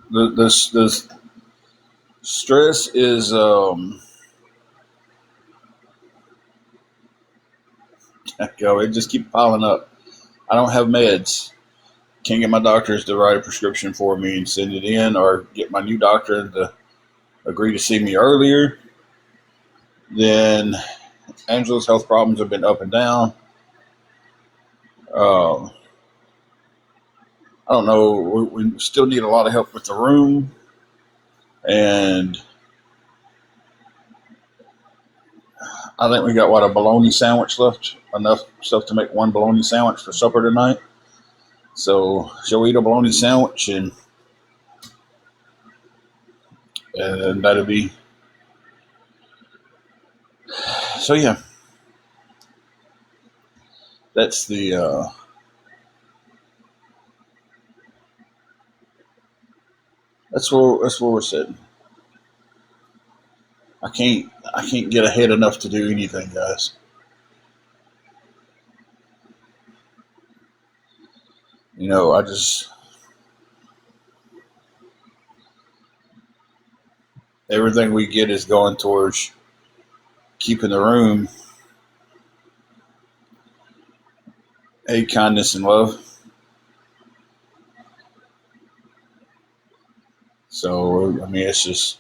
The stress is it just keep piling up. I don't have meds. Can't get my doctors to write a prescription for me and send it in, or get my new doctor to agree to see me earlier. Then Angela's health problems have been up and down. Uh, I don't know. We still need a lot of help with the room, and I think we got a bologna sandwich left. Enough stuff to make one bologna sandwich for supper tonight. So she'll eat a bologna sandwich, and that'll be. So yeah, that's the. That's where we're sitting. I can't get ahead enough to do anything, guys. I just everything we get is going towards keeping the room a kindness and love. So I mean, it's just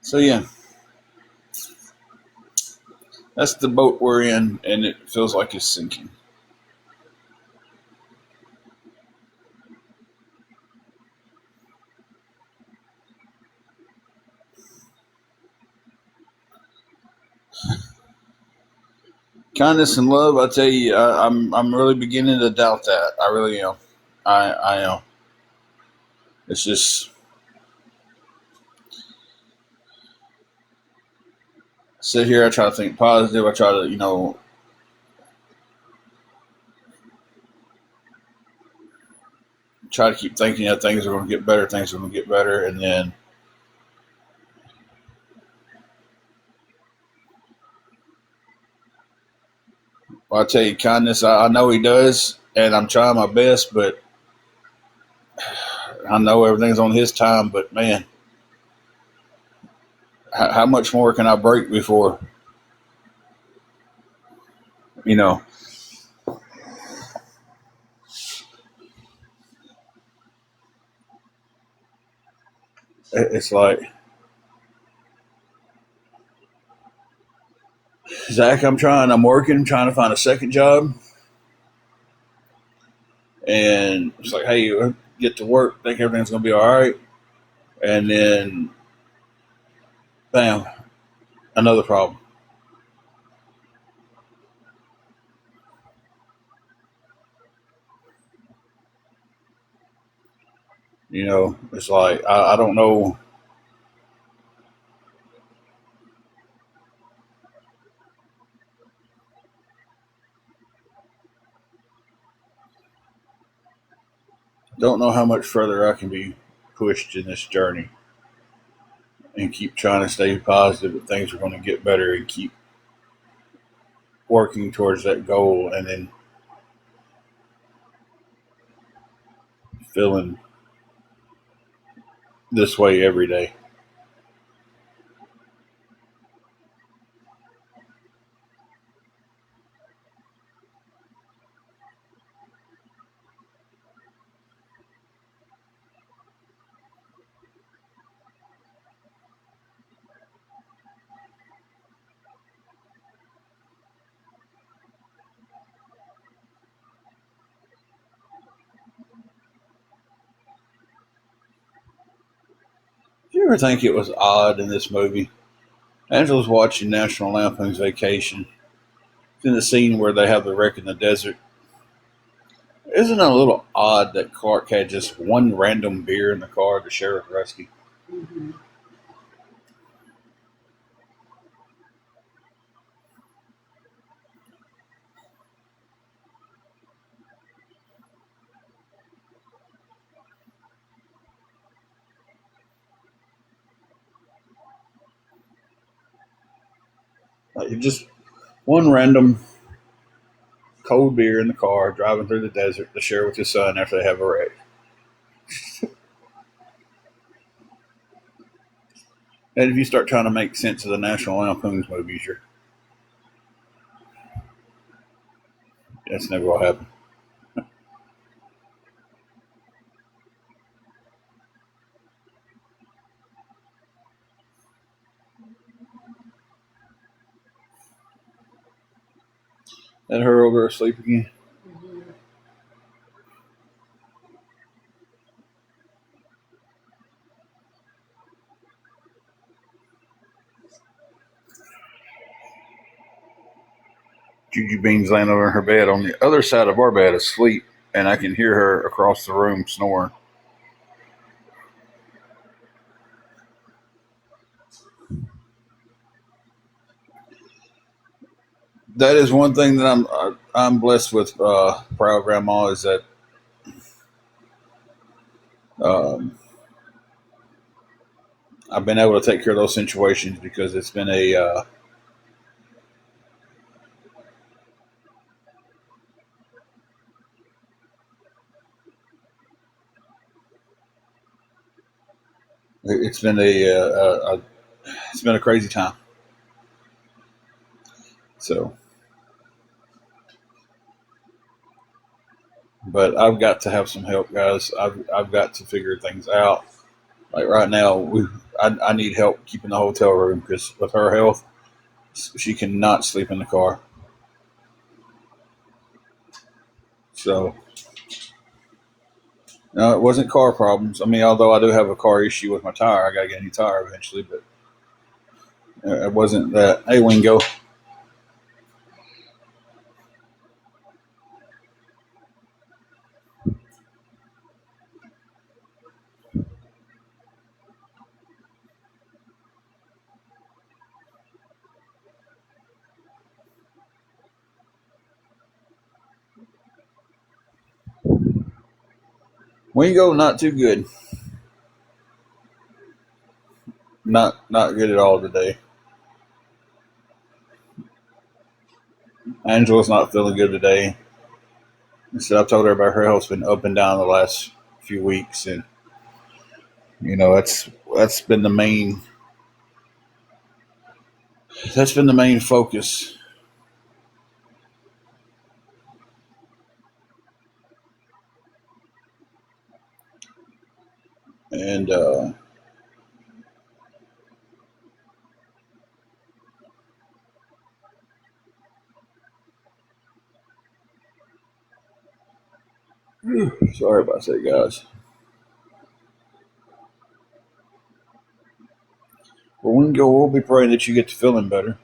so yeah. That's the boat we're in, and it feels like it's sinking. Kindness and love, I tell you, I'm really beginning to doubt that. I really am. I am. It's just sit here. I try to think positive. I try to try to keep thinking that things are going to get better. Things are going to get better, and then well, I tell you, kindness. I know he does, and I'm trying my best, but I know everything's on his time. But man, how much more can I break before you know? It's like Zach. I'm trying. I'm working. I'm trying to find a second job, and it's like, hey, you get to work, think everything's going to be all right, and then bam, another problem. It's like I don't know. Don't know how much further I can be pushed in this journey and keep trying to stay positive that things are going to get better and keep working towards that goal and then feeling this way every day. Do you ever think it was odd in this movie? Angela's watching National Lampoon's Vacation. It's in the scene where they have the wreck in the desert. Isn't it a little odd that Clark had just one random beer in the car the sheriff rescued? Mm-hmm. Just one random cold beer in the car, driving through the desert to share with your son after they have a wreck. And if you start trying to make sense of the National Lampoon's movies, that's never going to happen. Let her over asleep again. Mm-hmm. Juju Bean's laying over in her bed on the other side of our bed asleep, and I can hear her across the room snoring. That is one thing that I'm blessed with. Proud Grandma is that um, I've been able to take care of those situations because it's been a it's been a it's been a crazy time. So, but I've got to have some help, guys. I've got to figure things out. Like right now, I need help keeping the hotel room because with her health, she cannot sleep in the car. So no, it wasn't car problems. I mean, although I do have a car issue with my tire, I got to get a new tire eventually. But it wasn't that. Hey, Wingo, Wingo, not too good. Not good at all today. Angela's not feeling good today. So I told her about her health's been up and down the last few weeks, and that's been the main focus. And sorry about that, guys. Well, Wingo, we'll be praying that you get to feeling better.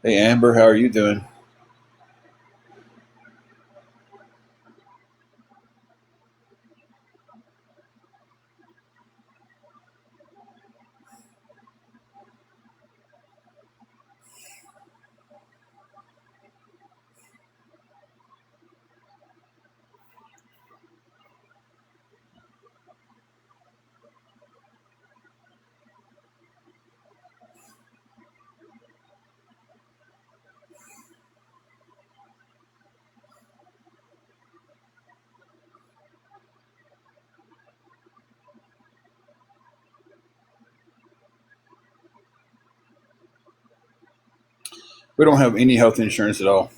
Hey, Amber, how are you doing? We don't have any health insurance at all.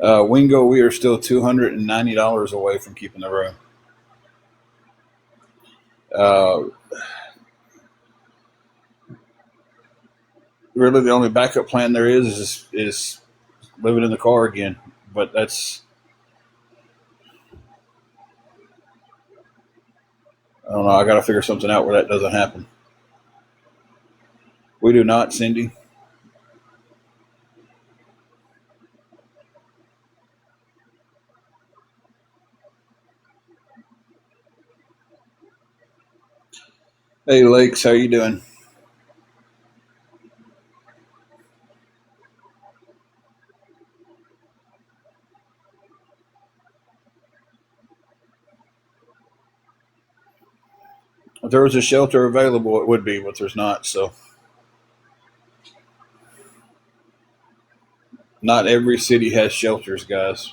Wingo, we are still $290 away from keeping the room. Uh, really, the only backup plan there is living in the car again. But that's I don't know. I got to figure something out where that doesn't happen. We do not, Cindy. Hey, Lakes, how you doing? If there was a shelter available, it would be, but there's not. So, not every city has shelters, guys.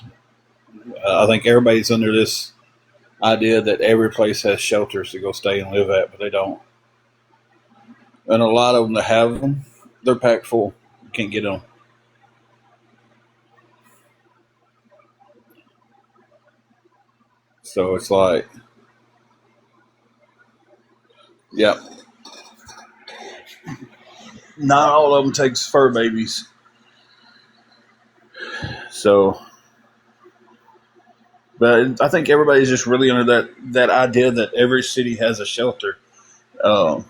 I think everybody's under this idea that every place has shelters to go stay and live at, but they don't. And a lot of them that have them, they're packed full. You can't get them. So it's like, yeah, not all of them takes fur babies. So, but I think everybody's just really under that idea that every city has a shelter. Um,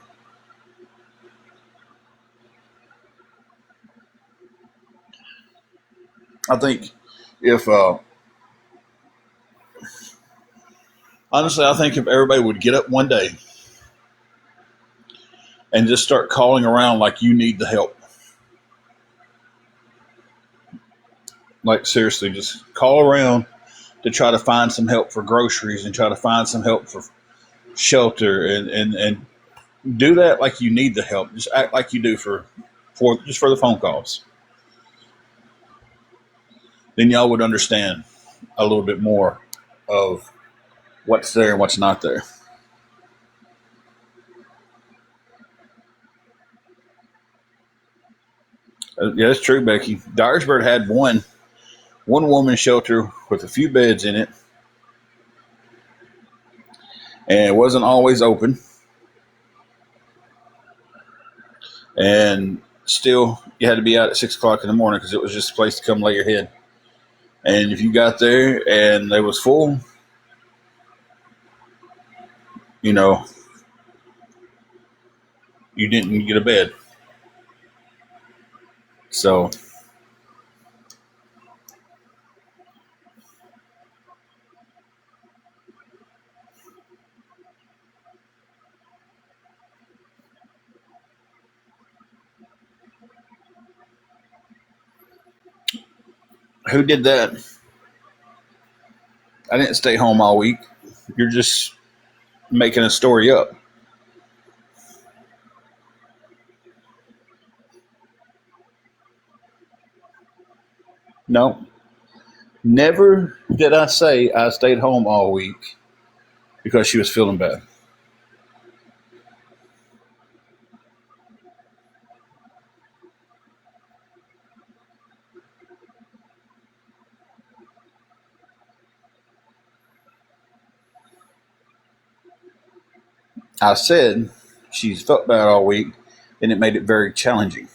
I think if honestly, I think if everybody would get up one day and just start calling around like you need the help, like seriously, just call around to try to find some help for groceries and try to find some help for shelter and do that like you need the help. Just act like you do for the phone calls. Then y'all would understand a little bit more of what's there and what's not there. Yeah, that's true, Becky. Dyersburg had one woman shelter with a few beds in it, and it wasn't always open. And still, you had to be out at 6 o'clock in the morning because it was just a place to come lay your head. And if you got there and they was full, you know, you didn't get a bed. So who did that? I didn't stay home all week. You're just making a story up. No, never did I say I stayed home all week because she was feeling bad. I said she's felt bad all week, and it made it very challenging.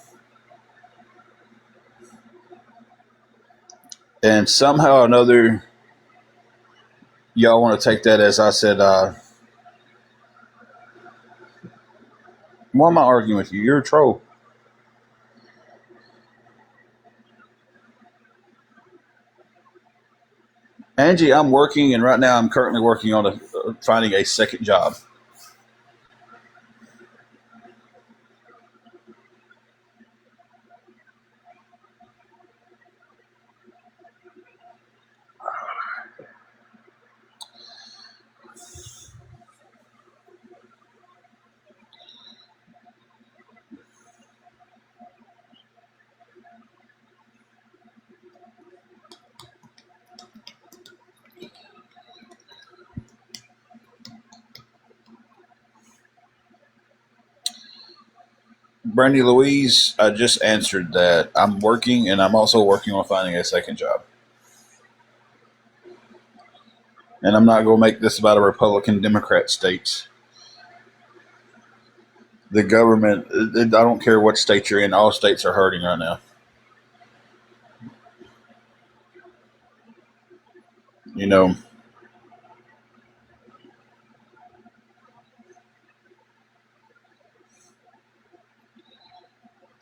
And somehow or another, y'all want to take that as I said, why am I arguing with you? You're a troll. Angie, I'm working, and right now I'm currently working on finding a second job. Brandy Louise, I just answered that I'm working, and I'm also working on finding a second job. And I'm not going to make this about a Republican Democrat states. The government, I don't care what state you're in, all states are hurting right now. You know,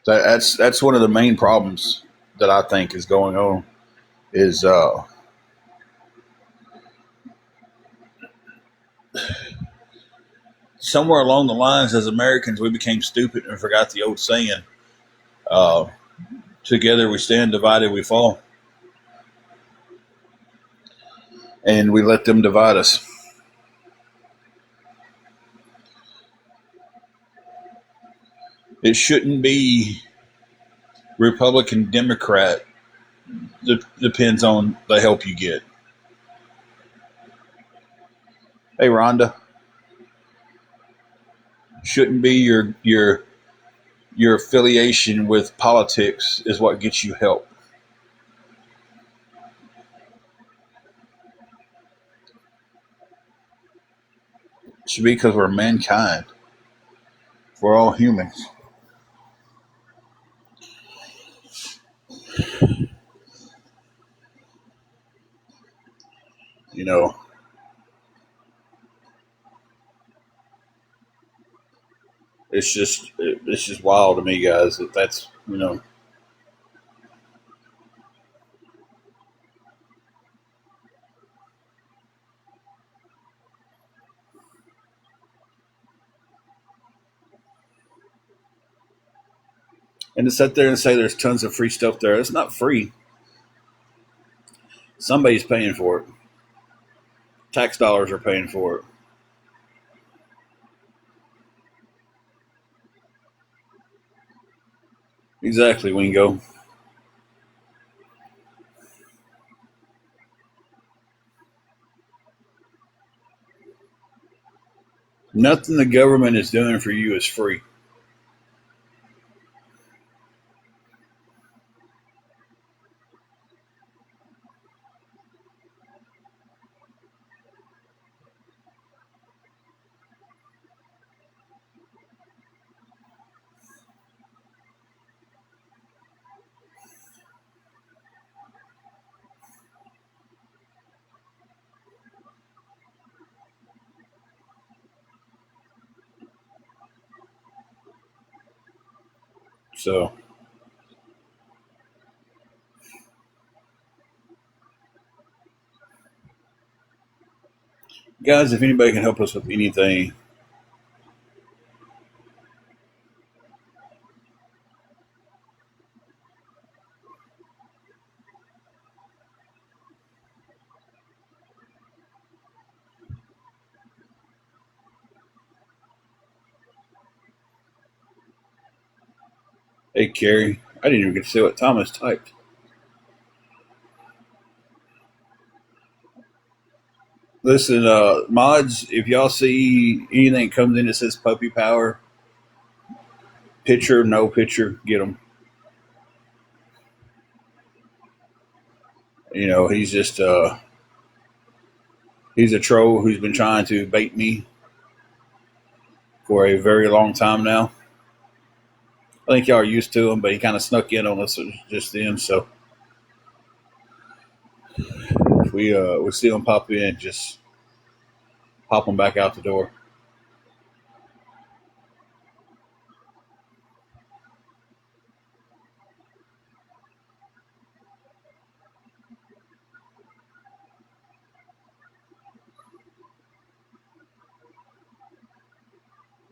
that's one of the main problems that I think is going on is somewhere along the lines, as Americans, we became stupid and forgot the old saying, uh, together we stand, divided we fall. And we let them divide us. It shouldn't be Republican, Democrat. Depends on the help you get. Hey, Rhonda, shouldn't be your affiliation with politics is what gets you help. It should be because we're mankind. We're all humans. You know, it's just wild to me, guys. That's and to sit there and say there's tons of free stuff there. It's not free. Somebody's paying for it. Tax dollars are paying for it. Exactly, Wingo. Nothing the government is doing for you is free. So, guys, if anybody can help us with anything, hey, Carrie, I didn't even get to see what Thomas typed. Listen, mods, if y'all see anything that comes in that says puppy power, picture, no picture, get them. He's just he's a troll who's been trying to bait me for a very long time now. I think y'all are used to him, but he kind of snuck in on us just then. So if we see him pop in, just pop him back out the door.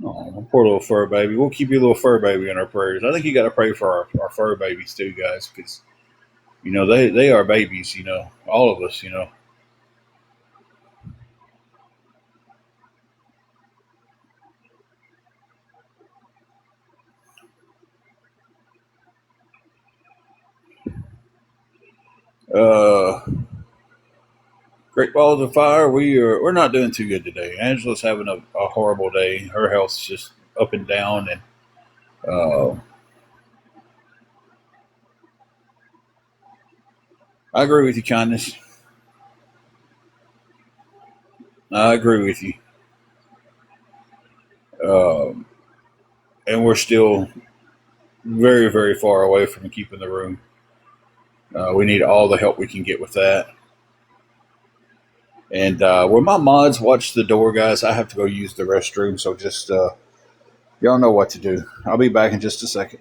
Oh, poor little fur baby. We'll keep your little fur baby in our prayers. I think you got to pray for our fur babies too, guys, because they are babies. All of us. Uh, Great Balls of Fire. We're not doing too good today. Angela's having a horrible day. Her health's just up and down, and uh, I agree with you, kindness. I agree with you. Um, and we're still very, very far away from keeping the room. We need all the help we can get with that. And when my mods watch the door, guys, I have to go use the restroom. So just y'all know what to do. I'll be back in just a second.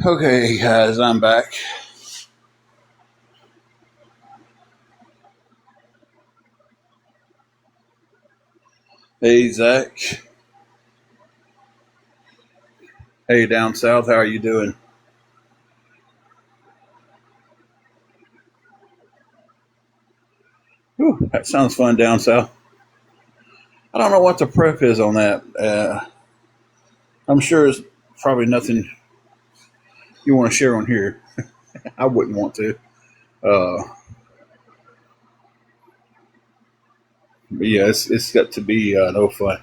Okay, guys, I'm back. Hey, Zach. Hey, down south, how are you doing? Whew, that sounds fun down south. I don't know what the prep is on that. I'm sure it's probably nothing you want to share on here. I wouldn't want to. Uh, but yeah, it's got to be no fun.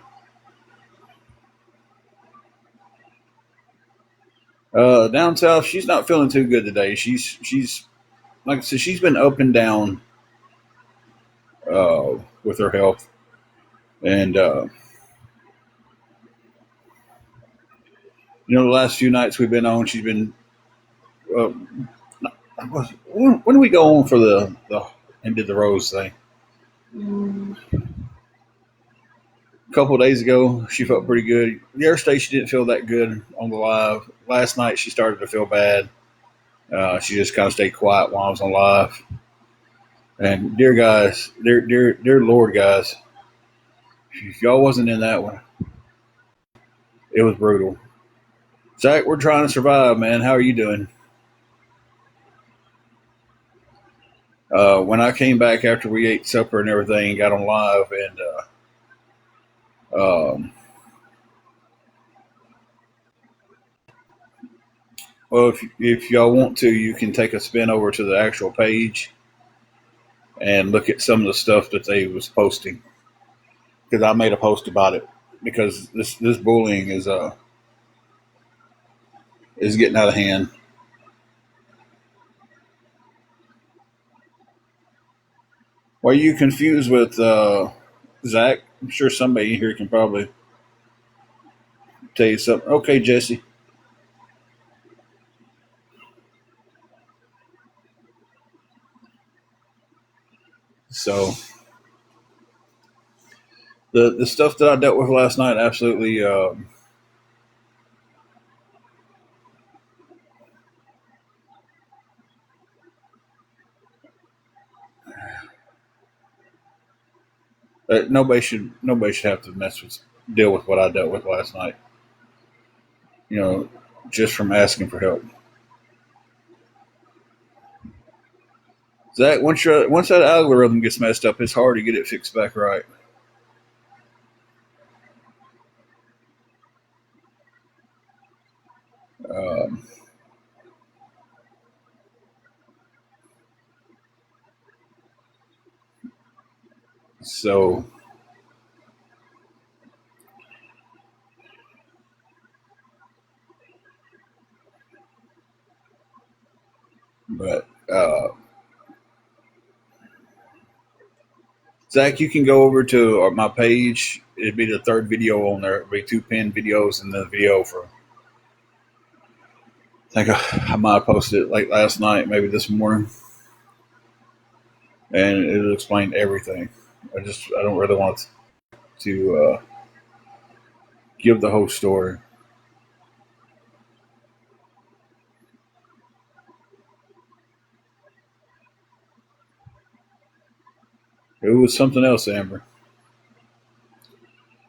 Down south, she's not feeling too good today. She's like I said, she's been up and down with her health, and the last few nights we've been on, she's been. Uh, when do we go on for the end of the rose thing? A couple of days ago, she felt pretty good. The other day, she didn't feel that good on the live. Last night, she started to feel bad. She just kind of stayed quiet while I was on live. And dear guys, dear Lord, guys, if y'all wasn't in that one, it was brutal. Zach, we're trying to survive, man. How are you doing? When I came back after we ate supper and everything, got on live, and well, if y'all want to, you can take a spin over to the actual page and look at some of the stuff that they was posting, because I made a post about it, because this bullying is getting out of hand. Why are you confused with Zach? I'm sure somebody here can probably tell you something. Okay, Jesse. So the stuff that I dealt with last night, absolutely. Nobody should have to deal with what I dealt with last night. You know, just from asking for help. Zach, once that algorithm gets messed up, it's hard to get it fixed back right. Um, so, but Zach, you can go over to my page. It'd be the third video on there. It'd be two pinned videos and the video for. I think I might have posted it late last night, maybe this morning, and it'll explain everything. I don't really want to give the whole story. It was something else, Amber.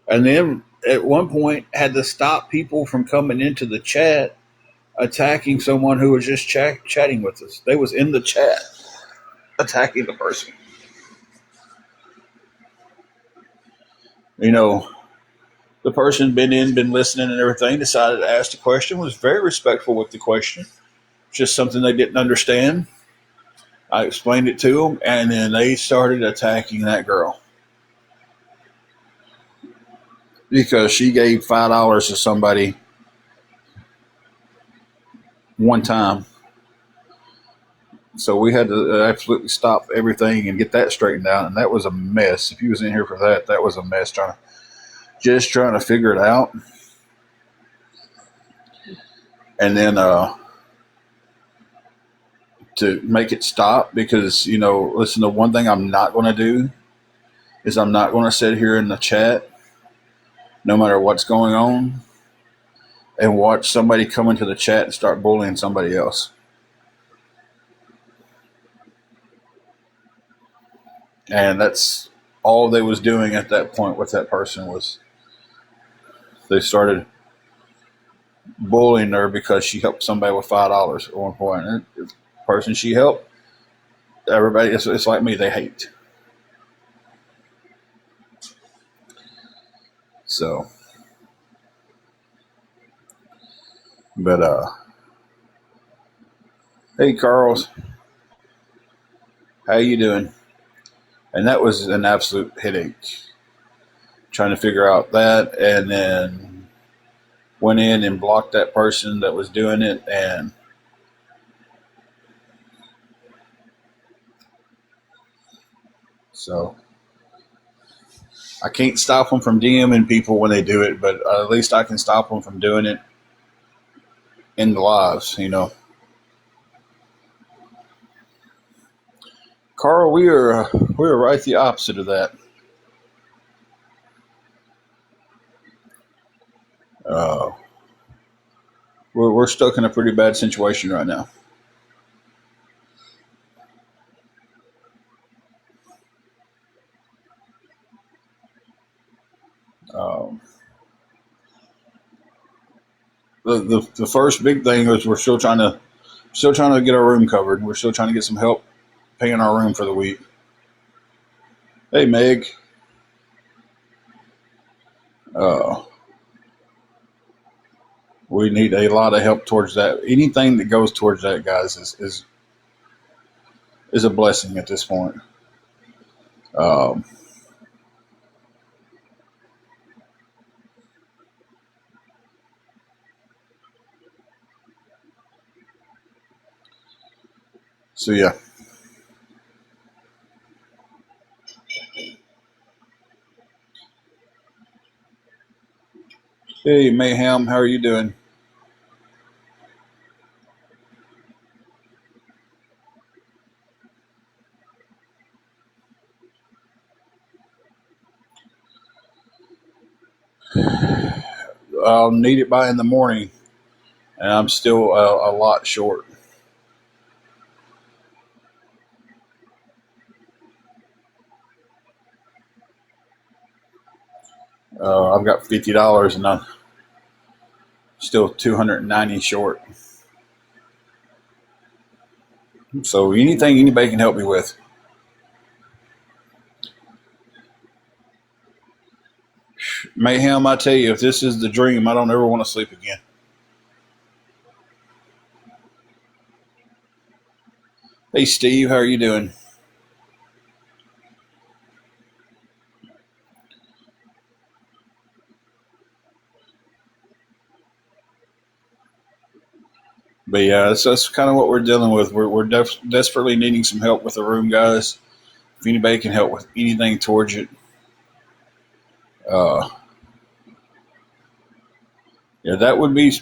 And then at one point had to stop people from coming into the chat attacking someone who was just chatting with us. They was in the chat attacking the person. You know, the person been listening and everything, decided to ask the question, was very respectful with the question. Just something they didn't understand. I explained it to them, and then they started attacking that girl because she gave $5 to somebody one time. So we had to absolutely stop everything and get that straightened out, and that was a mess. If you was in here for that, that was a mess. Trying to figure it out, and then to make it stop, because listen, the one thing I'm not going to do is I'm not going to sit here in the chat, no matter what's going on, and watch somebody come into the chat and start bullying somebody else. And that's all they was doing at that point with that person was they started bullying her because she helped somebody with $5 at one point. And the person she helped, everybody, it's like me, they hate. So, but hey, Carls, how you doing? And that was an absolute headache trying to figure out that, and then went in and blocked that person that was doing it, and so I can't stop them from DMing people when they do it, but at least I can stop them from doing it in the lives, you know. Carl, we are right the opposite of that. Uh, we're stuck in a pretty bad situation right now. Um, the first big thing is we're still trying to get our room covered. We're still trying to get some help paying our room for the week. Hey, Meg. Uh, we need a lot of help towards that. Anything that goes towards that, guys, is a blessing at this point. Um, so yeah. Hey, Mayhem, how are you doing? I'll need it by in the morning, and I'm still a lot short. I've got $50, and I'm still 290 short. So anything anybody can help me with. Mayhem, I tell you, if this is the dream, I don't ever want to sleep again. Hey, Steve, how are you doing? But yeah, that's kind of what we're dealing with. We're desperately needing some help with the room, guys. If anybody can help with anything towards it, uh, yeah, that would be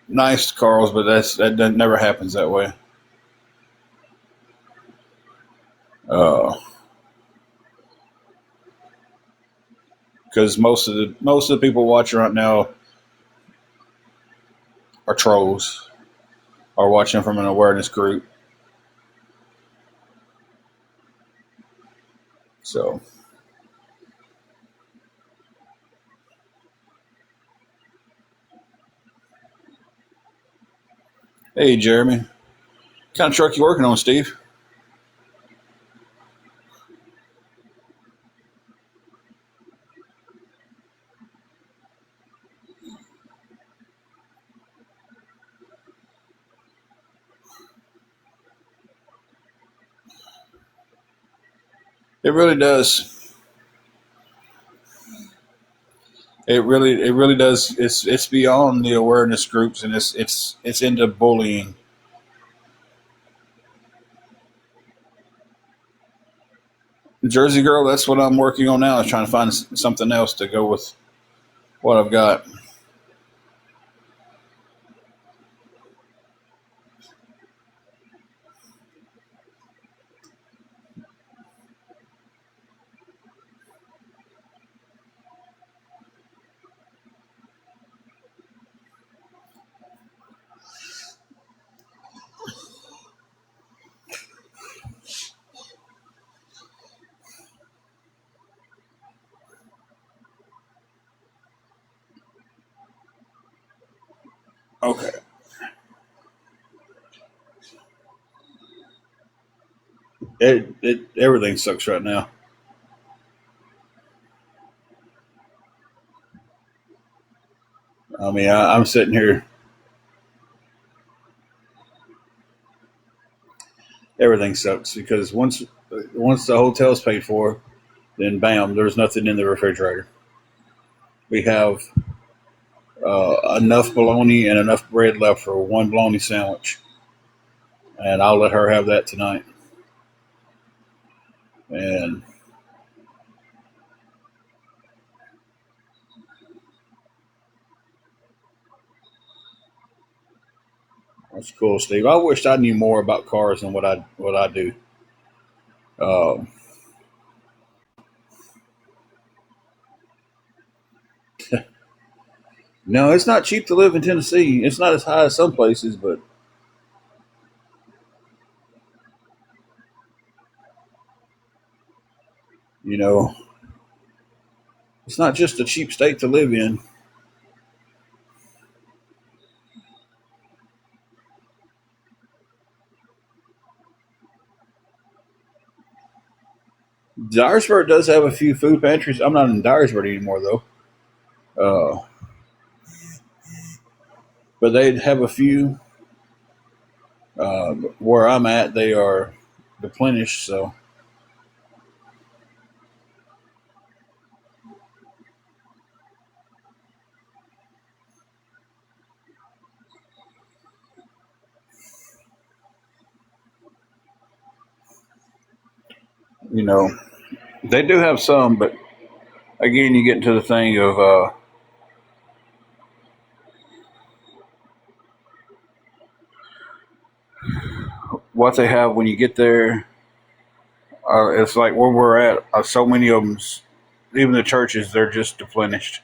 nice, Carl's. But that never happens that way. Because most of the people watching right now are trolls, are watching from an awareness group. So, hey, Jeremy, what kind of truck you working on, Steve? It really does. It really does. It's beyond the awareness groups, and it's into bullying. Jersey Girl, that's what I'm working on now. Is trying to find something else to go with what I've got. Okay. Everything sucks right now. I mean, I'm sitting here. Everything sucks because once the hotel's paid for, then bam, there's nothing in the refrigerator. We have enough bologna and enough bread left for one bologna sandwich, and I'll let her have that tonight. And that's cool, Steve. I wish I knew more about cars than what I do. Uh, no, it's not cheap to live in Tennessee. It's not as high as some places, but you know, it's not just a cheap state to live in. Dyersburg does have a few food pantries. I'm not in Dyersburg anymore though, uh, but they have a few. Where I'm at, they are replenished. So you know, they do have some, but again, you get into the thing of what they have when you get there. It's like where we're at. So many of them, even the churches, they're just replenished.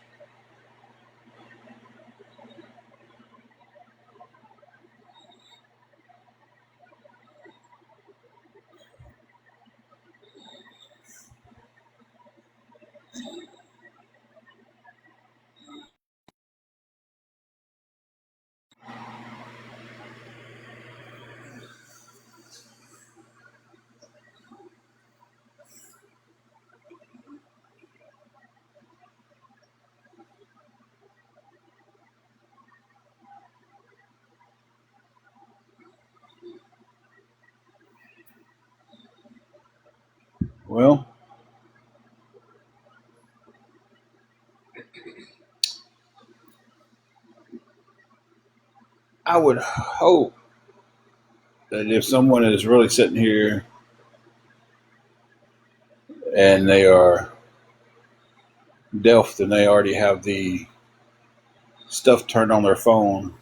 Well, I would hope that if someone is really sitting here and they are deaf, then they already have the stuff turned on their phone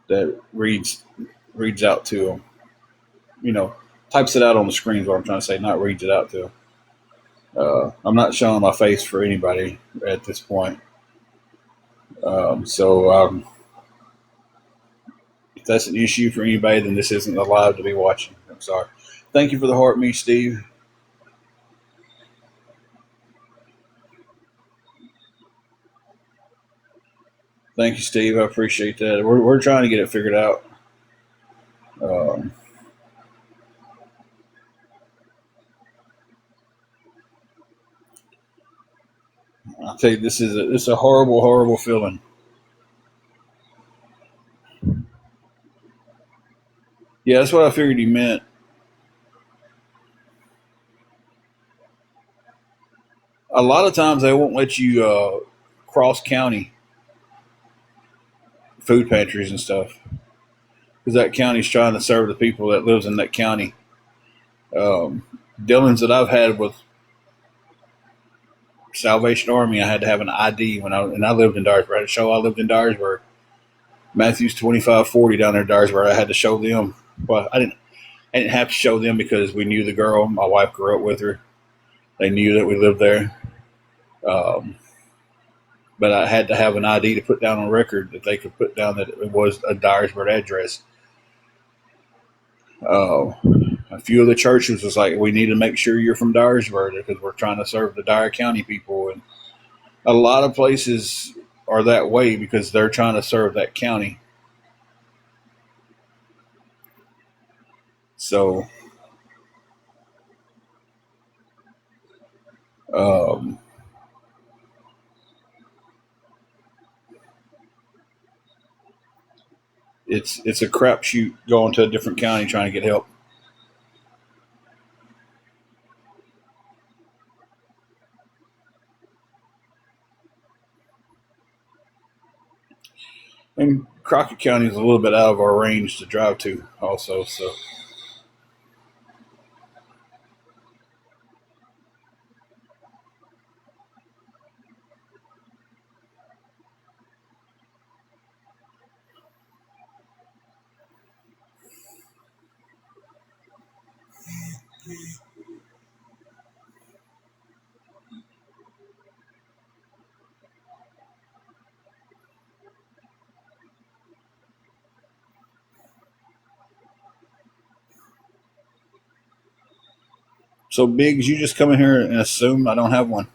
that reads out to them. You know, types it out on the screen is what I'm trying to say, not reads it out to them. I'm not showing my face for anybody at this point. So if that's an issue for anybody, then this isn't allowed to be watching. I'm sorry. Thank you for the heart, me, Steve. Thank you, Steve. I appreciate that. We're trying to get it figured out. Um, I'll tell you, this is a horrible, horrible feeling. Yeah, that's what I figured he meant. A lot of times they won't let you cross county food pantries and stuff because that county's trying to serve the people that lives in that county. Um, Dealings that I've had with Salvation Army, I had to have an ID when I lived in Dyersburg. I had to show I lived in Dyersburg. Matthews 2540 down there in Dyersburg. I had to show them. Well, I didn't have to show them because we knew the girl. My wife grew up with her. They knew that we lived there. Um, but I had to have an ID to put down on record that they could put down that it was a Dyersburg address. Uh, a few of the churches was like, we need to make sure you're from Dyersburg because we're trying to serve the Dyer County people. And a lot of places, are that way because they're trying to serve that county. So um, it's a crapshoot going to a different county trying to get help. And Crockett County is a little bit out of our range to drive to, also. So, so Biggs, you just come in here and assume I don't have one.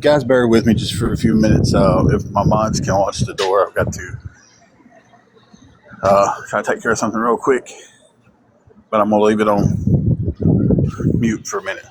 Guys, bear with me just for a few minutes. If my mods can watch the door, I've got to try to take care of something real quick, but I'm going to leave it on mute for a minute.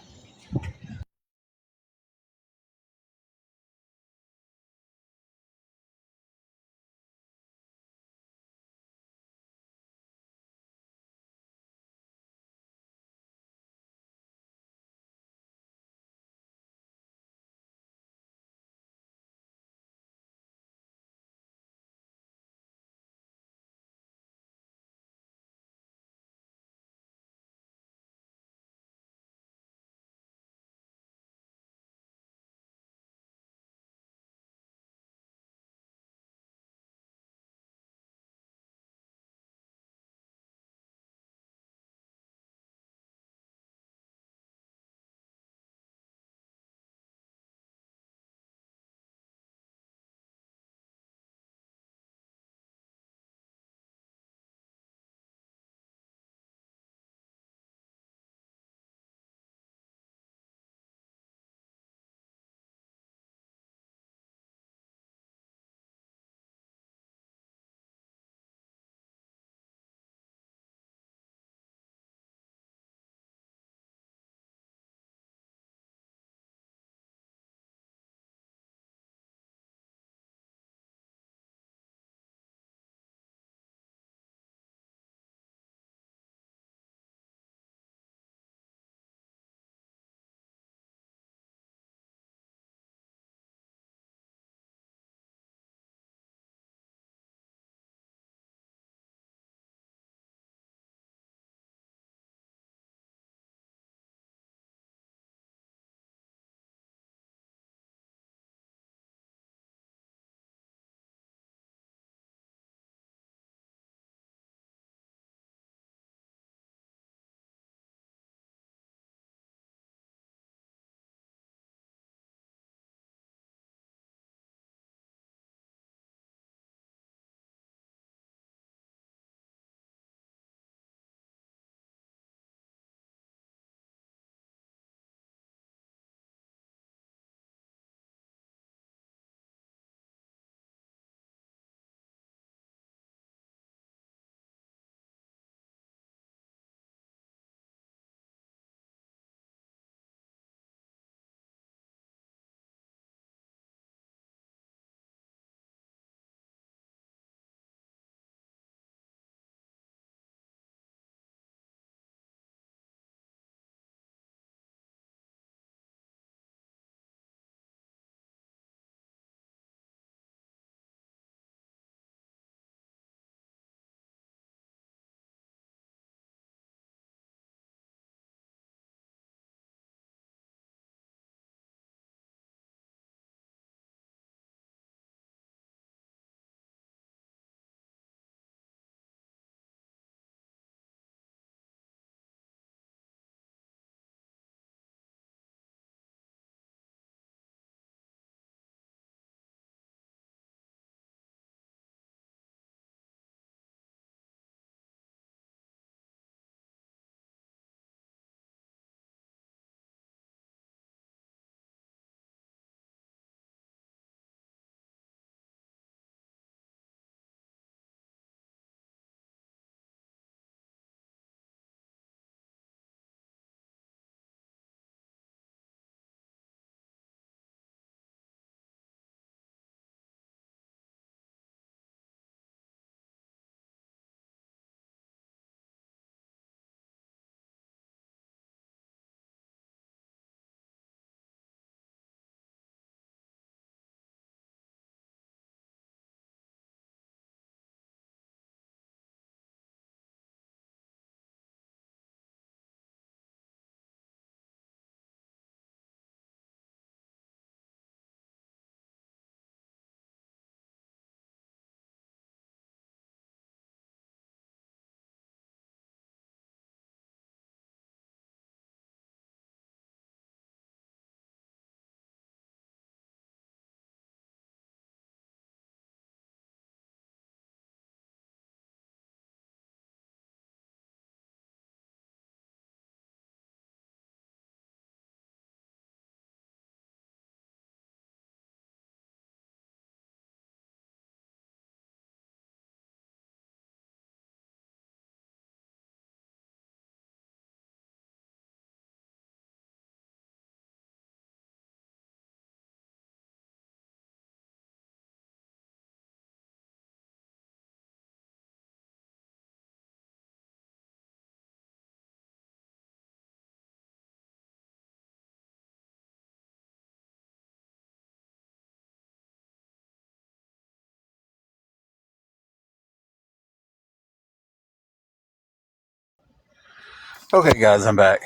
Okay, guys, I'm back.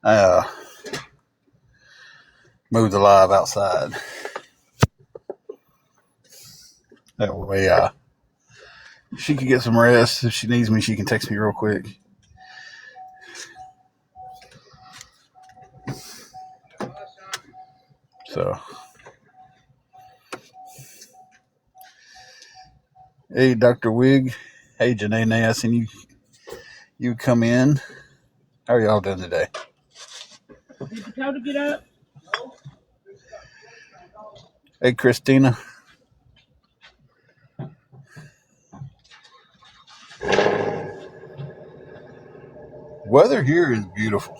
I moved the live outside. That way, she can get some rest. If she needs me, she can text me real quick. So, hey, Dr. Wig. Hey, Janae, I seen you come in. How are y'all doing today? Did you tell to get up? Hey, Christina. Weather here is beautiful.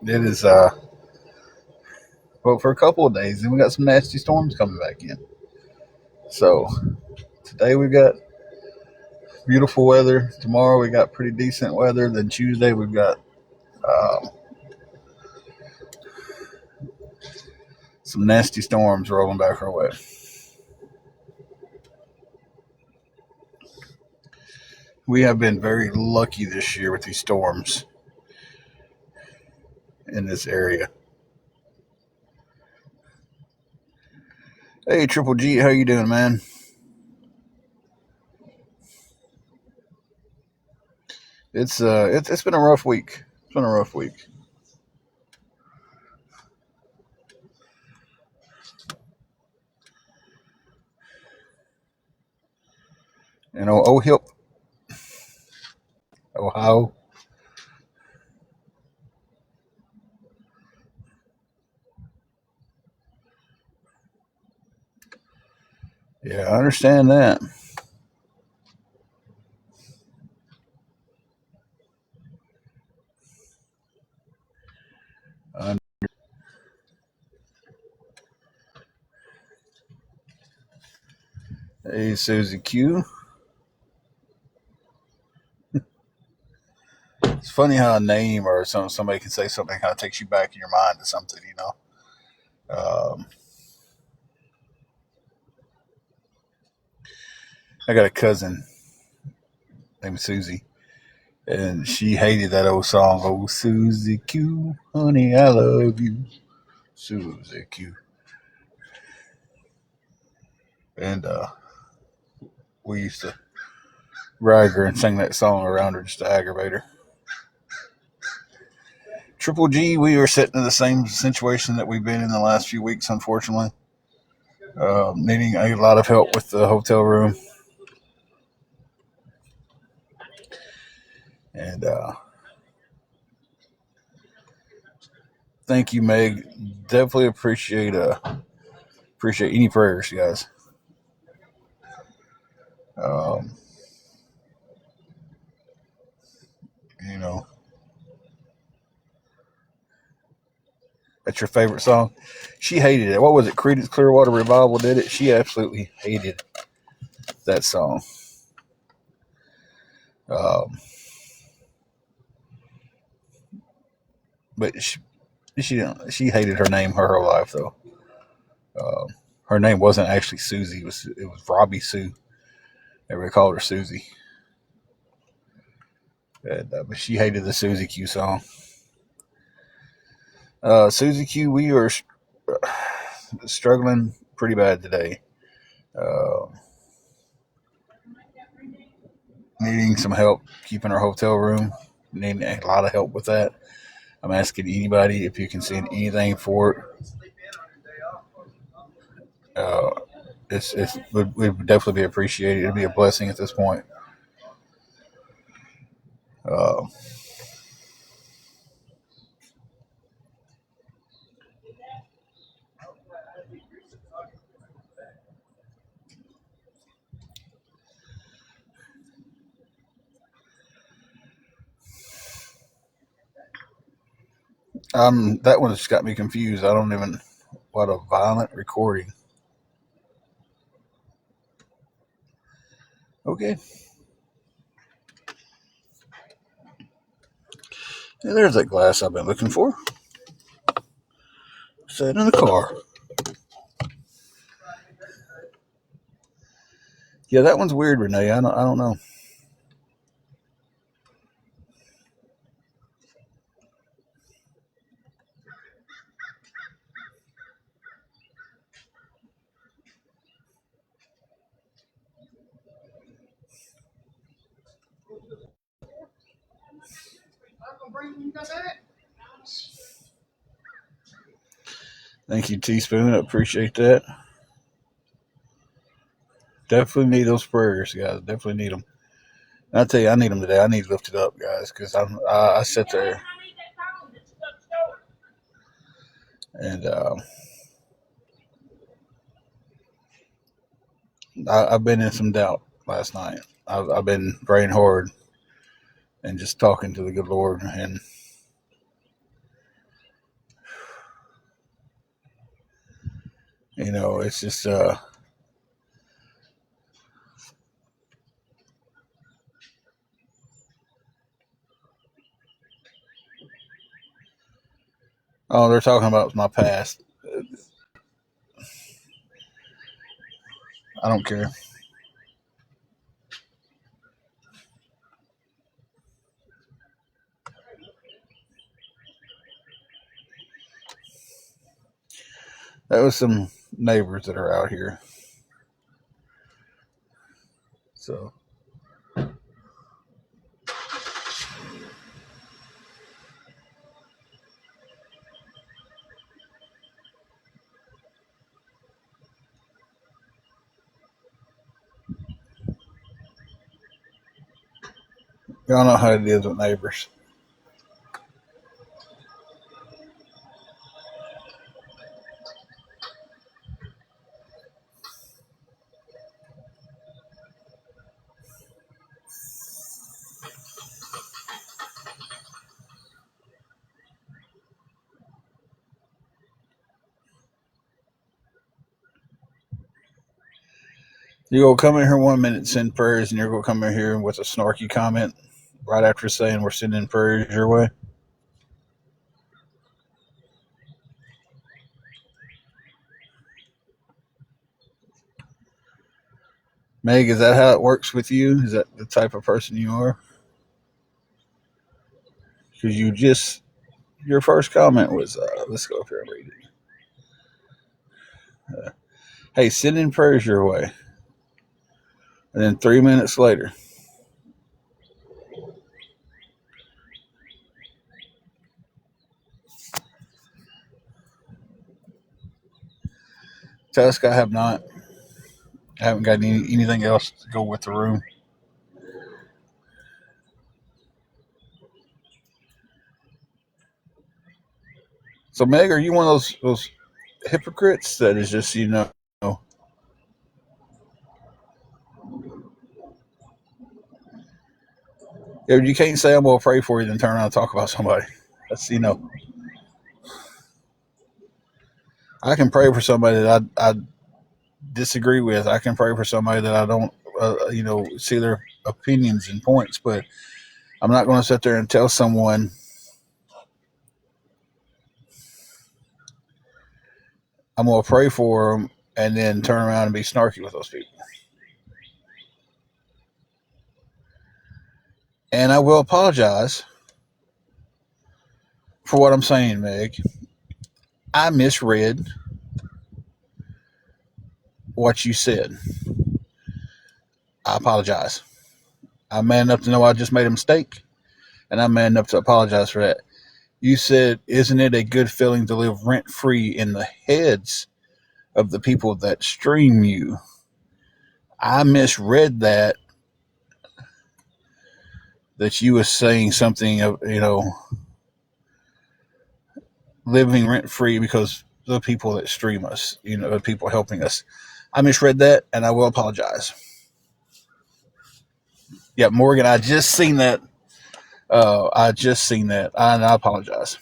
It is, well, for a couple of days, and we got some nasty storms coming back in. So, today we got beautiful weather. Tomorrow we got pretty decent weather. Then Tuesday we've got some nasty storms rolling back our way. We have been very lucky this year with these storms in this area. Hey, Triple G, how you doing, man? It's been a rough week. It's been a rough week. You know, Ohio. Yeah, I understand that. Hey, Susie Q. It's funny how a name or somebody can say something kind of takes you back in your mind to something, you know. I got a cousin named Susie, and she hated that old song, "Oh Susie Q, honey, I love you, Susie Q." And we used to ride her and sing that song around her just to aggravate her. Triple G, we are sitting in the same situation that we've been in the last few weeks, unfortunately. Needing a lot of help with the hotel room. And thank you, Meg. Definitely appreciate any prayers, guys. Um, you know, that's your favorite song. She hated it. What was it? Creedence Clearwater Revival did it. She absolutely hated that song. Um, but she hated her name her whole life though. Her name wasn't actually Susie. It was Robbie Sue. Everybody called her Susie. And, but she hated the Susie Q song. Susie Q, we are struggling pretty bad today. Needing some help keeping our hotel room. Needing a lot of help with that. I'm asking anybody if you can send anything for it. It would definitely be appreciated. It'd be a blessing at this point. Uh, that one just got me confused. I don't even. What a violent recording. Okay. Yeah, there's that glass I've been looking for. Sat in the car. Yeah, that one's weird, Renee. I don't know. Thank you, Teaspoon. I appreciate that. Definitely need those prayers, guys. Definitely need them. And I tell you, I need them today. I need lifted up, guys, because I sit there and I've been in some doubt last night. I've been praying hard and just talking to the good Lord, and it's just oh, they're talking about my past. I don't care. That was some neighbors that are out here. So y'all know how it is with neighbors. You're gonna come in here 1 minute and send prayers, and you're gonna come in here with a snarky comment right after saying we're sending prayers your way. Meg, is that how it works with you? Is that the type of person you are? Because your first comment was, let's go up here and read it. Hey, sending prayers your way. And then 3 minutes later, Tusk, I haven't got anything else to go with the room. So, Meg, are you one of those hypocrites that is just, you can't say I'm going to pray for you and then turn around and talk about somebody. That's, I can pray for somebody that I disagree with. I can pray for somebody that I don't, see their opinions and points, but I'm not going to sit there and tell someone I'm going to pray for them and then turn around and be snarky with those people. And I will apologize for what I'm saying, Meg. I misread what you said. I apologize. I'm man enough to know I just made a mistake, and I'm man enough to apologize for that. You said, isn't it a good feeling to live rent free in the heads of the people that stream you? I misread that you was saying something of, living rent free because the people that stream us, the people helping us. I misread that, and I will apologize. Yeah, Morgan, I just seen that. And I apologize.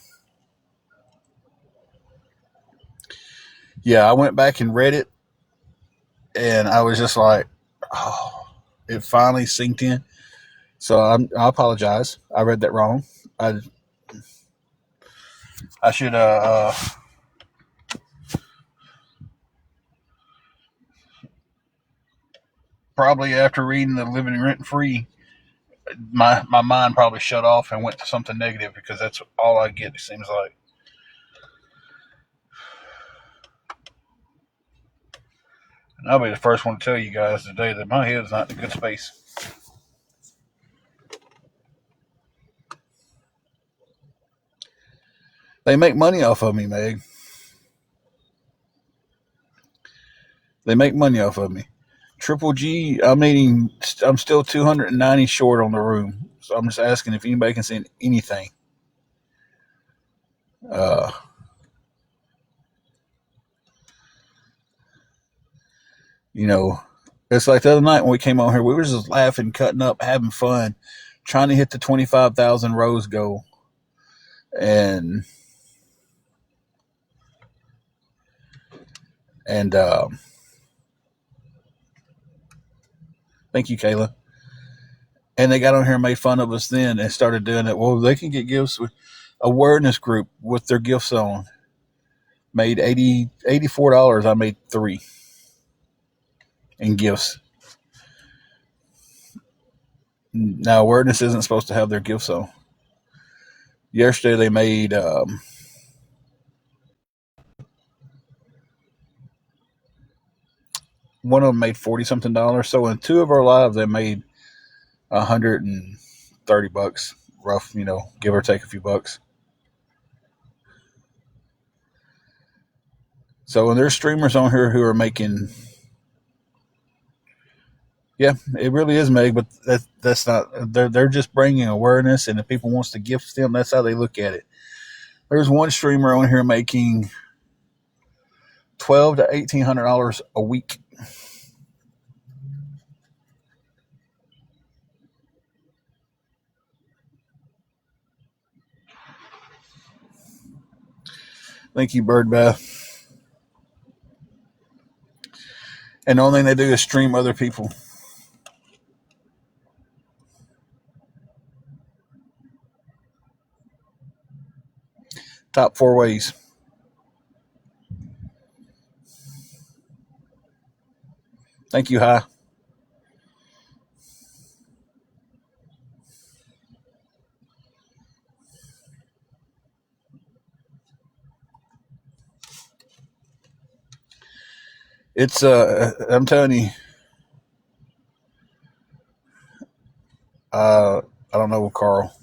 Yeah, I went back and read it, and I was just like, oh, it finally sinked in. So I apologize. I read that wrong. I should probably after reading the Living Rent Free, my mind probably shut off and went to something negative because that's all I get, it seems like. And I'll be the first one to tell you guys today that my head's not in a good space. They make money off of me, Meg. They make money off of me. Triple G, I'm still 290 short on the room. So I'm just asking if anybody can send anything. You know, it's like the other night when we came on here, we were just laughing, cutting up, having fun, trying to hit the 25,000 rows goal. And thank you, Kayla. And they got on here and made fun of us then and started doing it. Well, they can get gifts with awareness group with their gifts on. Made $84. I made 3 in gifts. Now, awareness isn't supposed to have their gifts on. Yesterday they made one of them made $40-something. So in 2 of our lives they made $130, rough, give or take a few bucks. So when there's streamers on here who are making, yeah, it really is, Meg, but that's not. They're just bringing awareness, and if people wants to gift them, that's how they look at it. There's one streamer on here making $1,200 to $1,800 a week. Thank you, Birdbath. And the only thing they do is stream other people. Top 4 ways. Thank you, Hi. It's I'm telling you, I don't know, Carl.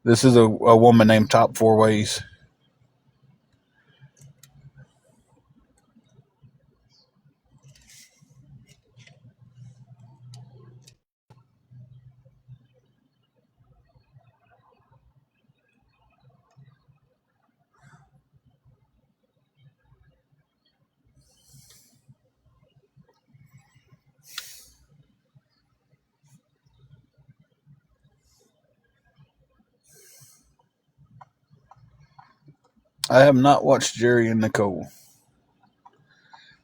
This is a woman named Top 4 Ways. I have not watched Jerry and Nicole.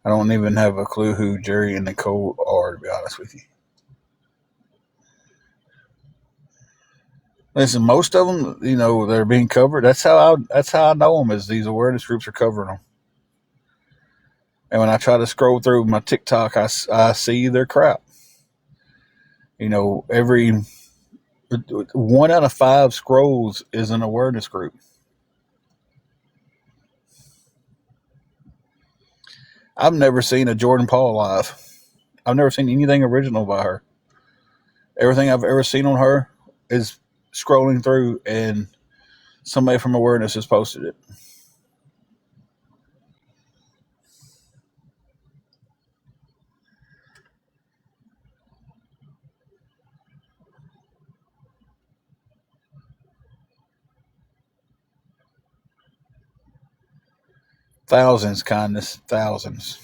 I don't even have a clue who Jerry and Nicole are, to be honest with you. Listen, most of them, they're being covered. That's how I know them, is these awareness groups are covering them. And when I try to scroll through my TikTok, I see their crap. Every 1 out of 5 scrolls is an awareness group. I've never seen a Jordan Paul live. I've never seen anything original by her. Everything I've ever seen on her is scrolling through and somebody from awareness has posted it. Thousands, kindness, thousands.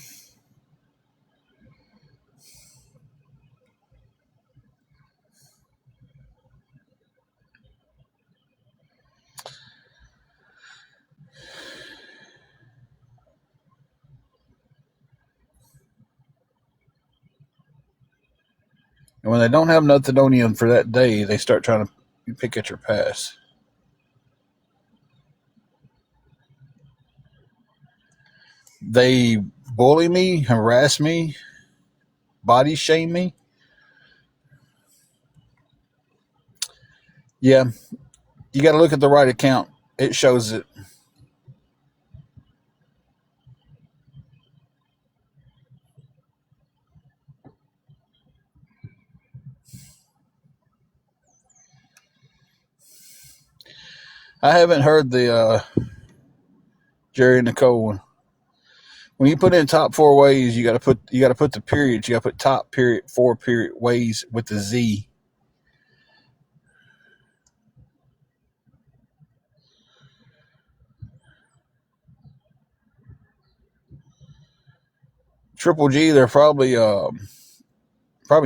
And when they don't have nothing on you for that day, they start trying to pick at your past. They bully me, harass me, body shame me. Yeah, you got to look at the right account. It shows it. I haven't heard the Jerry and Nicole one. When you put in top 4 ways, you got to put the periods. You got to put top period 4 period ways with the Z. Triple G, they're probably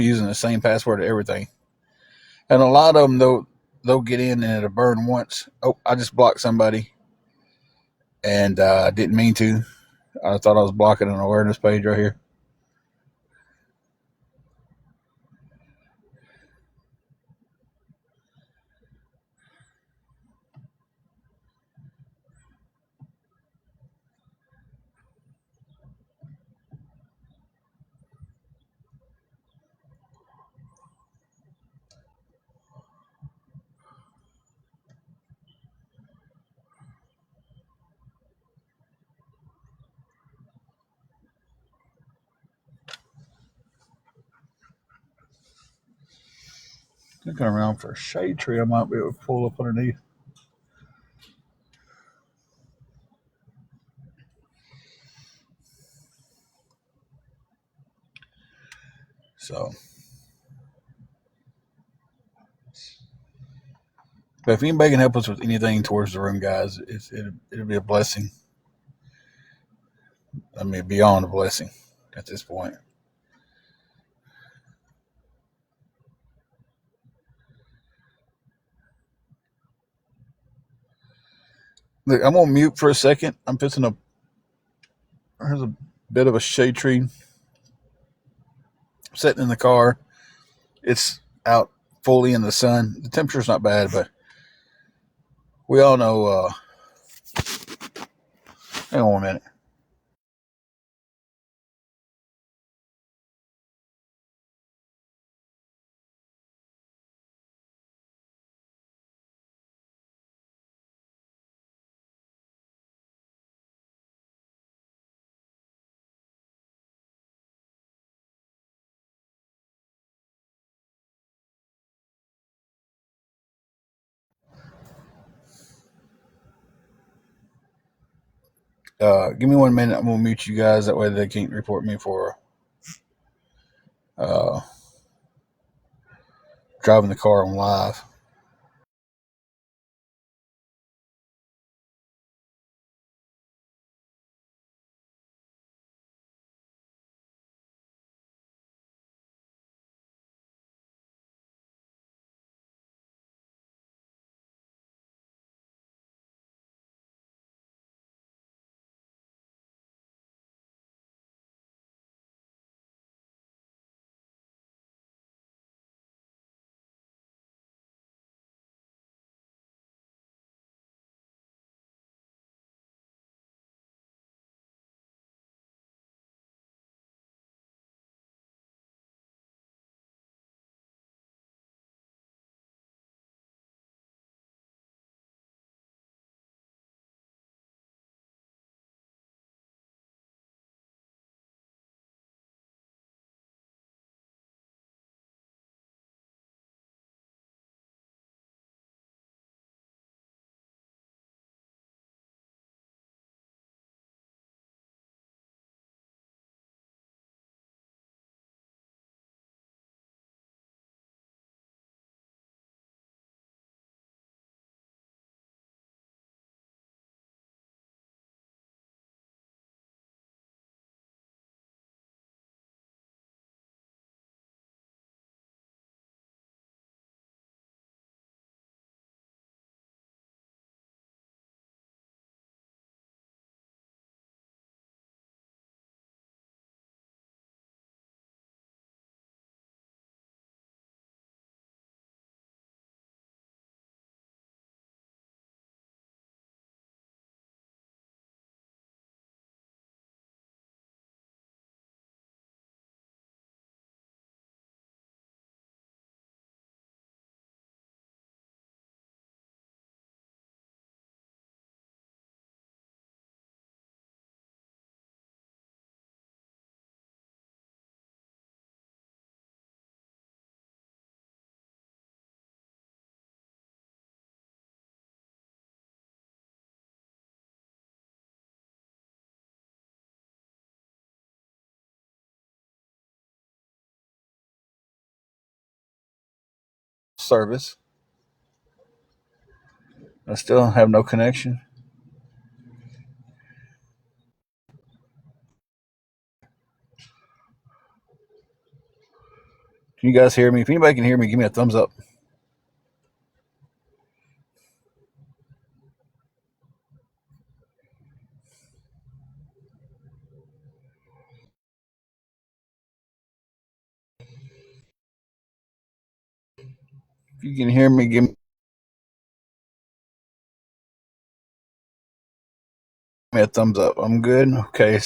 using the same password to everything, and a lot of them they'll get in and it'll burn once. Oh, I just blocked somebody, and I didn't mean to. I thought I was blocking an awareness page right here. Looking around for a shade tree I might be able to pull up underneath. So, but if anybody can help us with anything towards the room, guys, it'll be a blessing. I mean, beyond a blessing at this point. Look, I'm gonna mute for a second. I'm pissing a. There's a bit of a shade tree sitting in the car. It's out fully in the sun. The temperature's not bad, but we all know. Hang on a minute. Give me 1 minute. I'm gonna mute you guys. That way they can't report me for uh, driving the car on live. service. I still have no connection. Can you guys hear me? If anybody can hear me, give me a thumbs up. If you can hear me, give me a thumbs up. I'm good. Okay.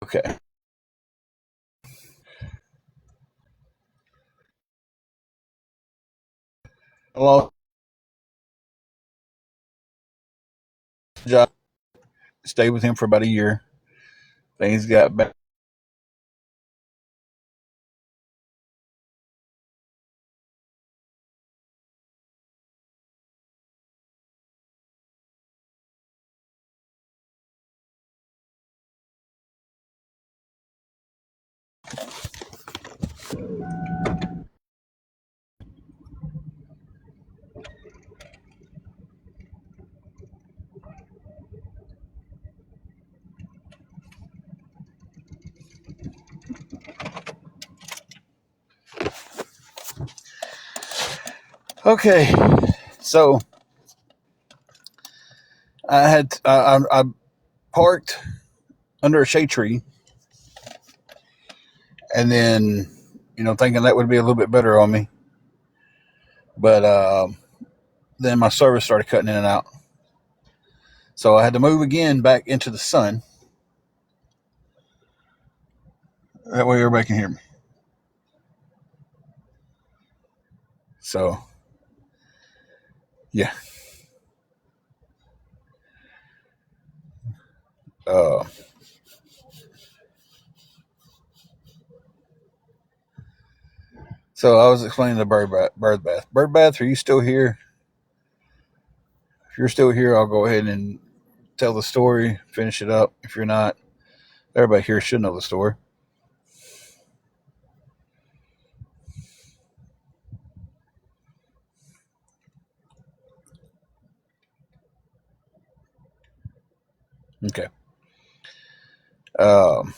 Okay. I lost the job. Stayed with him for about a year. Things got back. Okay. So I parked under a shade tree, and then thinking that would be a little bit better on me, but then my service started cutting in and out, so I had to move again back into the sun. That way everybody can hear me. So yeah. Uh, so I was explaining the bird bath. Bird bath, are you still here? If you're still here, I'll go ahead and tell the story, finish it up. If you're not, everybody here should know the story. Okay. Um,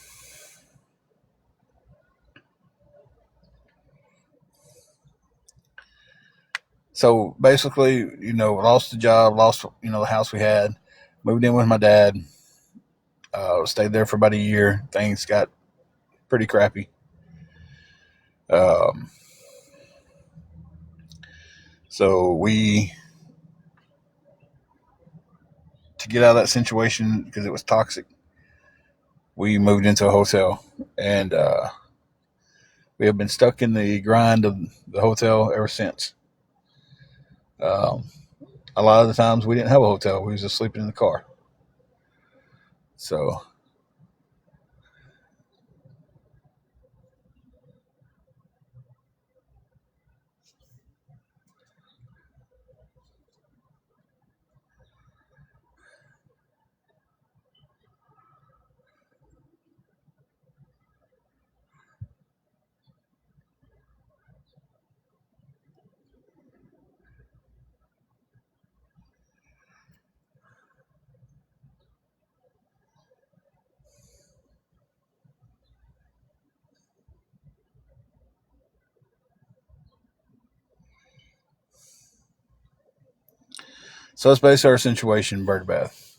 so basically, lost the job, lost, the house we had, moved in with my dad, stayed there for about a year. Things got pretty crappy. Um, so to get out of that situation, because it was toxic, we moved into a hotel, and we have been stuck in the grind of the hotel ever since. Um, a lot of the times we didn't have a hotel; we was just sleeping in the car. So that's basically our situation, bird bath.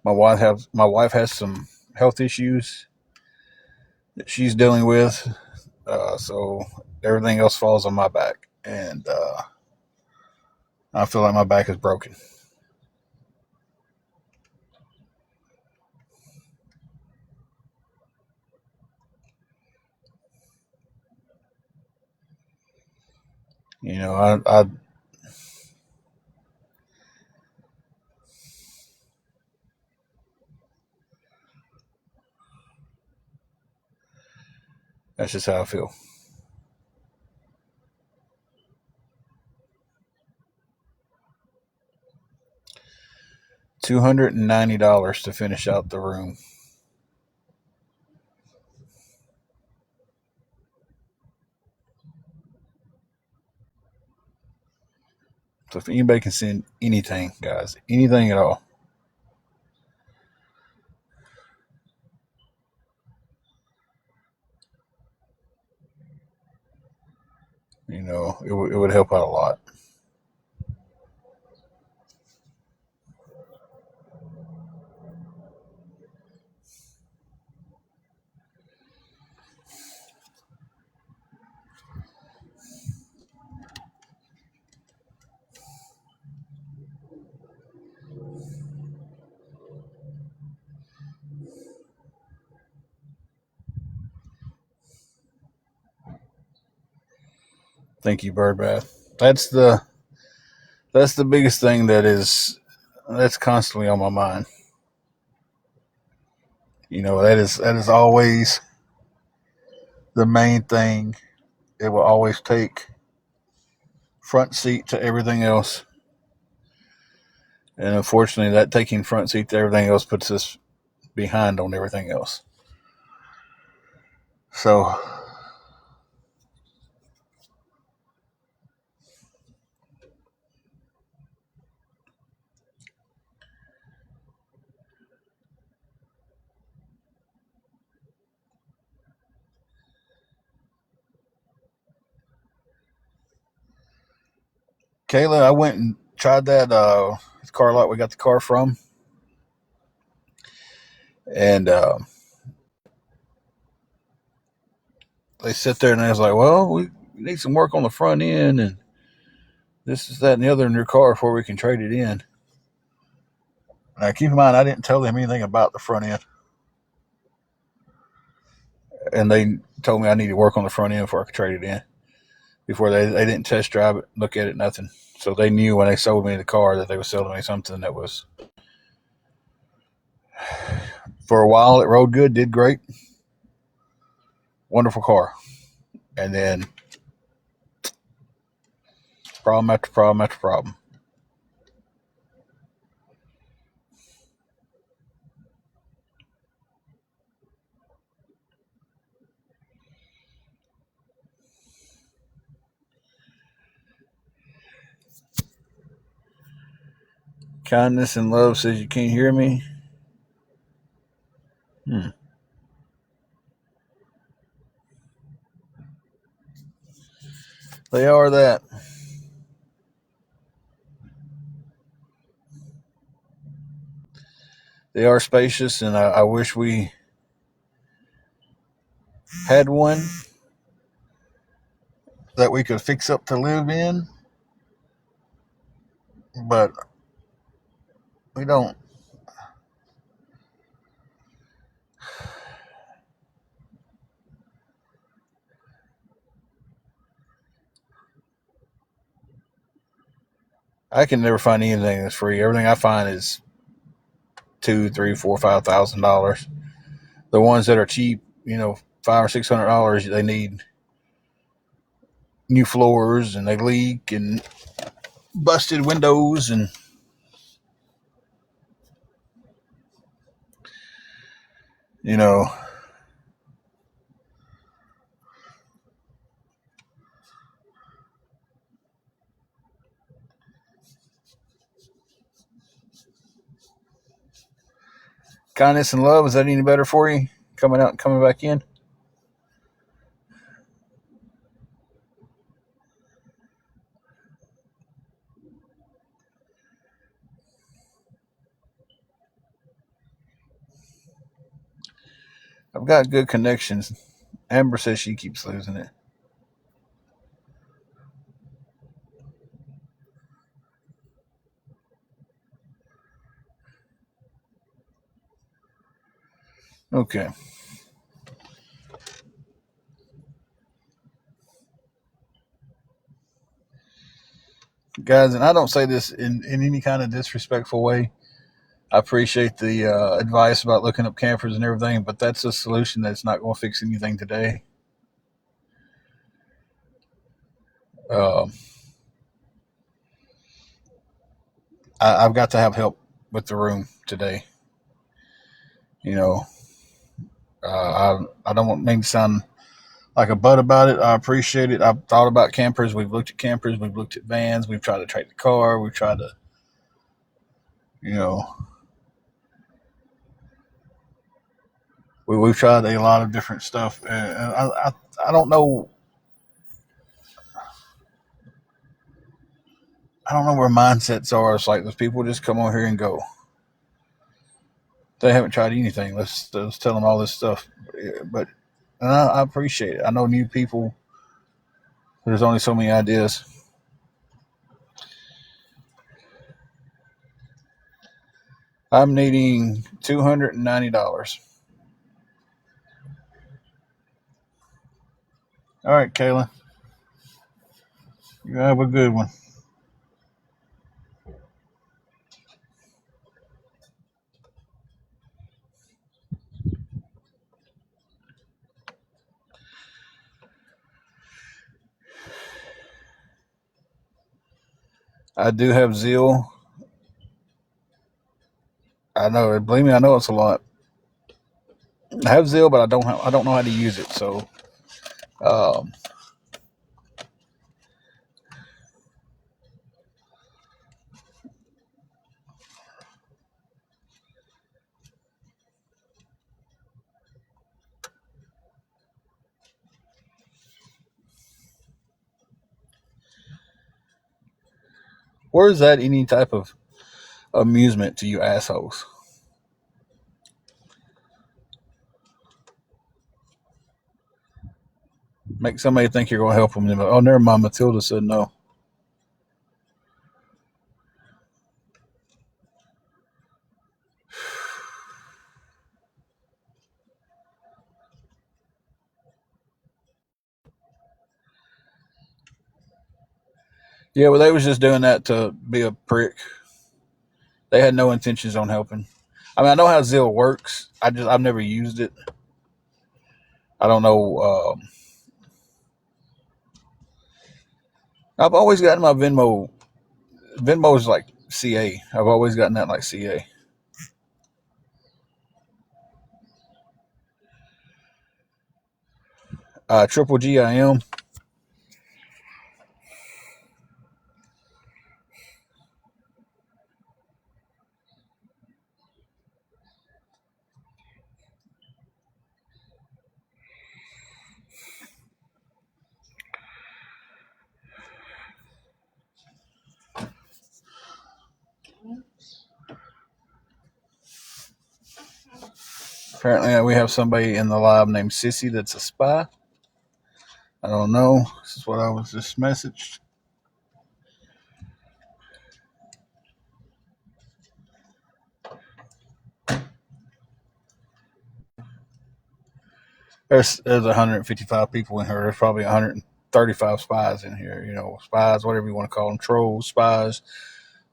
My wife has some health issues that she's dealing with, so everything else falls on my back, and I feel like my back is broken. I that's just how I feel. $290 to finish out the room. So if anybody can send anything, guys, anything at all, it would help out a lot. Thank you, Birdbath. That's the biggest thing that's constantly on my mind. That is always the main thing. It will always take front seat to everything else. And unfortunately, that taking front seat to everything else puts us behind on everything else. So, Kayla, I went and tried that car lot we got the car from. And they sit there and they was like, well, we need some work on the front end and this is that and the other in your car before we can trade it in. Now, keep in mind, I didn't tell them anything about the front end. And they told me I needed to work on the front end before I could trade it in. Before they didn't test drive it, look at it, nothing. So they knew when they sold me the car that they were selling me something that was, for a while, it rode good, did great. Wonderful car. And then problem after problem after problem. Kindness and Love says you can't hear me. They are that. They are spacious, and I wish we had one that we could fix up to live in, but we don't. I can never find anything that's free. Everything I find is $2, $3, $4, $5,000. The ones that are cheap, $500 or $600, they need new floors and they leak and busted windows and Kindness and Love. Is that any better for you? Coming out and coming back in? I've got good connections. Amber says she keeps losing it. Okay. Guys, and I don't say this in any kind of disrespectful way. I appreciate the advice about looking up campers and everything, but that's a solution that's not going to fix anything today. I've got to have help with the room today. You know, I don't mean to sound like a butt about it. I appreciate it. I've thought about campers. We've looked at campers. We've looked at vans. We've tried to trade the car. We've tried to, you know, we've tried a lot of different stuff. And I don't know. I don't know where mindsets are. It's like those people just come on here and go. They haven't tried anything. Let's tell them all this stuff. But I appreciate it. I know new people. There's only so many ideas. I'm needing $290. All right, Kayla. You have a good one. I do have Zeal. I know. Believe me, I know it's a lot. I have Zeal, but I don't know how to use it. So, um, where is that any type of amusement to you assholes? Make somebody think you're going to help them. Oh, never mind. Matilda said no. Yeah, well, they was just doing that to be a prick. They had no intentions on helping. I mean, I know how Zeal works. I've never used it. I don't know. I've always gotten my Venmo. Venmo is like CA. I've always gotten that like CA. Triple GIM. Apparently, we have somebody in the live named Sissy that's a spy. I don't know. This is what I was just messaged. There's 155 people in here. There's probably 135 spies in here. You know, spies, whatever you want to call them, trolls, spies,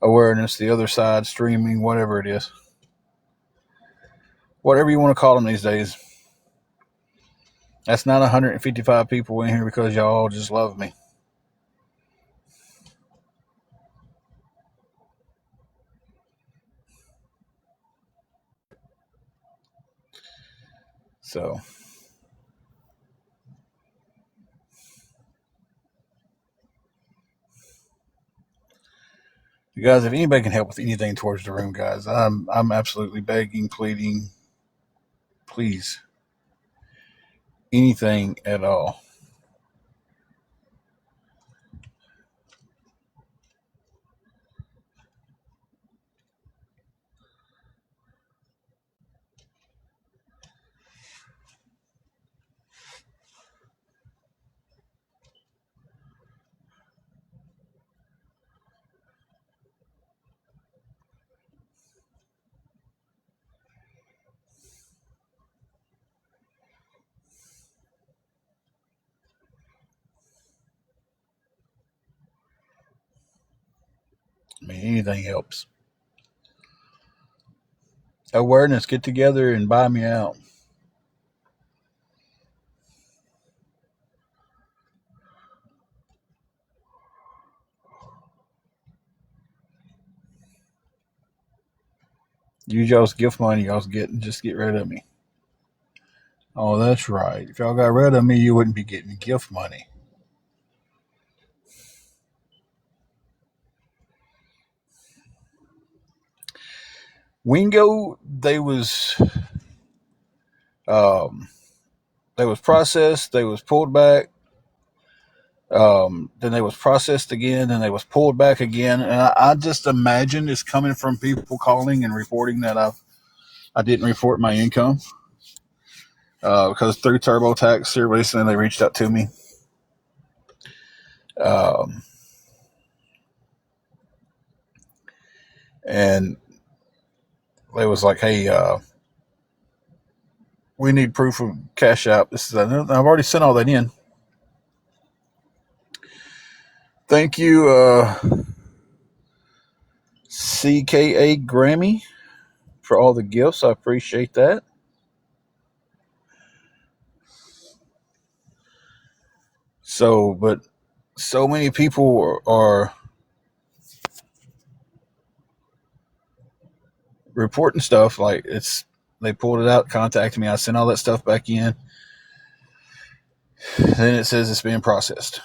awareness, the other side, streaming, whatever it is, whatever you want to call them these days. That's not 155 people in here because y'all all just love me. So, you guys, if anybody can help with anything towards the room, guys, I'm absolutely begging, pleading, please, anything at all. I mean, anything helps. Awareness, get together and buy me out. Use y'all's gift money y'all's getting. Just get rid of me. Oh, that's right. If y'all got rid of me, you wouldn't be getting gift money. Wingo, um, they was processed, they was pulled back, then they was processed again, then they was pulled back again, and I just imagine it's coming from people calling and reporting that I didn't report my income because through TurboTax, everybody saying they reached out to me. Um, and they was like, "Hey, we need proof of Cash App." This is I've already sent all that in. Thank you, CKA Grammy, for all the gifts. I appreciate that. So, but so many people are reporting stuff like they pulled it out, contacted me. I sent all that stuff back in. Then it says it's being processed.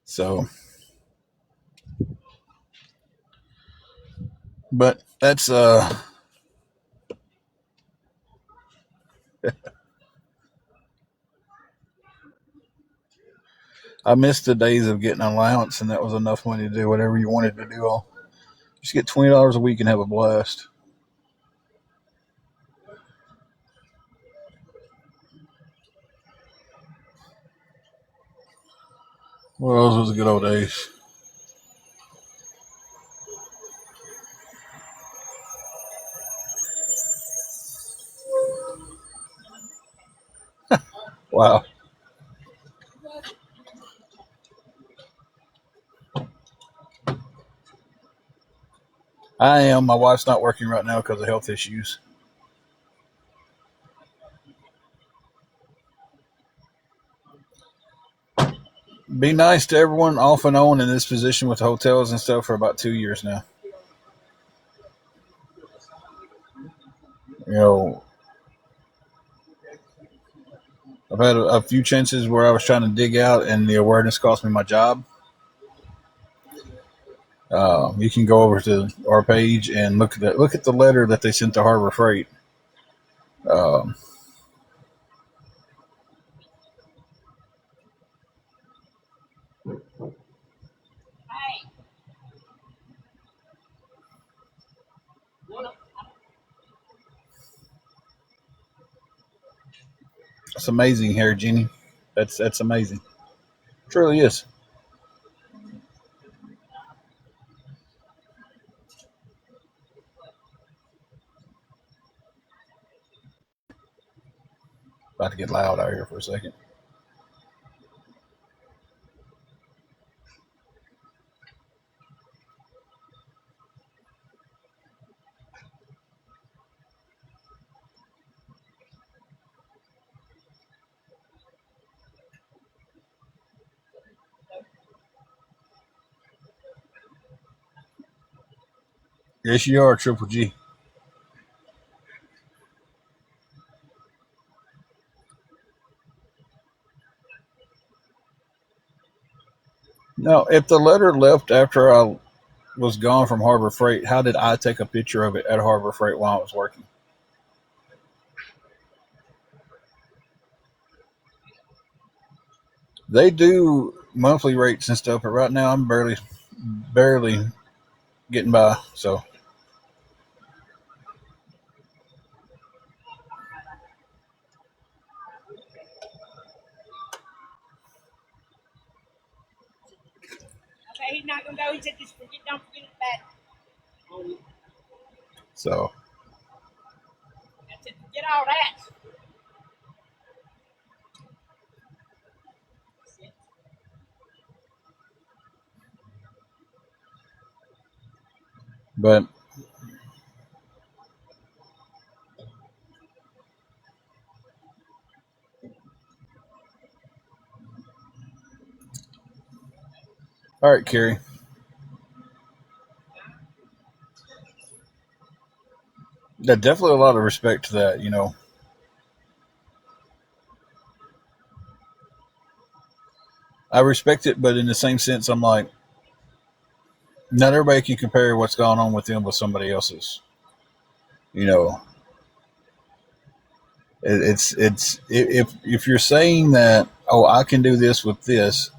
So, but that's I missed the days of getting an allowance, and that was enough money to do whatever you wanted to do. All just get $20 a week and have a blast. Well, those was the good old days. Wow. I am. My wife's not working right now because of health issues. Be nice to everyone off and on in this position with hotels and stuff for about 2 years now. You know, I've had a few chances where I was trying to dig out, and the awareness cost me my job. You can go over to our page and look at the letter that they sent to Harbor Freight. Um, it's amazing here, Jenny. That's amazing. It truly is. About to get loud out here for a second. Yes, you are, Triple G. Now, if the letter left after I was gone from Harbor Freight, how did I take a picture of it at Harbor Freight while I was working? They do monthly rates and stuff, but right now I'm barely getting by. So Okay, he's not gonna go. He said, just forget, don't forget it back. so I said, forget all that. But all right, Carrie. Yeah, definitely a lot of respect to that. I respect it, but in the same sense, I'm like, not everybody can compare what's going on with them with somebody else's. You know, it's if you're saying that, oh, I can do this with this,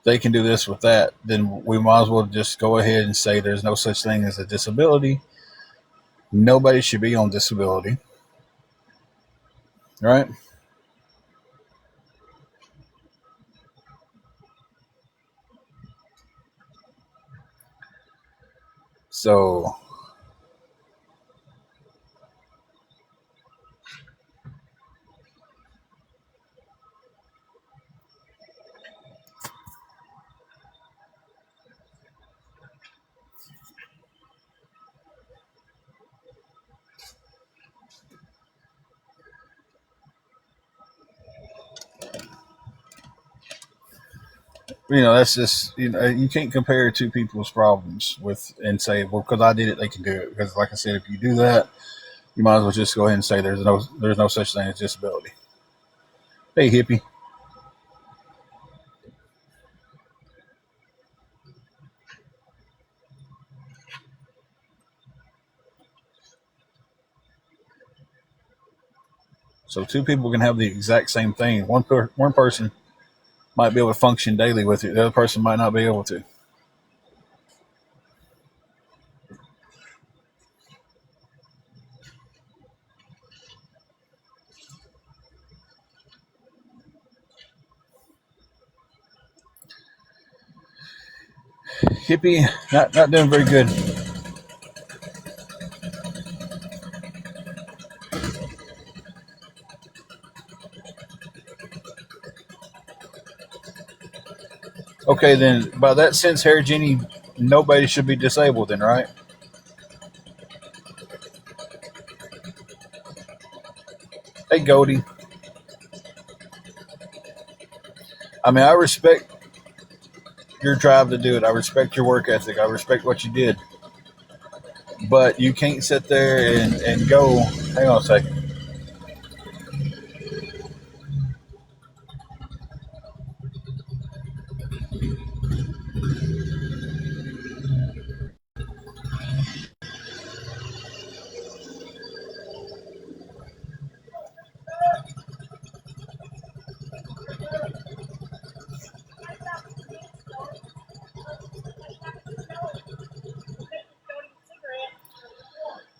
they can do this with that, then we might as well just go ahead and say there's no such thing as a disability. Nobody should be on disability, right? So, that's just, you can't compare two people's problems with and say, well, because I did it, they can do it. Because, like I said, if you do that, you might as well just go ahead and say there's no such thing as disability. Hey, hippie. So two people can have the exact same thing. One person might be able to function daily with it. The other person might not be able to. Hippie, not doing very good. Okay, then by that sense, Harry Jenny, nobody should be disabled, then, right? Hey, Goldie. I mean, I respect your drive to do it. I respect your work ethic. I respect what you did. But you can't sit there and go, hang on a second.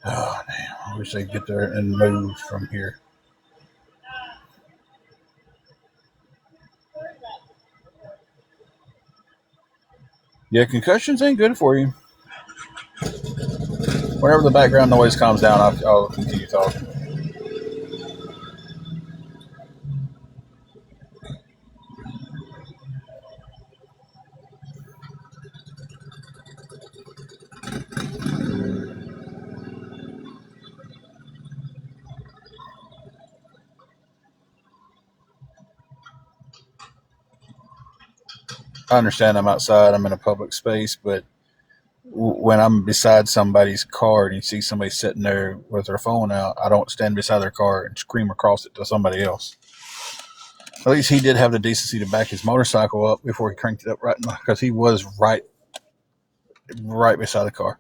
Oh, damn. I wish they'd get there and move from here. Yeah, concussions ain't good for you. Whenever the background noise calms down, I'll continue talking. I understand I'm outside, I'm in a public space, but when I'm beside somebody's car and you see somebody sitting there with their phone out, I don't stand beside their car and scream across it to somebody else. At least he did have the decency to back his motorcycle up before he cranked it up right, because he was right beside the car.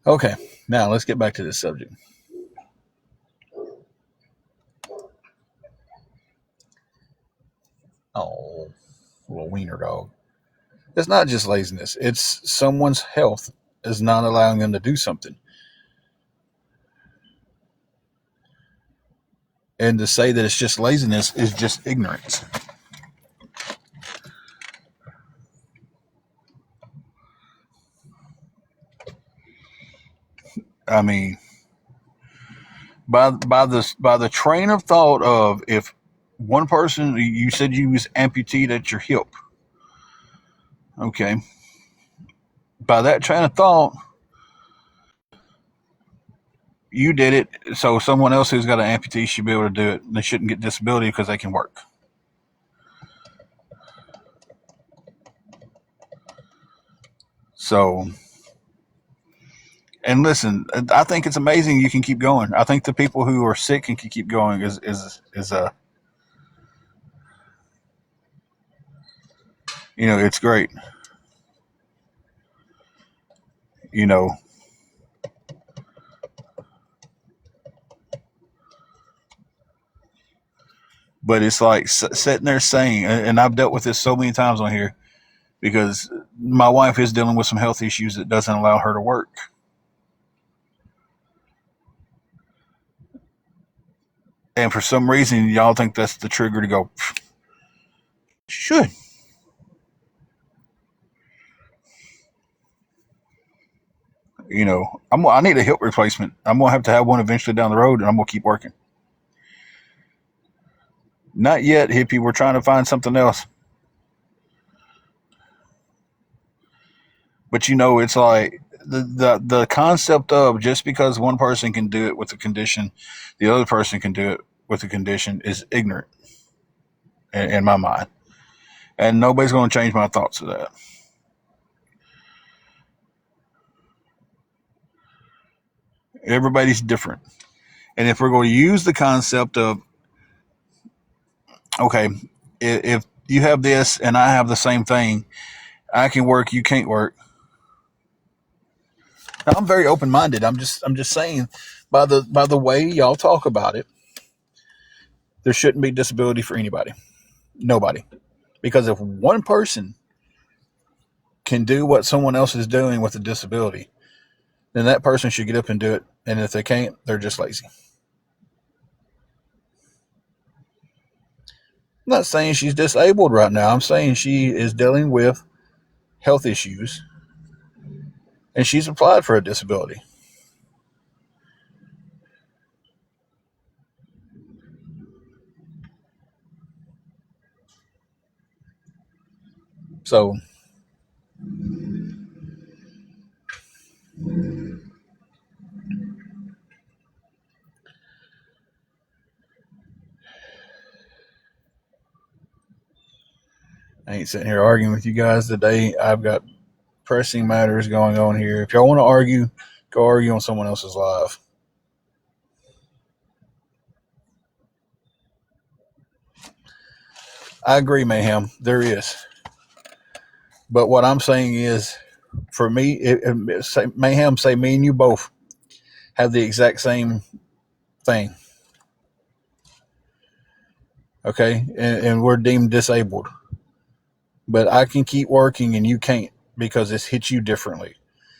Okay, now let's get back to this subject. Oh, little wiener dog. It's not just laziness. It's someone's health is not allowing them to do something. And to say that it's just laziness is just ignorance. I mean, by the train of thought of, if one person, you said you was amputee at your hip, okay, by that train of thought, you did it, so someone else who's got an amputee should be able to do it. They shouldn't get disability because they can work. So, and listen, I think it's amazing you can keep going. I think the people who are sick and can keep going is it's great. You know, but it's like sitting there saying, and I've dealt with this so many times on here because my wife is dealing with some health issues that doesn't allow her to work. And for some reason, y'all think that's the trigger to go, she should. I need a hip replacement. I'm going to have one eventually down the road, and I'm going to keep working. Not yet, hippie. We're trying to find something else. But it's like the concept of just because one person can do it with a condition, the other person can do it with a condition is ignorant in my mind. And nobody's going to change my thoughts of that. Everybody's different. And if we're going to use the concept of, okay, if you have this and I have the same thing, I can work, you can't work. Now, I'm very open minded. I'm just saying, by the way y'all talk about it, there shouldn't be disability for anybody. Nobody. Because if one person can do what someone else is doing with a disability, then that person should get up and do it. And if they can't, they're just lazy. I'm not saying she's disabled right now. I'm saying she is dealing with health issues and she's applied for a disability. So I ain't sitting here arguing with you guys today. I've got pressing matters going on here. If y'all want to argue, go argue on someone else's live. I agree, Mayhem. There is. But what I'm saying is, for me, Mayhem, say me and you both have the exact same thing. Okay? And we're deemed disabled. But I can keep working and you can't because it's hit you differently.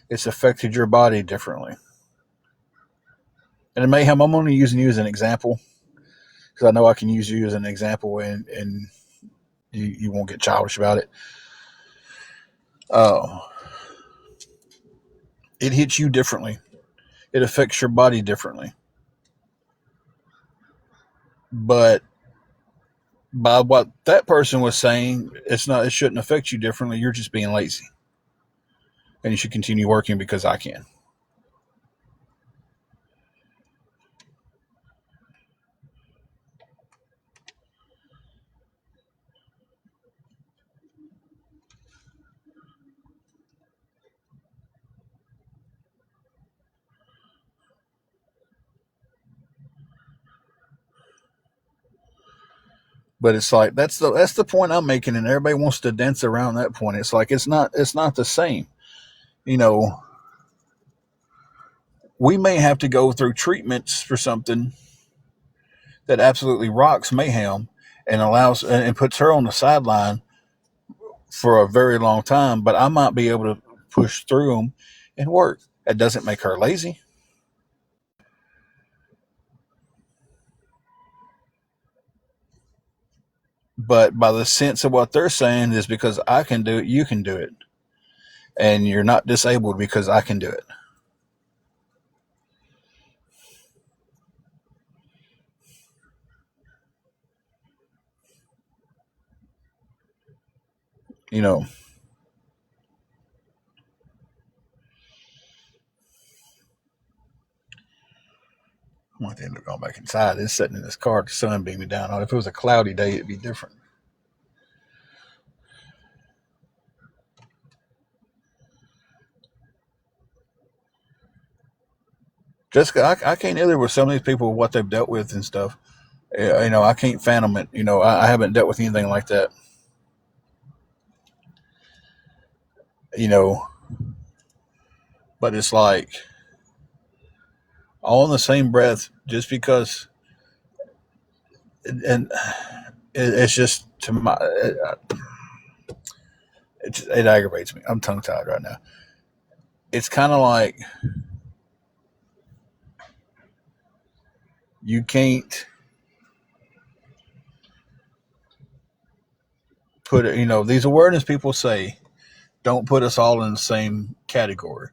It's affected your body differently. And Mayhem, I'm only using you as an example because I know I can use you as an example and you won't get childish about it. Uh, it hits you differently. It affects your body differently. But by what that person was saying, it shouldn't affect you differently. You're just being lazy. And you should continue working because I can. But it's like that's the point I'm making, and everybody wants to dance around that point. It's like it's not the same. You know, we may have to go through treatments for something that absolutely rocks Mayhem and allows and puts her on the sideline for a very long time, but I might be able to push through them and work. That doesn't make her lazy. But by the sense of what they're saying is because I can do it, you can do it. And you're not disabled because I can do it. You know, I ended up going back inside. It's sitting in this car, the sun beaming down on it. If it was a cloudy day, it'd be different. Jessica, I can't either with some of these people, what they've dealt with and stuff. I can't fathom it. I haven't dealt with anything like that. You know, but it's like all in the same breath, just because, and it's just to my, it aggravates me. I'm tongue tied right now. It's kind of like you can't put it. These awareness people say, don't put us all in the same category.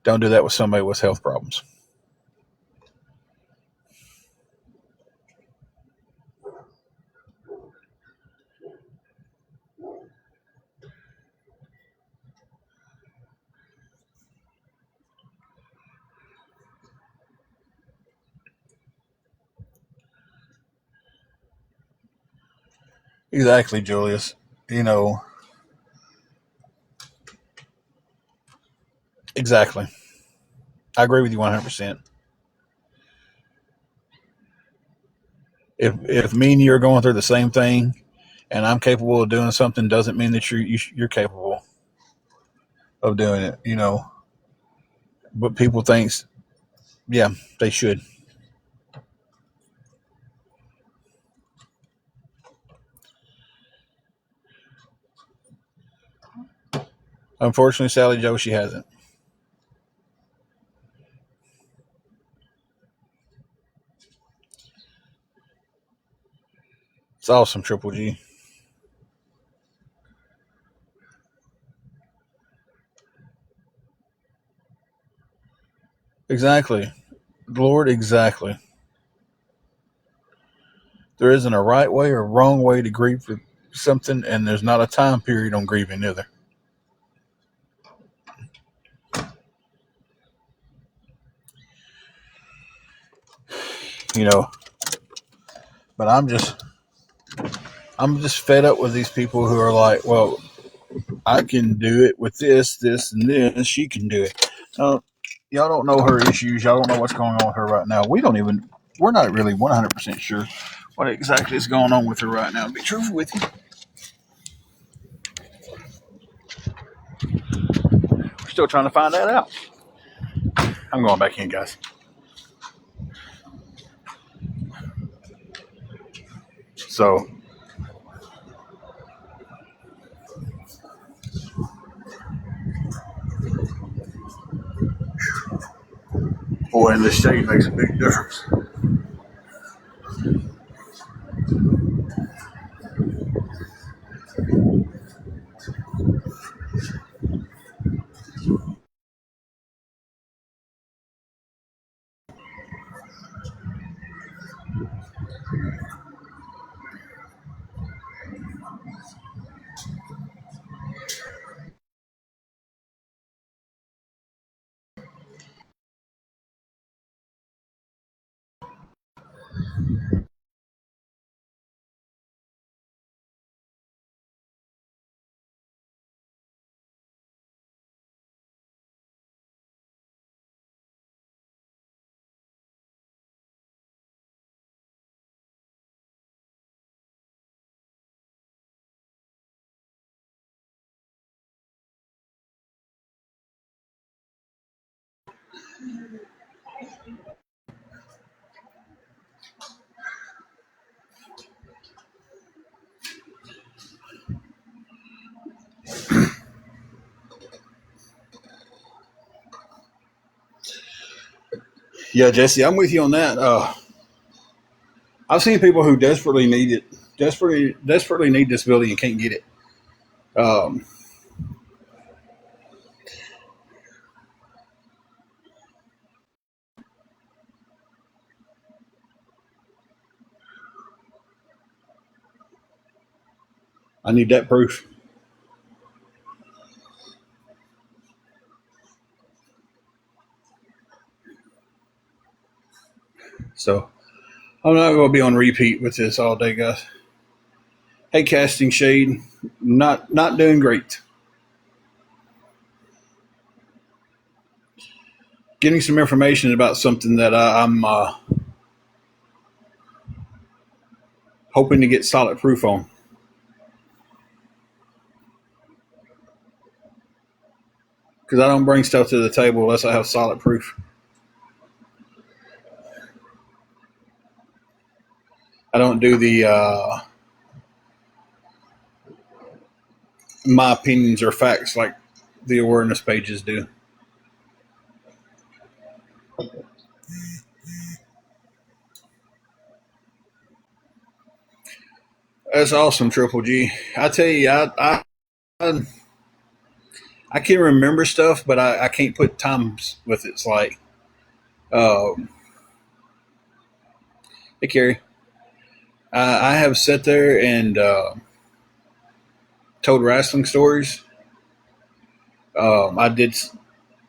Don't do that with somebody with health problems. Exactly, Julius. You know, exactly. I agree with you 100%. If me and you are going through the same thing, and I'm capable of doing something, doesn't mean that you're capable of doing it. But people thinks, yeah, they should. Unfortunately, Sally Joe, she hasn't. It's awesome, Triple G. Exactly, Lord. Exactly. There isn't a right way or wrong way to grieve for something, and there's not a time period on grieving either. You know, but I'm just fed up with these people who are like, well, I can do it with this, and this. She can do it. Y'all don't know her issues. Y'all don't know what's going on with her right now. We're not really 100% sure what exactly is going on with her right now. To be truthful with you, we're still trying to find that out. I'm going back in, guys. So, boy, in this shade makes a big difference. Yeah, Jesse, I'm with you on that. I've seen people who desperately need it, desperately need disability and can't get it. Um, I need that proof. So I'm not going to be on repeat with this all day, guys. Hey, Casting Shade, not doing great. Getting some information about something that I'm hoping to get solid proof on. Because I don't bring stuff to the table unless I have solid proof. I don't do the my opinions or facts like the awareness pages do. That's awesome, Triple G. I tell you, I can remember stuff, but I can't put times with it. It's like, um, hey, Carrie, I have sat there and told wrestling stories. I did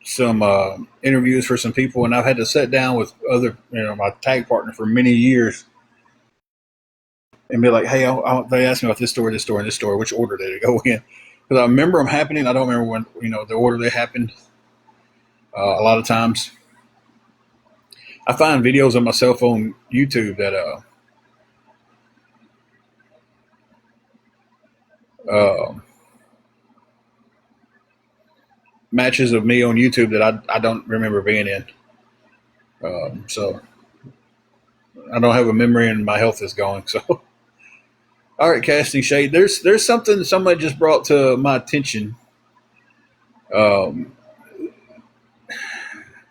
some interviews for some people, and I've had to sit down with other, my tag partner for many years and be like, hey, they asked me about this story, this story, and this story. Which order did it go in? Because I remember them happening. I don't remember when, the order they happened. A lot of times, I find videos on my cell phone, YouTube, that uh, matches of me on YouTube that I don't remember being in. So I don't have a memory, and my health is going. So, all right, Casting Shade. There's something somebody just brought to my attention. Um,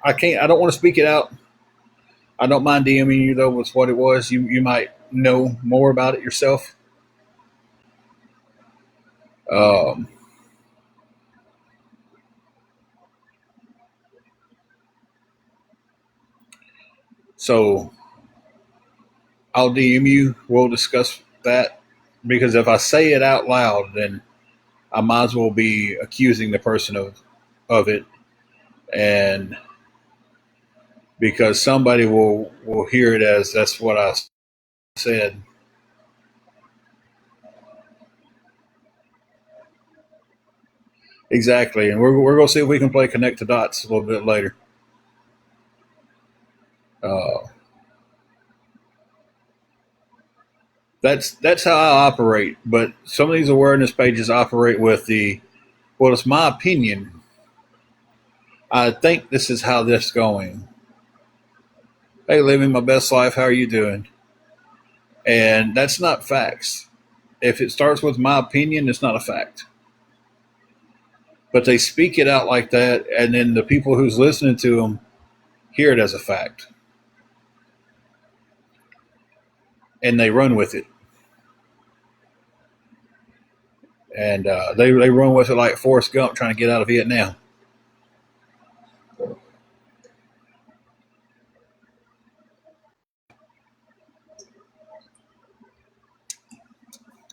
I don't want to speak it out. I don't mind DMing you though with what it was. You might know more about it yourself. Um, so I'll DM you. We'll discuss that because if I say it out loud, then I might as well be accusing the person of it, and because somebody will hear it as that's what I said. Exactly, and we're going to see if we can play connect the dots a little bit later. Uh, that's how I operate. But some of these awareness pages operate with the well, it's my opinion. I think this is how this is going. Hey, living my best life. How are you doing? And that's not facts. If it starts with my opinion, it's not a fact. But they speak it out like that, and then the people who's listening to them hear it as a fact, and they run with it. And they run with it like Forrest Gump trying to get out of Vietnam.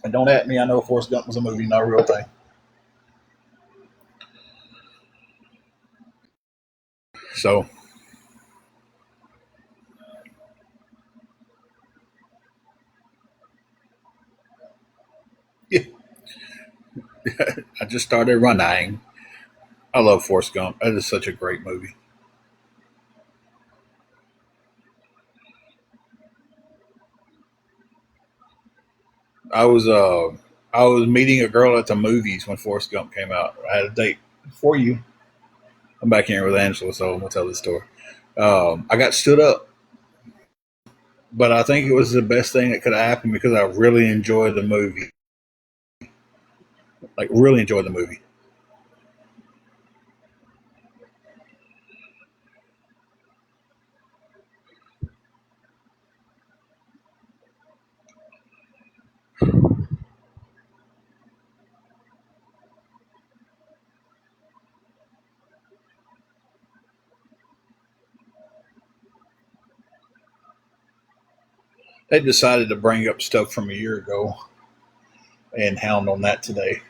And don't at me. I know Forrest Gump was a movie, not a real thing. So yeah, I just started running. I love Forrest Gump. That is such a great movie. I was uh I was meeting a girl at the movies when Forrest Gump came out. I had a date for you. I'm back here with Angela, so I'm gonna tell this story. I got stood up, but I think it was the best thing that could have happened because I really enjoyed the movie. Like really enjoyed the movie. They decided to bring up stuff from a year ago and hound on that today.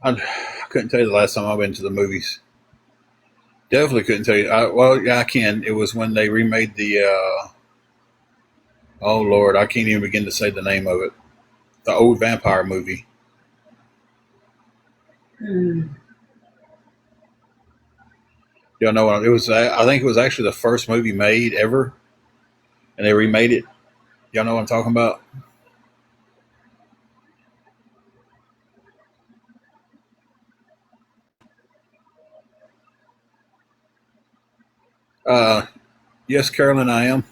I couldn't tell you the last time I've been to the movies. Definitely couldn't tell you. Well, yeah, I can. It was when they remade the. Oh Lord, I can't even begin to say the name of it. The old vampire movie. Y'all know what it was? I think it was actually the first movie made ever, and they remade it. Y'all know what I'm talking about? Uh, yes, Carolyn, I am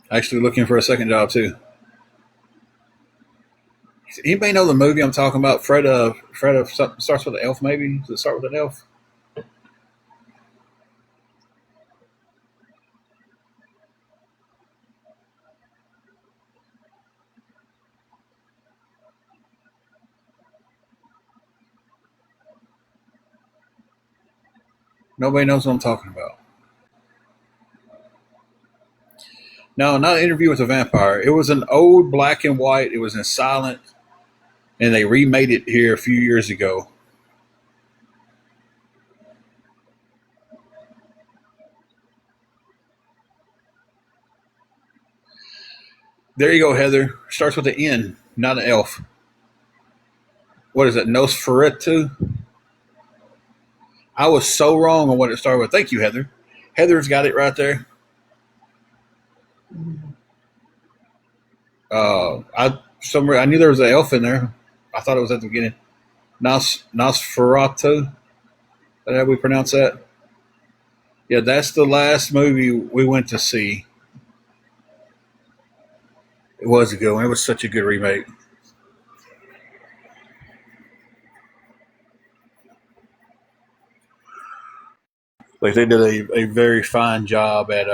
actually looking for a second job too. Anybody know the movie I'm talking about? Fred starts with an elf. Maybe does it start with an elf? Nobody knows what I'm talking about. No, not an interview with a vampire. It was an old black and white. It was in silent, and they remade it here a few years ago. There you go, Heather. Starts with an N, not an elf. What is it? Nosferatu? I was so wrong on what it started with. Thank you, Heather. Heather's got it right there. I knew there was an elf in there. I thought it was at the beginning. Nosferatu. Is that how we pronounce that? Yeah, that's the last movie we went to see. It was a good one. It was such a good remake. Like they did a very fine job at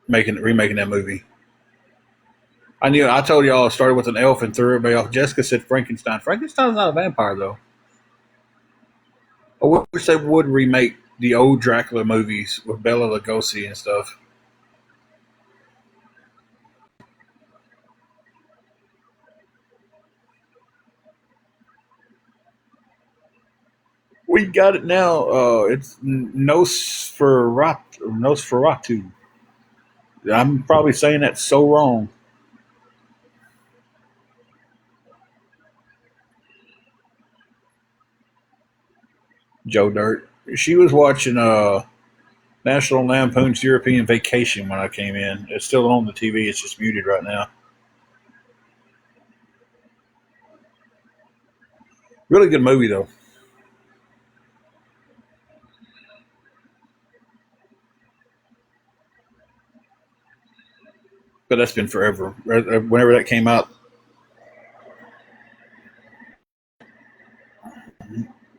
making remaking that movie. I told y'all it started with an elf and threw everybody off. Jessica said Frankenstein. Frankenstein's not a vampire though. I wish they would remake the old Dracula movies with Bela Lugosi and stuff. We got it now. It's Nosferatu. I'm probably saying that so wrong. Joe Dirt. She was watching National Lampoon's European Vacation when I came in. It's still on the TV. It's just muted right now. Really good movie though. But that's been forever. Whenever that came out,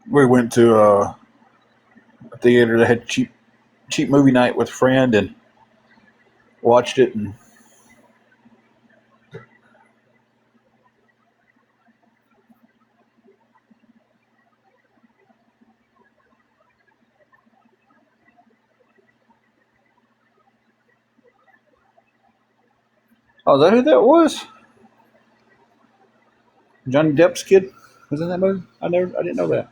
we went to a theater that had cheap movie night with a friend and watched it. And oh, is that who that was? Johnny Depp's kid was in that movie. I didn't know that.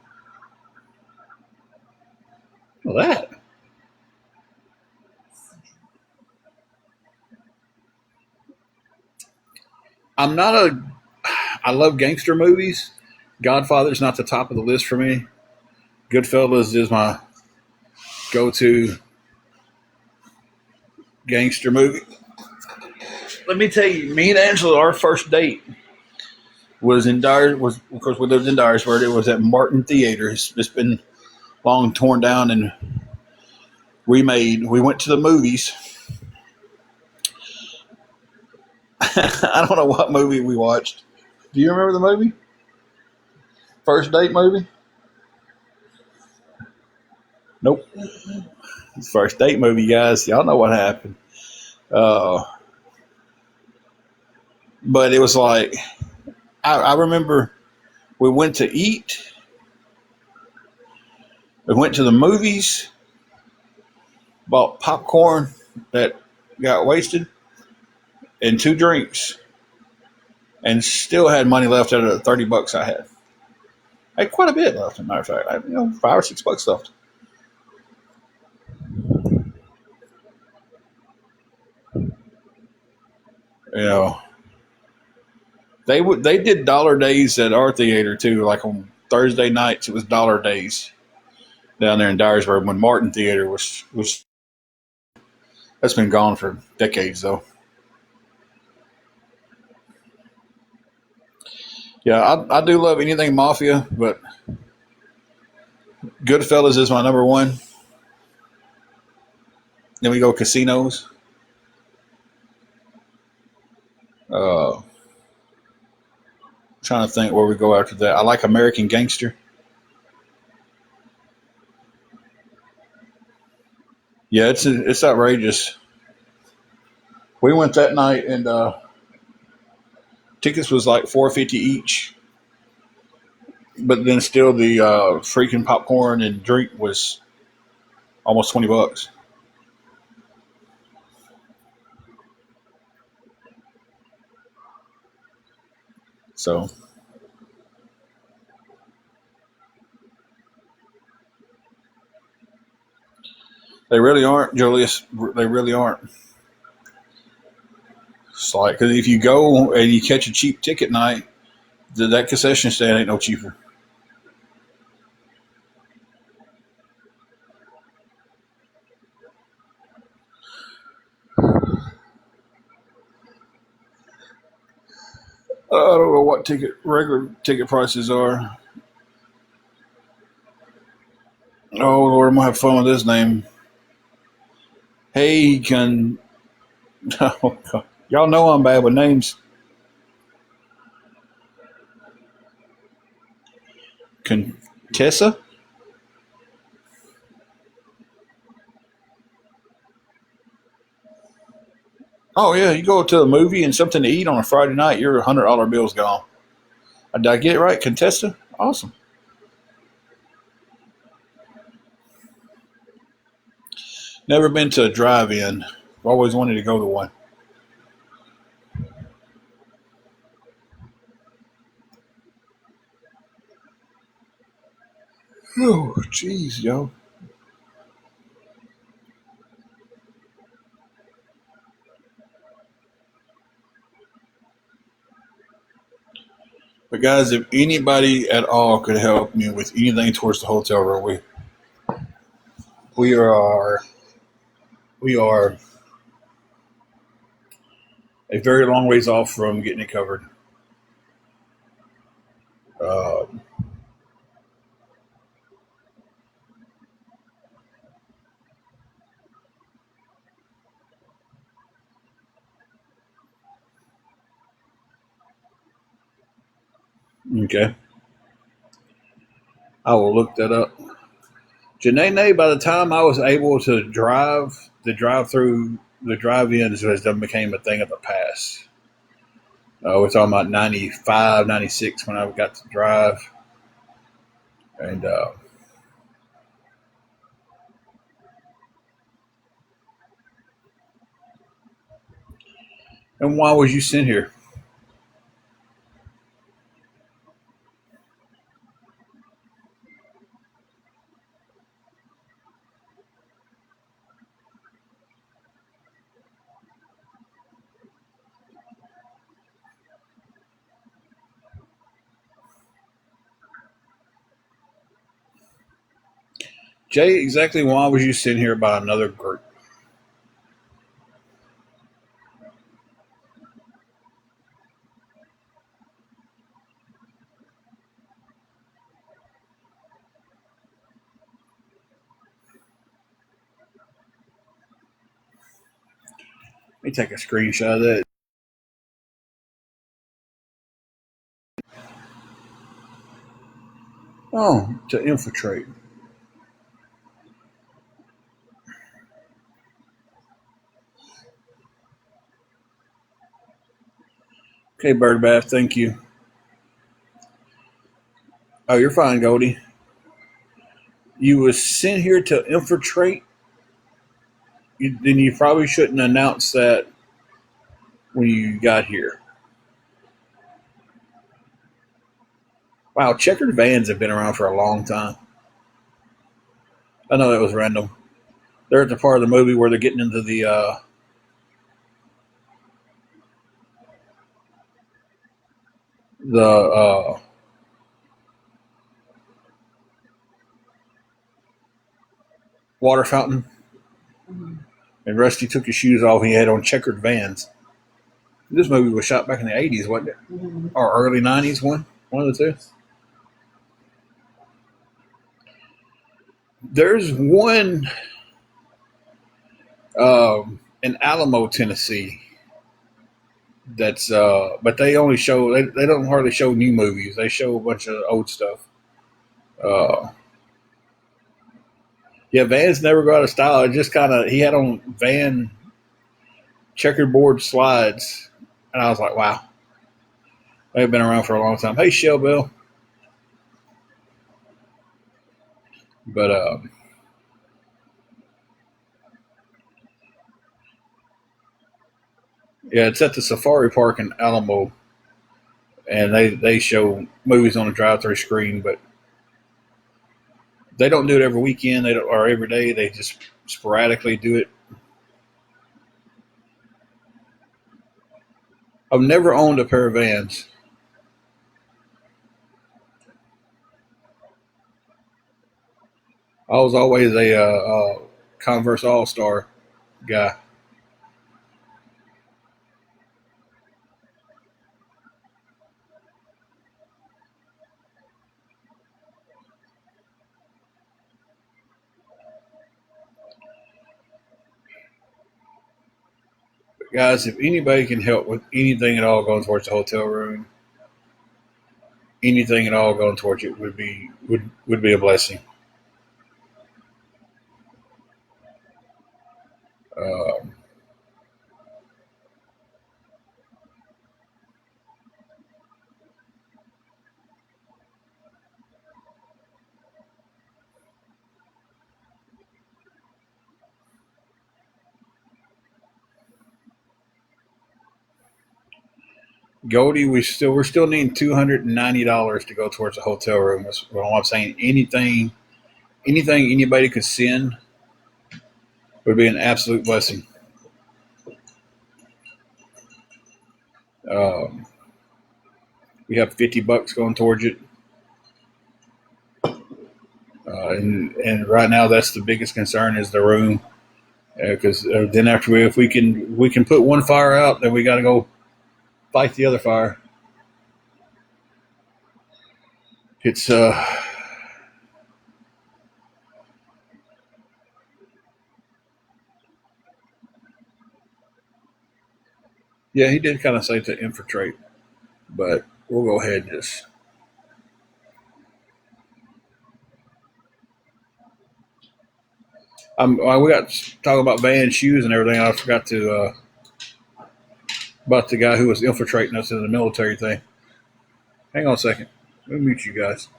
Well, that I'm not a. I love gangster movies. Godfather's not the top of the list for me. Goodfellas is my go-to gangster movie. Let me tell you, me and Angela, our first date was in Dyer. Was of course we lived in Dyersburg. It was at Martin Theater. It's been long torn down and remade. We went to the movies. I don't know what movie we watched. Do you remember the movie? First date movie? Nope. First date movie, guys. Y'all know what happened. Uh, but it was like I remember we went to eat. We went to the movies. Bought popcorn that got wasted, and 2 drinks, and still had money left out of the $30 I had. I had quite a bit left, as a matter of fact. I had, $5 or $6 left. You know, they did dollar days at our theater too. Like on Thursday nights, it was dollar days down there in Dyersburg when Martin Theater was. That's been gone for decades though. Yeah, I do love anything mafia, but Goodfellas is my number one. Then we go Casinos. Trying to think where we go after that. I like American Gangster. Yeah, it's outrageous. We went that night and tickets was like $4.50 each, but then still the freaking popcorn and drink was almost $20. So they really aren't, Julius. They really aren't. It's like, because if you go and you catch a cheap ticket night, that concession stand ain't no cheaper. I don't know what regular ticket prices are. Oh Lord, I'm gonna have fun with this name. Hey, can oh, God. Y'all know I'm bad with names. Contessa? Oh yeah, you go to a movie and something to eat on a Friday night, your $100 bill's gone. Did I get it right? Contessa? Awesome. Never been to a drive-in. Always wanted to go to one. Oh, jeez, yo. But guys, if anybody at all could help me with anything towards the hotel room, we are we are a very long ways off from getting it covered. Uh, okay, I will look that up. Janae, by the time I was able to drive, the drive-ins has done became a thing of the past. We're talking about 95, 96 when I got to drive. And why was you sent here? Jay, exactly why was you sent here by another group? Let me take a screenshot of that. Oh, to infiltrate. Okay, Bird Bath, thank you. Oh, you're fine, Goldie. You was sent here to infiltrate. Then you probably shouldn't announce that when you got here. Wow, checkered vans have been around for a long time. I know that was random. They're at the part of the movie where they're getting into the water fountain, and Rusty took his shoes off. And he had on checkered vans. This movie was shot back in the '80s, wasn't it, or early '90s? One of the two. There's one in Alamo, Tennessee. That's but they only show they don't hardly show new movies. They show a bunch of old stuff. Uh, yeah, Van's never got a style. It just kind of he had on Van checkerboard slides, and I was like, wow, they've been around for a long time. Hey, Shell Bill, but yeah, it's at the Safari Park in Alamo, and they show movies on a drive-through screen, but they don't do it every weekend. They don't or every day. They just sporadically do it. I've never owned a pair of Vans. I was always a Converse All Star guy. But guys, if anybody can help with anything at all going towards the hotel room, anything at all going towards it would be a blessing. Um, Goldie, we're still needing $290 to go towards the hotel room. That's what I'm saying. Anything anybody could send would be an absolute blessing. Um, we have $50 going towards it, and right now that's the biggest concern is the room. Because then after if we can put one fire out, then we got to go fight the other fire. It's yeah, he did kind of say to infiltrate, but we'll go ahead and just. We got to talk about van shoes and everything. I forgot to about the guy who was infiltrating us in the military thing. Hang on a second. Let me mute you guys.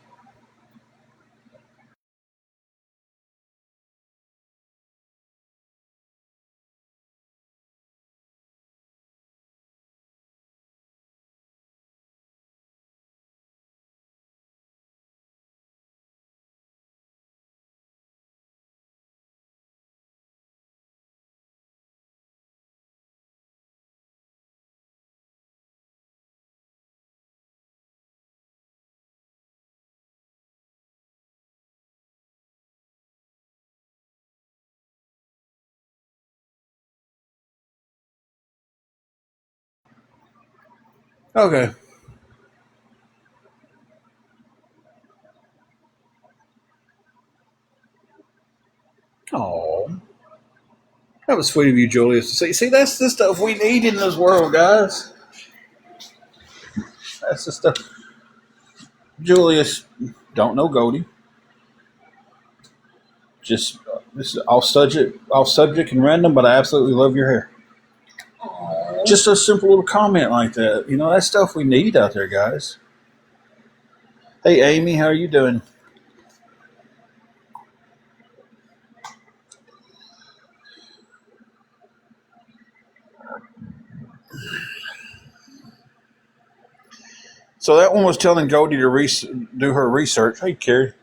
Okay. Oh, that was sweet of you, Julius. See, that's the stuff we need in this world, guys. That's the stuff. Julius, don't know Goldie. Just this is off subject and random, but I absolutely love your hair. Just a simple little comment like that. You know, that's stuff we need out there, guys. Hey, Amy, how are you doing? So that one was telling Goldie to do her research. Hey, Carrie.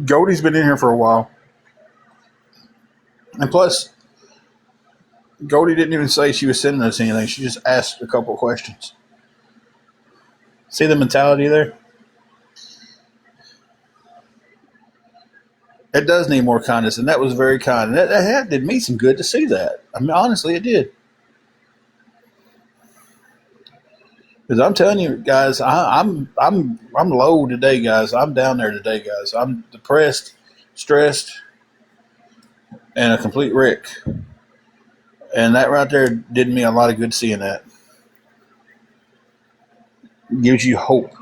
Goldie's been in here for a while. And plus, Goldie didn't even say she was sending us anything. She just asked a couple questions. See the mentality there? It does need more kindness, and that was very kind. And that did me some good to see that. I mean, honestly, it did. Because I'm telling you, guys, I'm low today, guys. I'm down there today, guys. I'm depressed, stressed, and a complete wreck. And that right there did me a lot of good seeing that. Gives you hope.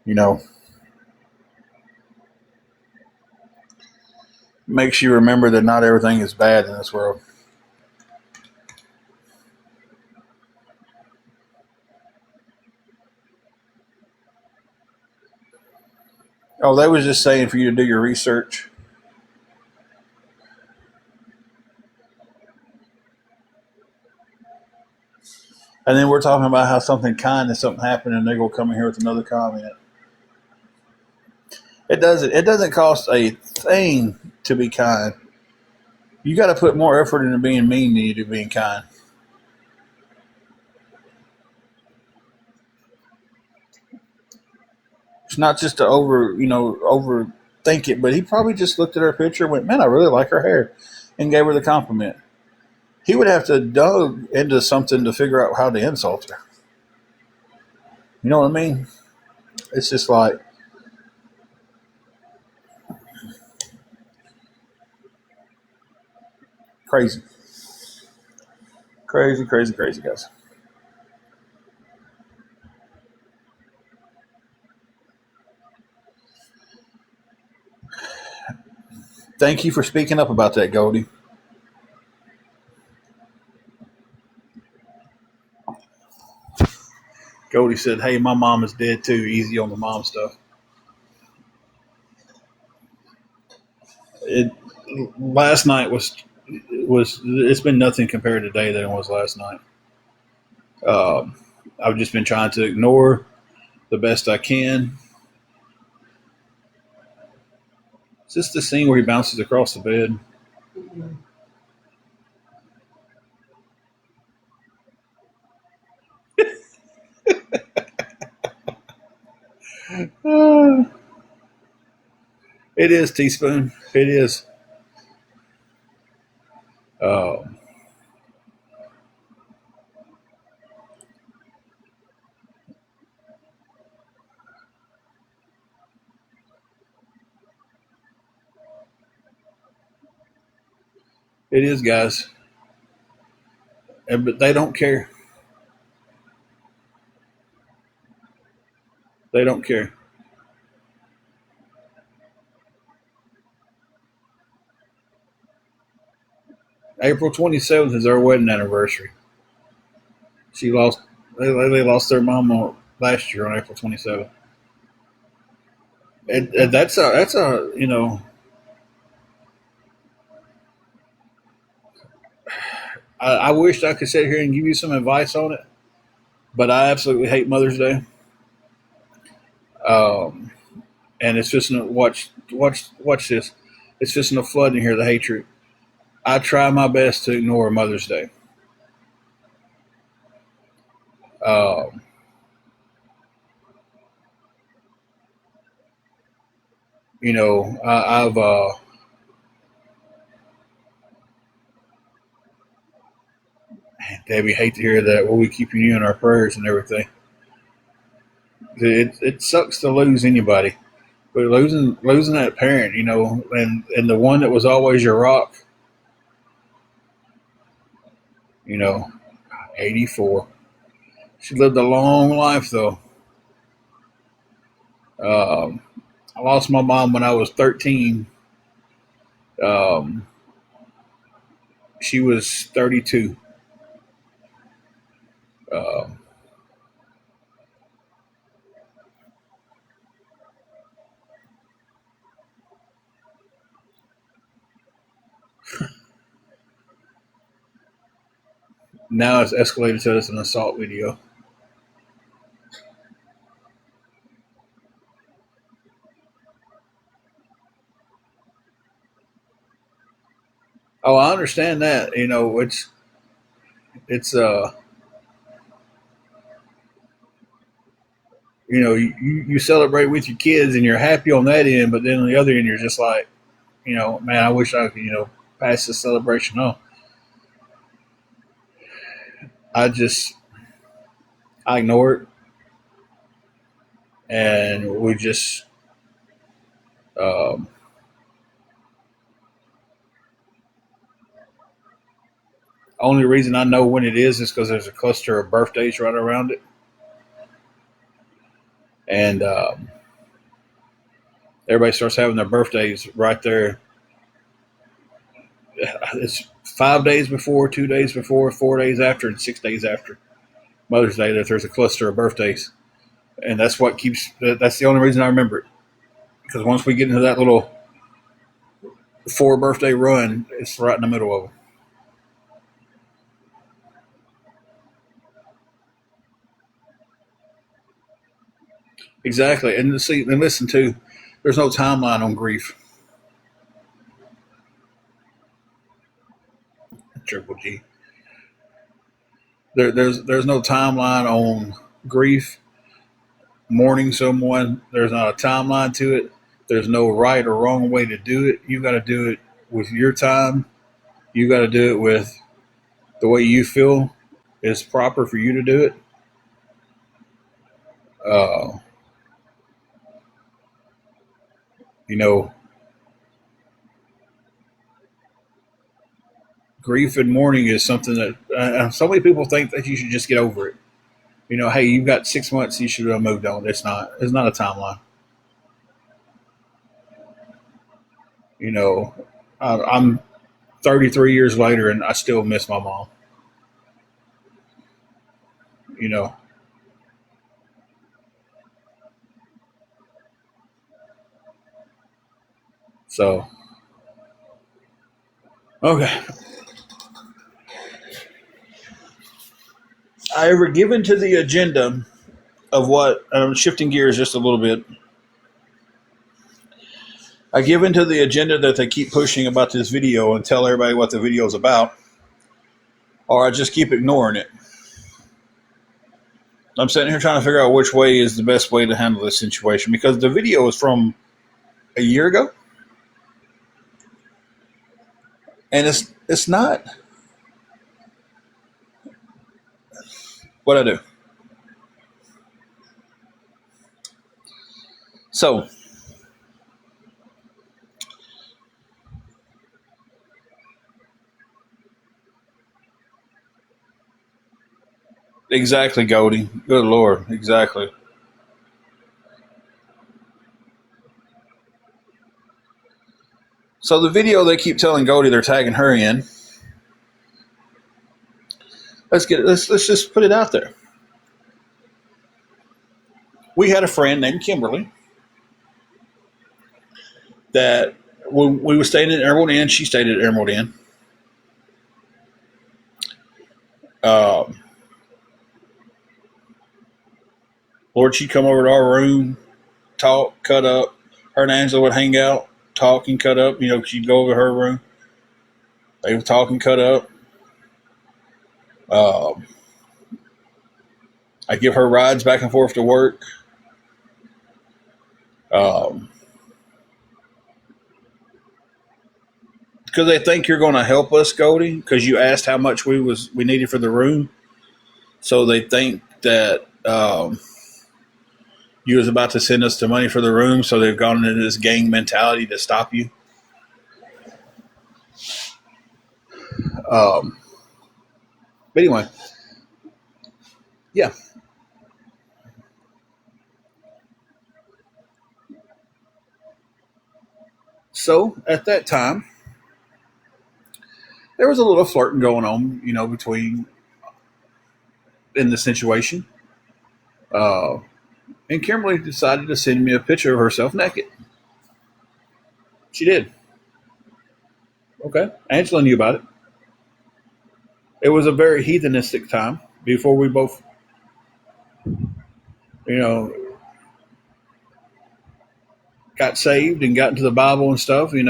You know, makes you remember that not everything is bad in this world. Oh, they was just saying for you to do your research. And then we're talking about how something kind and something happened, and they're gonna come in here with another comment. It doesn't cost a thing to be kind. You got to put more effort into being mean than you do being kind. It's not just to overthink it, but he probably just looked at her picture and went, "Man, I really like her hair," and gave her the compliment. He would have to dug into something to figure out how to insult her. You know what I mean? It's just like crazy, crazy, crazy, crazy, guys. Thank you for speaking up about that, Goldie. Goldie said, "Hey, my mom is dead too. Easy on the mom stuff." It last night was it's been nothing compared to today than it was last night. Um, I've just been trying to ignore the best I can. It's just the scene where he bounces across the bed. Uh, it is teaspoon. It is. Uh, it is, guys. But they don't care. They don't care. April 27th is our wedding anniversary. She lost. They lost their mom last year on April 27th. That's a I wished I could sit here and give you some advice on it, but I absolutely hate Mother's Day. Um, and it's just watch this. It's just a flood in here the hatred. I try my best to ignore Mother's Day. Um, I've Debbie hate to hear that. Well, we keeping you in our prayers and everything. It sucks to lose anybody, but losing that parent, and the one that was always your rock, 84. She lived a long life though. Um, I lost my mom when I was 13. Um, she was 32. Um, Now it's escalated to an assault video. Oh, I understand that. It's you celebrate with your kids and you're happy on that end, but then on the other end you're just like, man, I wish I could, pass this celebration on. I ignore it, and we just um, only reason I know when it is because there's a cluster of birthdays right around it, and everybody starts having their birthdays right there. It's 5 days before, 2 days before, 4 days after, and 6 days after Mother's Day that there's a cluster of birthdays, and that's what keeps. That's the only reason I remember it, because once we get into that little 4 birthday run, it's right in the middle of them. Exactly, and see, and listen too. There's no timeline on grief. Triple G. There's no timeline on grief, mourning someone. There's not a timeline to it. There's no right or wrong way to do it. You got to do it with your time. You got to do it with the way you feel is proper for you to do it. Uh, you know, grief and mourning is something that so many people think that you should just get over it. Hey, you've got 6 months, you should have moved on. It's not. It's not a timeline. I'm 33 years later and I still miss my mom. You know, so okay. I ever given to the agenda of what? I'm shifting gears just a little bit. I give into the agenda that they keep pushing about this video and tell everybody what the video is about, or I just keep ignoring it. I'm sitting here trying to figure out which way is the best way to handle this situation, because the video is from a year ago, and it's not what I do. So exactly, Goldie. Good Lord, exactly. So the video they keep telling Goldie they're tagging her in. Let's just put it out there. We had a friend named Kimberly that we were staying at Emerald Inn. She stayed at Emerald Inn. Lord, she'd come over to our room, talk, cut up. Her and Angela would hang out, talk and cut up. She'd go over to her room. They would talk and cut up. I give her rides back and forth to work. Because they think you're going to help us, Goldie, because you asked how much we needed for the room. So they think that you was about to send us the money for the room, so they've gone into this gang mentality to stop you. But anyway, yeah. So at that time, there was a little flirting going on, between in the situation. And Kimberly decided to send me a picture of herself naked. She did. Okay. Angela knew about it. It was a very heathenistic time before we both, you know, got saved and got into the Bible and stuff. We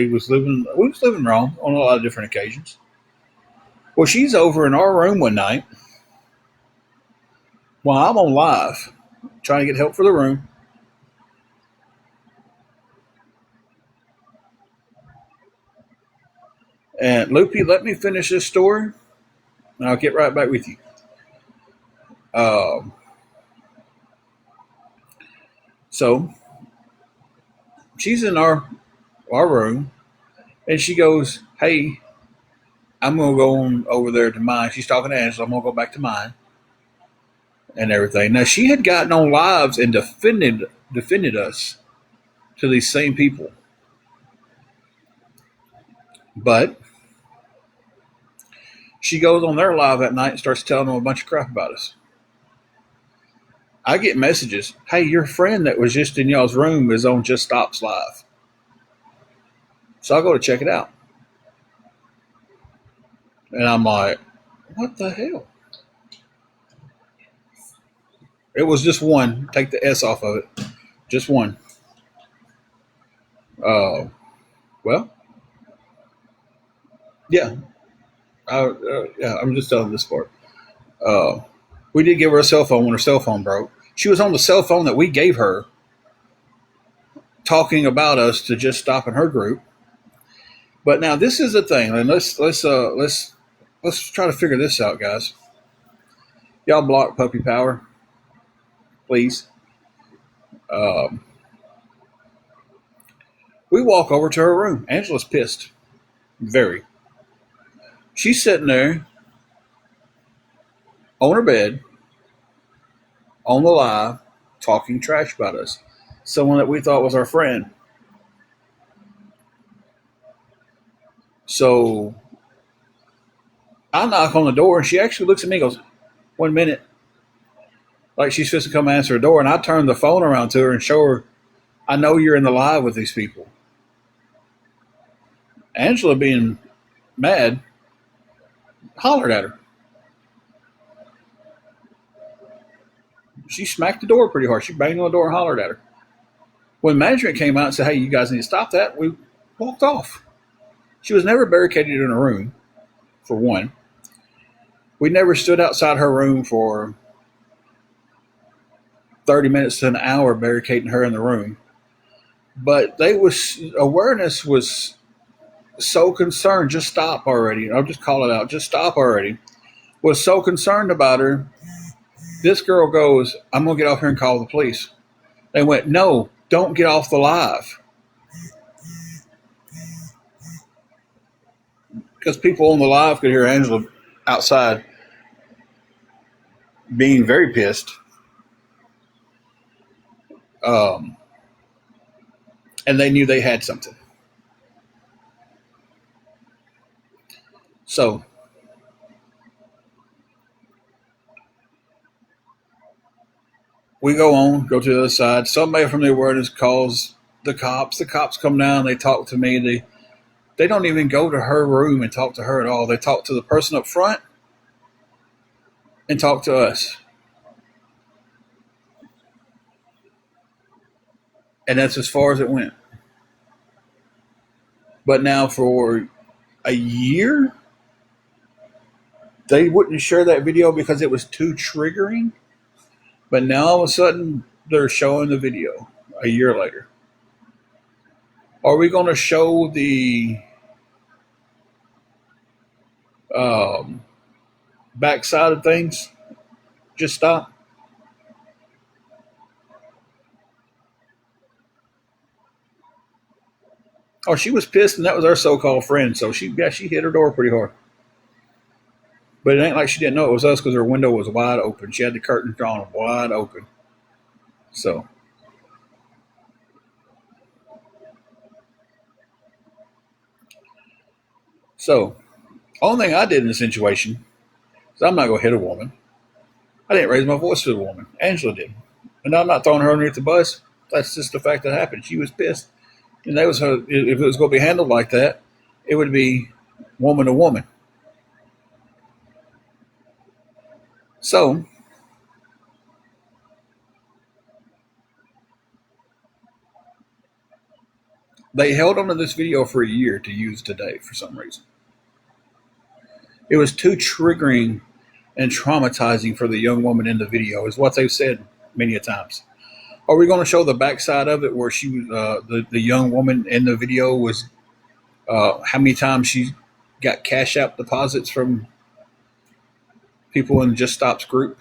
was living wrong on a lot of different occasions. Well, she's over in our room one night while I'm on live trying to get help for the room. And Loopy, let me finish this story, and I'll get right back with you. Um, so she's in our room, and she goes, "Hey, I'm gonna go on over there to mine." She's talking to Angela. I'm gonna go back to mine and everything. Now she had gotten on lives and defended us to these same people, but she goes on their live that night and starts telling them a bunch of crap about us. I get messages, "Hey, your friend that was just in y'all's room is on Just Stop's live." So I go to check it out. And I'm like, what the hell? It was just one. Take the S off of it. Just one. Uh, well, yeah. Yeah, I'm just telling this part. Uh, we did give her a cell phone when her cell phone broke. She was on the cell phone that we gave her talking about us to Just Stop in her group. But now this is the thing, and let's try to figure this out, guys. Y'all block Puppy Power, please. Um, we walk over to her room. Angela's pissed, very. She's sitting there on her bed, on the live, talking trash about us. Someone that we thought was our friend. So I knock on the door, and she actually looks at me and goes, "1 minute." Like she's supposed to come answer the door, and I turn the phone around to her and show her, "I know you're in the live with these people." Angela, being mad, hollered at her. She smacked the door pretty hard. She banged on the door and hollered at her. When management came out and said, "Hey, you guys need to stop that," we walked off. She was never barricaded in a room, for one. We never stood outside her room for 30 minutes to an hour barricading her in the room. But awareness was so concerned, "Just stop already." I'll just call it out. "Just stop already." Was so concerned about her. This girl goes, "I'm going to get off here and call the police." They went, "No, don't get off the live." Because people on the live could hear Angela outside being very pissed. And they knew they had something. So we go to the other side. Somebody from the awareness calls the cops. The cops come down. They talk to me. They don't even go to her room and talk to her at all. They talk to the person up front and talk to us. And that's as far as it went. But now for a year, they wouldn't share that video because it was too triggering. But now all of a sudden, they're showing the video a year later. Are we going to show the backside of things? Just stop. Oh, she was pissed, and that was our so-called friend. So she hit her door pretty hard. But it ain't like she didn't know it was us because her window was wide open. She had the curtains drawn wide open. So only thing I did in this situation is I'm not going to hit a woman. I didn't raise my voice to the woman. Angela did. And I'm not throwing her underneath the bus. That's just the fact that happened. She was pissed. And that was her. If it was going to be handled like that, it would be woman to woman. So they held onto this video for a year to use today for some reason. It was too triggering and traumatizing for the young woman in the video, is what they've said many a times. Are we going to show the backside of it, where she, the young woman in the video was, how many times she got cash out deposits from people in Just Stop's group?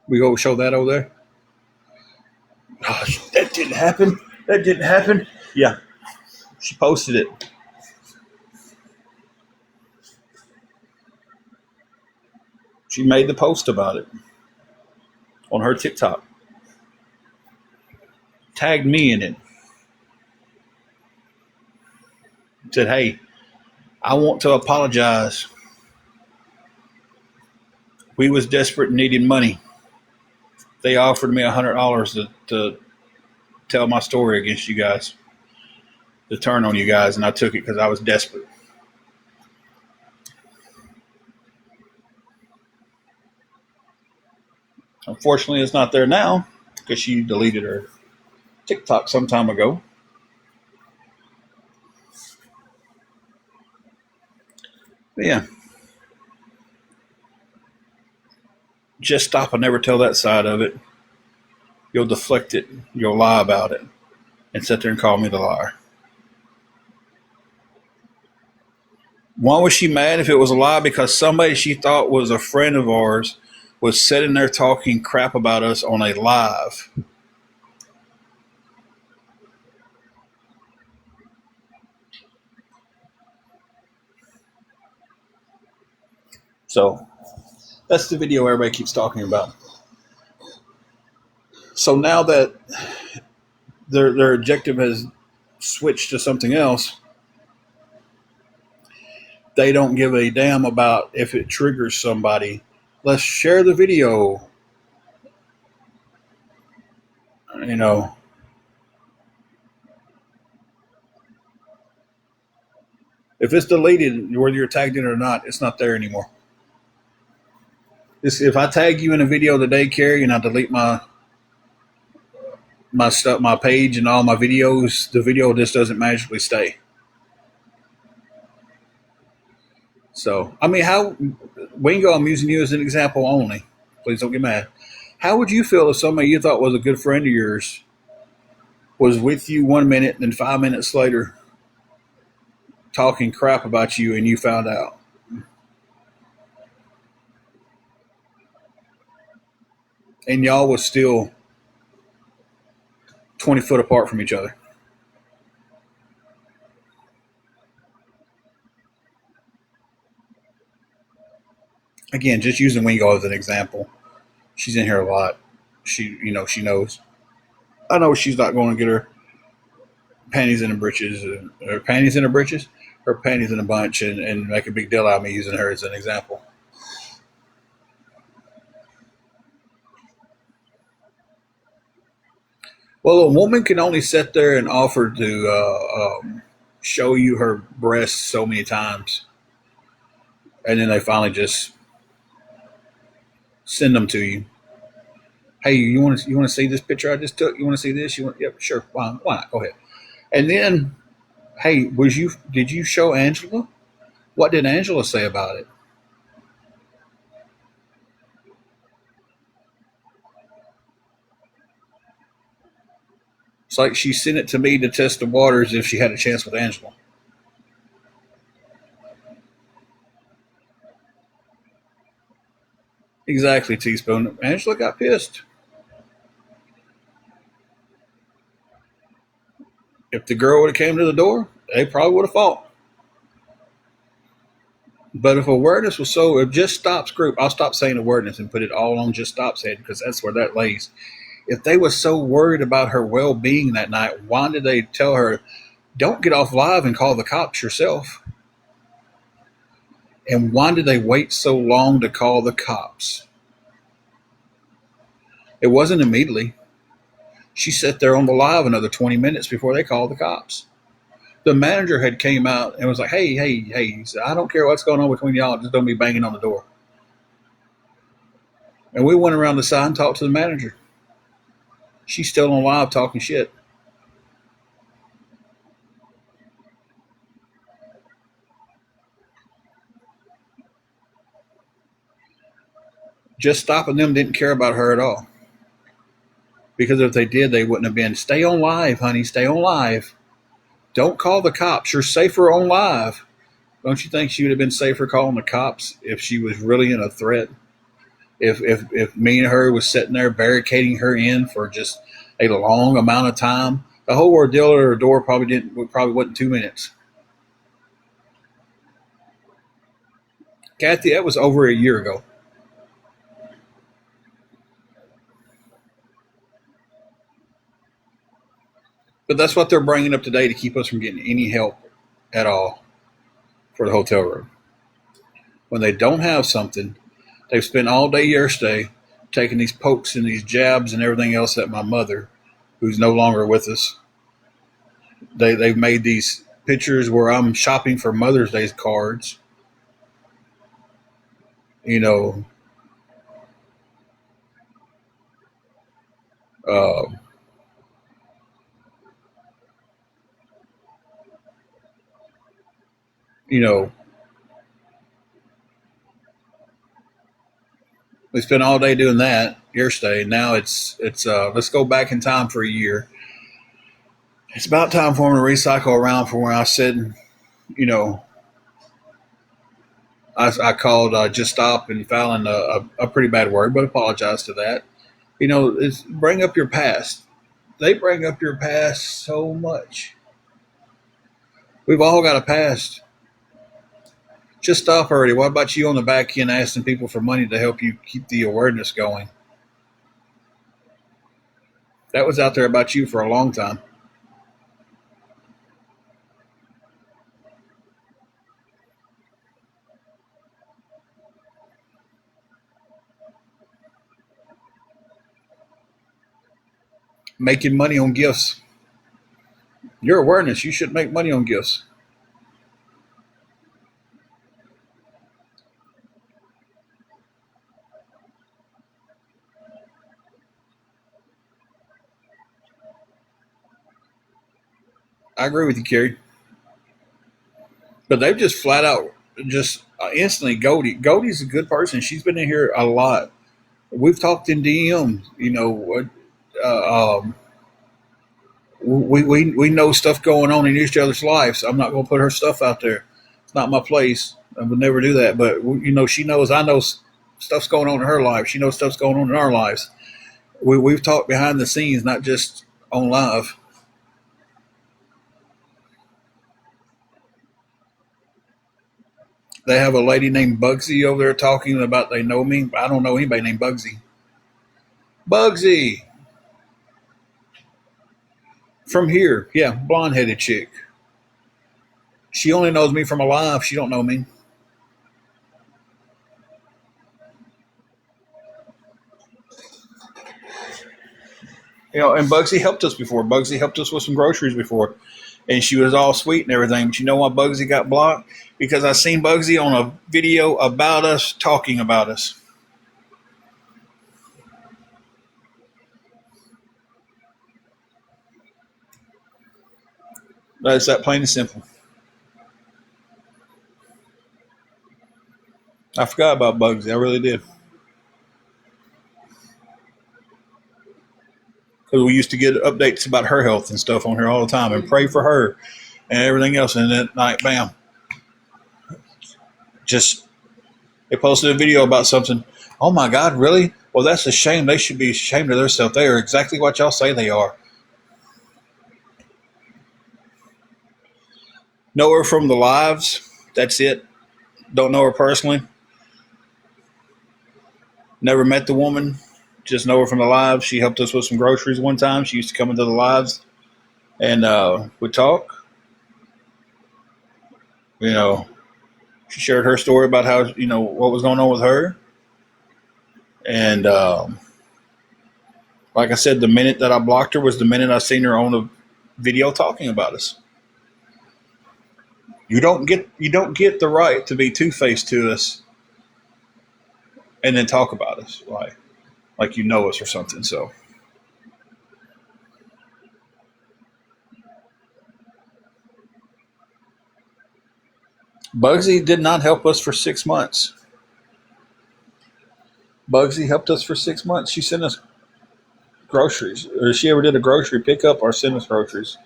We go show that over there. Gosh, that didn't happen. That didn't happen. Yeah, she posted it. She made the post about it on her TikTok. Tagged me in it. Said, hey, I want to apologize. We was desperate and needed money. They offered me $100 to tell my story against you guys, to turn on you guys, and I took it because I was desperate. Unfortunately, it's not there now because she deleted her TikTok some time ago. But yeah. Just Stop and never tell that side of it. You'll deflect it. You'll lie about it and sit there and call me the liar. Why was she mad if it was a lie? Because somebody she thought was a friend of ours was sitting there talking crap about us on a live. So that's the video everybody keeps talking about. So now that their objective has switched to something else, they don't give a damn about if it triggers somebody. Let's share the video. You know, if it's deleted, whether you're tagged in it or not, it's not there anymore. If I tag you in a video today, Carrie, and I delete my stuff, my page, and all my videos, the video just doesn't magically stay. So, I mean, how, Wingo, I'm using you as an example only. Please don't get mad. How would you feel if somebody you thought was a good friend of yours was with you 1 minute and then 5 minutes later talking crap about you and you found out? And y'all was still 20 foot apart from each other. Again, just using Wingo as an example. She's in here a lot. She knows. I know she's not going to get her panties in her britches, her panties in a bunch, and make a big deal out of me using her as an example. Well, a woman can only sit there and offer to show you her breasts so many times, and then they finally just send them to you. Hey, you want to see this picture I just took? You want to see this? Yep, sure. Why not? Go ahead. And then, hey, did you show Angela? What did Angela say about it? It's like she sent it to me to test the waters if she had a chance with Angela. Exactly, Teaspoon. Angela got pissed. If the girl would have came to the door, they probably would have fought. But if Just Stop's group, I'll stop saying awareness and put it all on Just Stop's head because that's where that lays. If they were so worried about her well-being that night, why did they tell her, don't get off live and call the cops yourself? And why did they wait so long to call the cops? It wasn't immediately. She sat there on the live another 20 minutes before they called the cops. The manager had came out and was like, "Hey, hey, hey!" He said, "I don't care what's going on between y'all. Just don't be banging on the door." And we went around the side and talked to the manager. She's still on live talking shit. Just stopping them didn't care about her at all. Because if they did, they wouldn't have been. Stay on live, honey. Stay on live. Don't call the cops. You're safer on live. Don't you think she would have been safer calling the cops if she was really in a threat? If me and her was sitting there barricading her in for just a long amount of time, the whole ordeal at her door probably wasn't 2 minutes. Kathy, that was over a year ago. But that's what they're bringing up today to keep us from getting any help at all for the hotel room. When they don't have something, they've spent all day yesterday taking these pokes and these jabs and everything else at my mother, who's no longer with us. They've made these pictures where I'm shopping for Mother's Day cards. You know, uh, you know, we spent all day doing that yesterday. Now it's let's go back in time for a year. It's about time for them to recycle around from where I said, you know, I called Just Stop and Fallon a pretty bad word, but apologize to that. You know, it's bring up your past. They bring up your past so much. We've all got a past. Just stop already. What about you on the back end asking people for money to help you keep the awareness going? That was out there about you for a long time. Making money on gifts. Your awareness, you should make money on gifts. I agree with you, Kerry. But they've just flat out just instantly Goldie. Goldie's a good person. She's been in here a lot. We've talked in DM. You know, we know stuff going on in each other's lives. I'm not going to put her stuff out there. It's not my place. I would never do that. But you know, she knows I know stuff's going on in her life. She knows stuff's going on in our lives. We've talked behind the scenes, not just on live. They have a lady named Bugsy over there talking about they know me. I don't know anybody named Bugsy. Bugsy from here, yeah, blonde headed chick. She only knows me from alive. She don't know me. You know, and Bugsy helped us before. Bugsy helped us with some groceries before, and she was all sweet and everything. But you know why Bugsy got blocked? Because I seen Bugsy on a video about us talking about us. That's that plain and simple. I forgot about Bugsy. I really did. Because we used to get updates about her health and stuff on here all the time and pray for her and everything else. And then, like, bam, just they posted a video about something. Oh my God, really? Well, that's a shame. They should be ashamed of themselves. They are exactly what y'all say they are. Know her from the lives. That's it. Don't know her personally. Never met the woman. Just know her from the lives. She helped us with some groceries one time. She used to come into the lives and would talk. You know, she shared her story about how, you know, what was going on with her. And like I said, the minute that I blocked her was the minute I seen her on a video talking about us. You don't get the right to be two-faced to us and then talk about us like you know us or something. So Bugsy did not help us for 6 months. Bugsy helped us for 6 months. She sent us groceries. Or she ever did a grocery pickup or sent us groceries.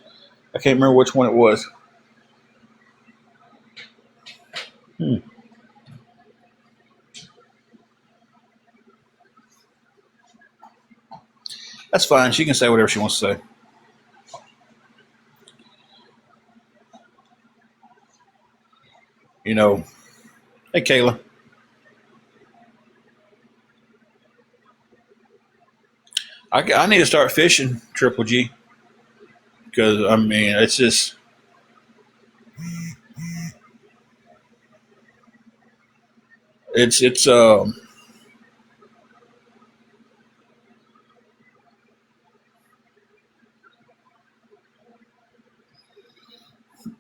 I can't remember which one it was. Hmm. That's fine. She can say whatever she wants to say. You know, hey, Kayla, I need to start fishing, Triple G, because I mean, it's just, it's.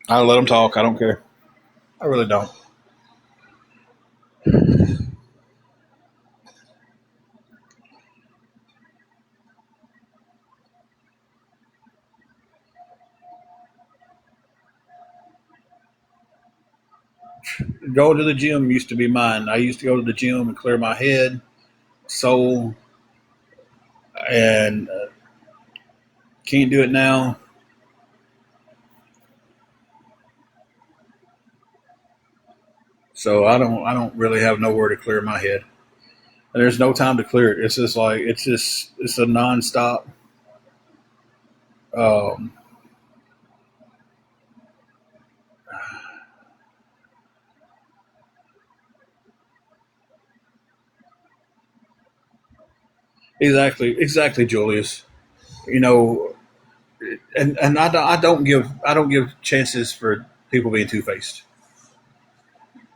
I let them talk. I don't care. I really don't. Going to the gym used to be mine. I used to go to the gym and clear my head, soul, and can't do it now. So I don't really have nowhere to clear my head. And there's no time to clear it. It's just like it's a nonstop. Um, exactly, Julius. You know, and I don't give chances for people being two faced.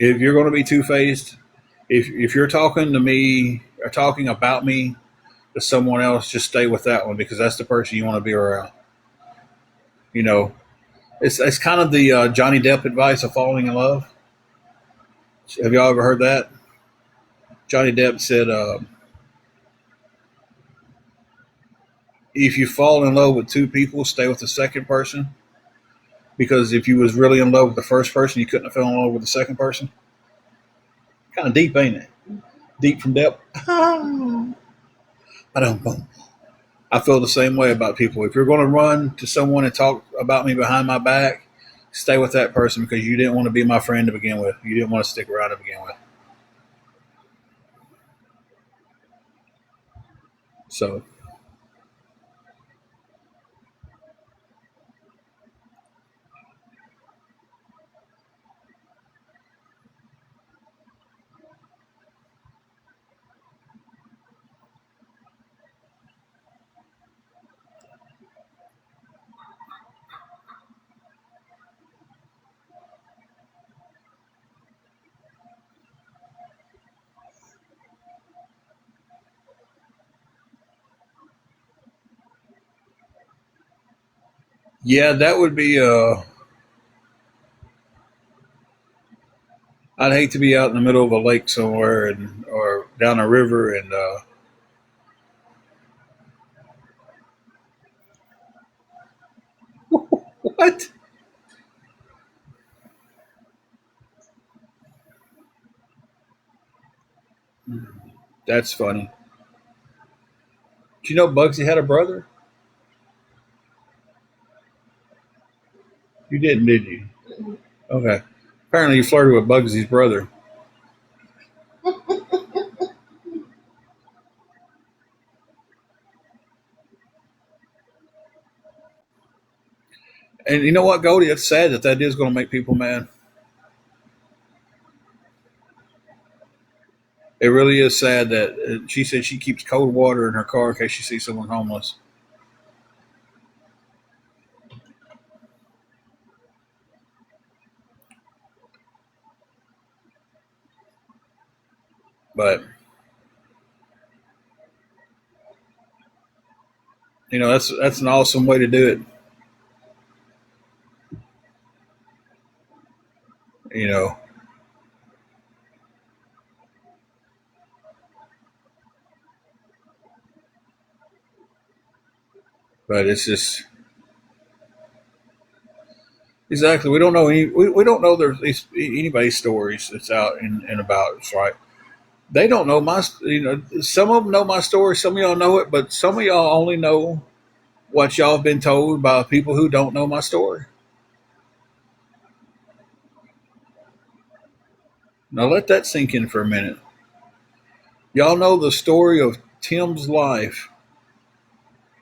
If you're going to be two faced, if you're talking to me or talking about me to someone else, just stay with that one because that's the person you want to be around. You know, it's kind of the Johnny Depp advice of falling in love. Have y'all ever heard that? Johnny Depp said, "If you fall in love with two people, stay with the second person because if you was really in love with the first person, you couldn't have fallen in love with the second person." Kind of deep, ain't it? Deep from depth. I don't know. I feel the same way about people. If you're going to run to someone and talk about me behind my back, stay with that person because you didn't want to be my friend to begin with. You didn't want to stick around to begin with. So, yeah, that would be. I'd hate to be out in the middle of a lake somewhere and or down a river and what? That's funny. Do you know Bugsy had a brother? You didn't, did you? Okay. Apparently, you flirted with Bugsy's brother. And you know what, Goldie? It's sad that is going to make people mad. It really is sad that she said she keeps cold water in her car in case she sees someone homeless. But that's an awesome way to do it. you know. But it's just exactly we don't know we don't know there's anybody's stories that's out and about. It's right. They don't know my some of them know my story. Some of y'all know it, but some of y'all only know what y'all have been told by people who don't know my story. Now let that sink in for a minute. Y'all know the story of Tim's life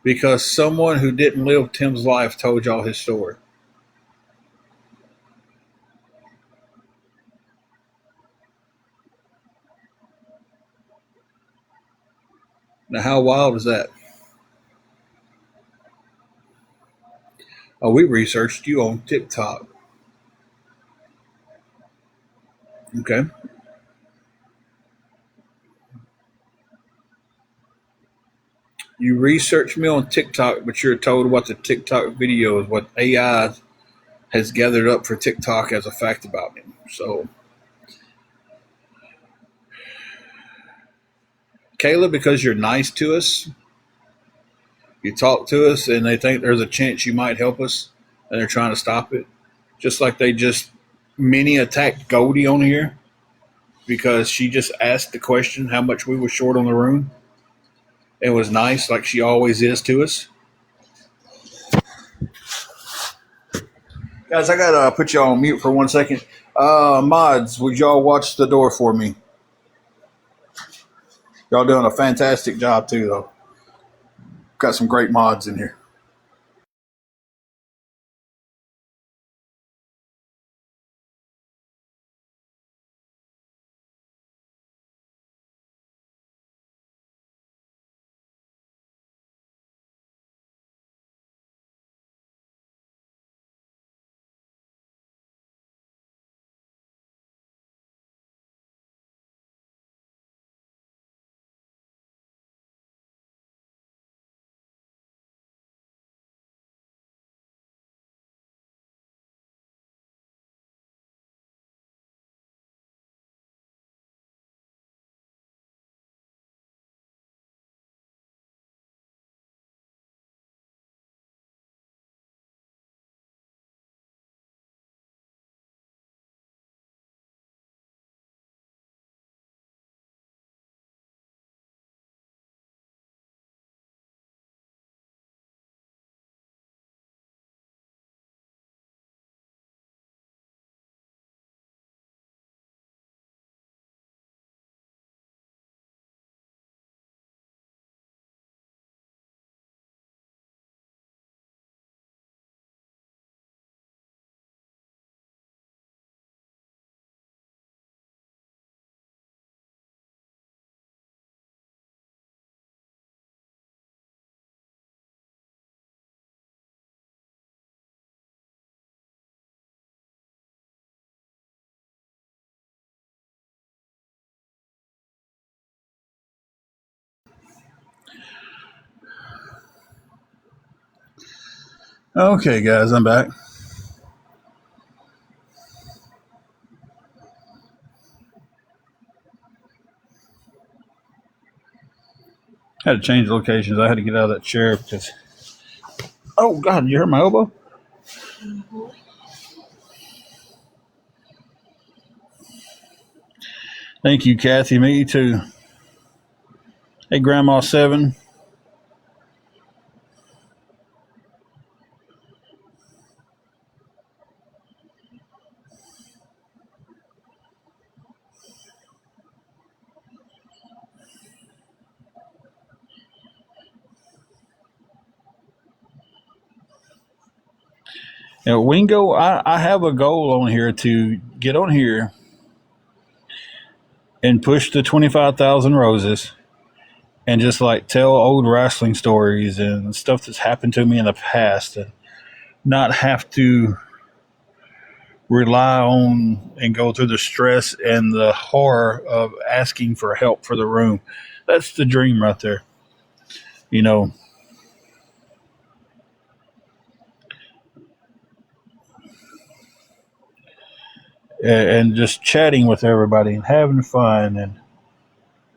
because someone who didn't live Tim's life told y'all his story. Now, how wild is that? Oh, we researched you on TikTok. Okay. You researched me on TikTok, but you're told what the TikTok video is, what AI has gathered up for TikTok as a fact about me. So, Kayla, because you're nice to us, you talk to us, and they think there's a chance you might help us, and they're trying to stop it. Just like they just mini attacked Goldie on here because she just asked the question how much we were short on the room. It was nice, like she always is to us. Guys, I gotta put y'all on mute for 1 second. Mods, would y'all watch the door for me? Y'all doing a fantastic job too, though. Got some great mods in here. Okay, guys, I'm back. I had to change locations. I had to get out of that chair because. Oh God! Did you hurt my elbow? Thank you, Kathy. Me too. Hey, Grandma Seven. Now, Wingo, I have a goal on here to get on here and push the 25,000 roses and just like tell old wrestling stories and stuff that's happened to me in the past and not have to rely on and go through the stress and the horror of asking for help for the room. That's the dream right there. You know, and just chatting with everybody and having fun. And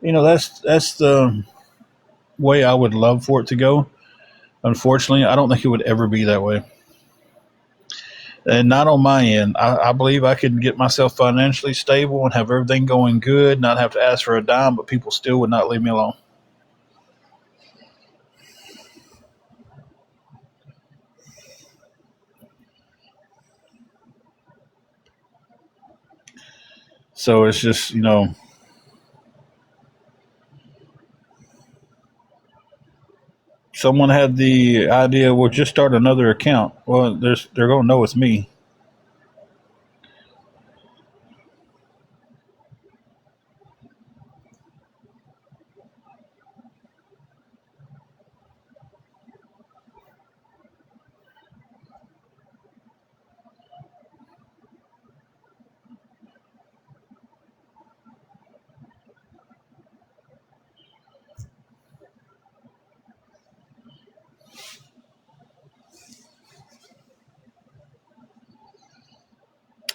that's the way I would love for it to go. Unfortunately, I don't think it would ever be that way. And not on my end. I believe I could get myself financially stable and have everything going good, not have to ask for a dime, but people still would not leave me alone. So it's just, someone had the idea, well, just start another account. Well, they're going to know it's me.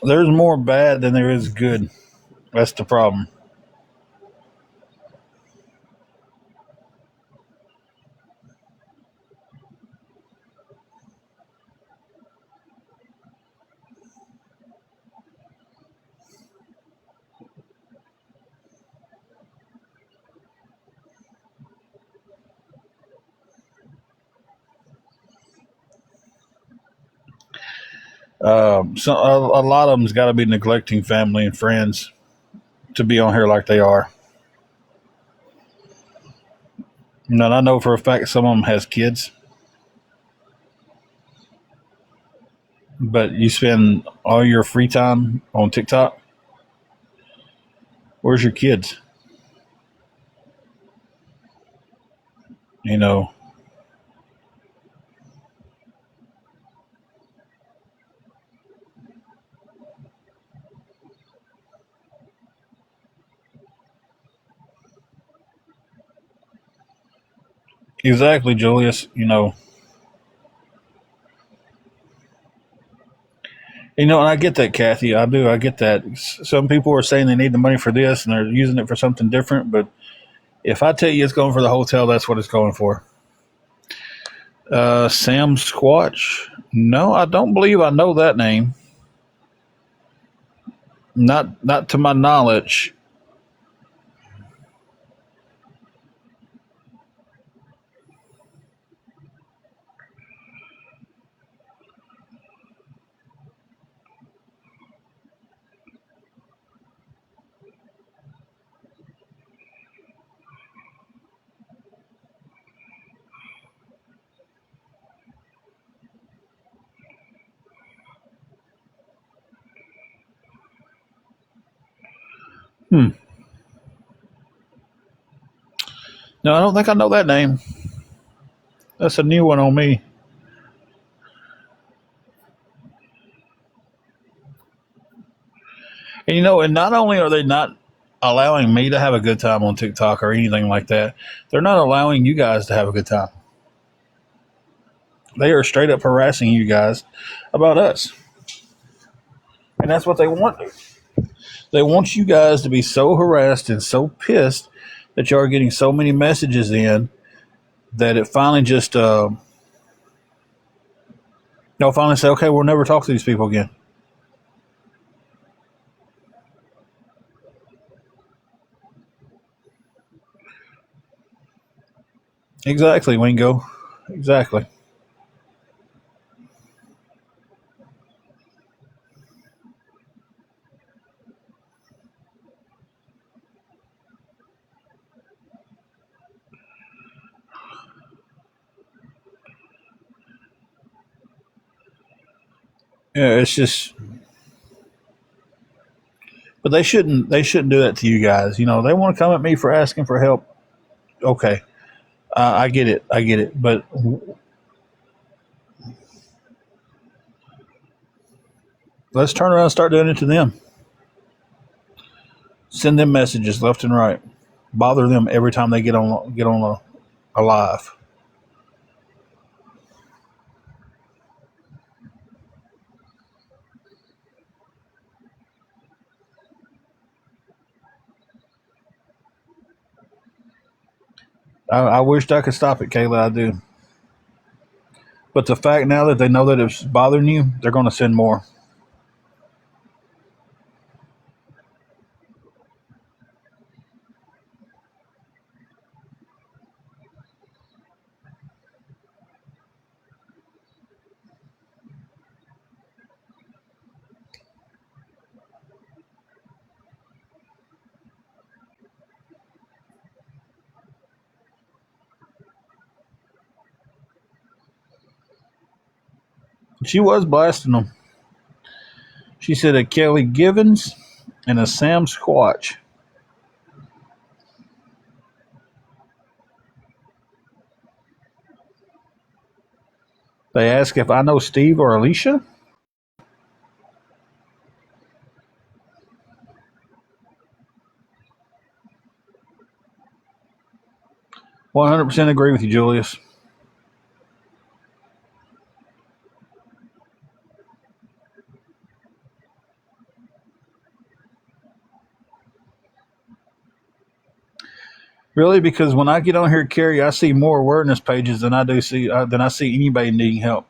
There's more bad than there is good. That's the problem. So a lot of them's got to be neglecting family and friends to be on here like they are. And I know for a fact some of them has kids, but you spend all your free time on TikTok. Where's your kids? You know, exactly, Julius. And I get that, Kathy. I do. I get that. Some people are saying they need the money for this and they're using it for something different. But if I tell you it's going for the hotel, that's what it's going for. Sam Squatch. No, I don't believe I know that name. Not to my knowledge. Hmm. No, I don't think I know that name. That's a new one on me. And not only are they not allowing me to have a good time on TikTok or anything like that, they're not allowing you guys to have a good time. They are straight up harassing you guys about us. And that's what they want. They want you guys to be so harassed and so pissed that you are getting so many messages in that it finally just, they'll finally say, okay, we'll never talk to these people again. Exactly, Wingo. Exactly. Yeah, it's just, but they shouldn't do that to you guys. They want to come at me for asking for help. Okay, I get it. I get it. But let's turn around and start doing it to them. Send them messages left and right. Bother them every time they get on a live. I wished I could stop it, Kayla. I do. But the fact now that they know that it's bothering you, they're going to send more. She was blasting them. She said a Kelly Givens and a Sam Squatch. They ask if I know Steve or Alicia. 100% agree with you, Julius. Really, because when I get on here, Carrie, I see more awareness pages than I see anybody needing help.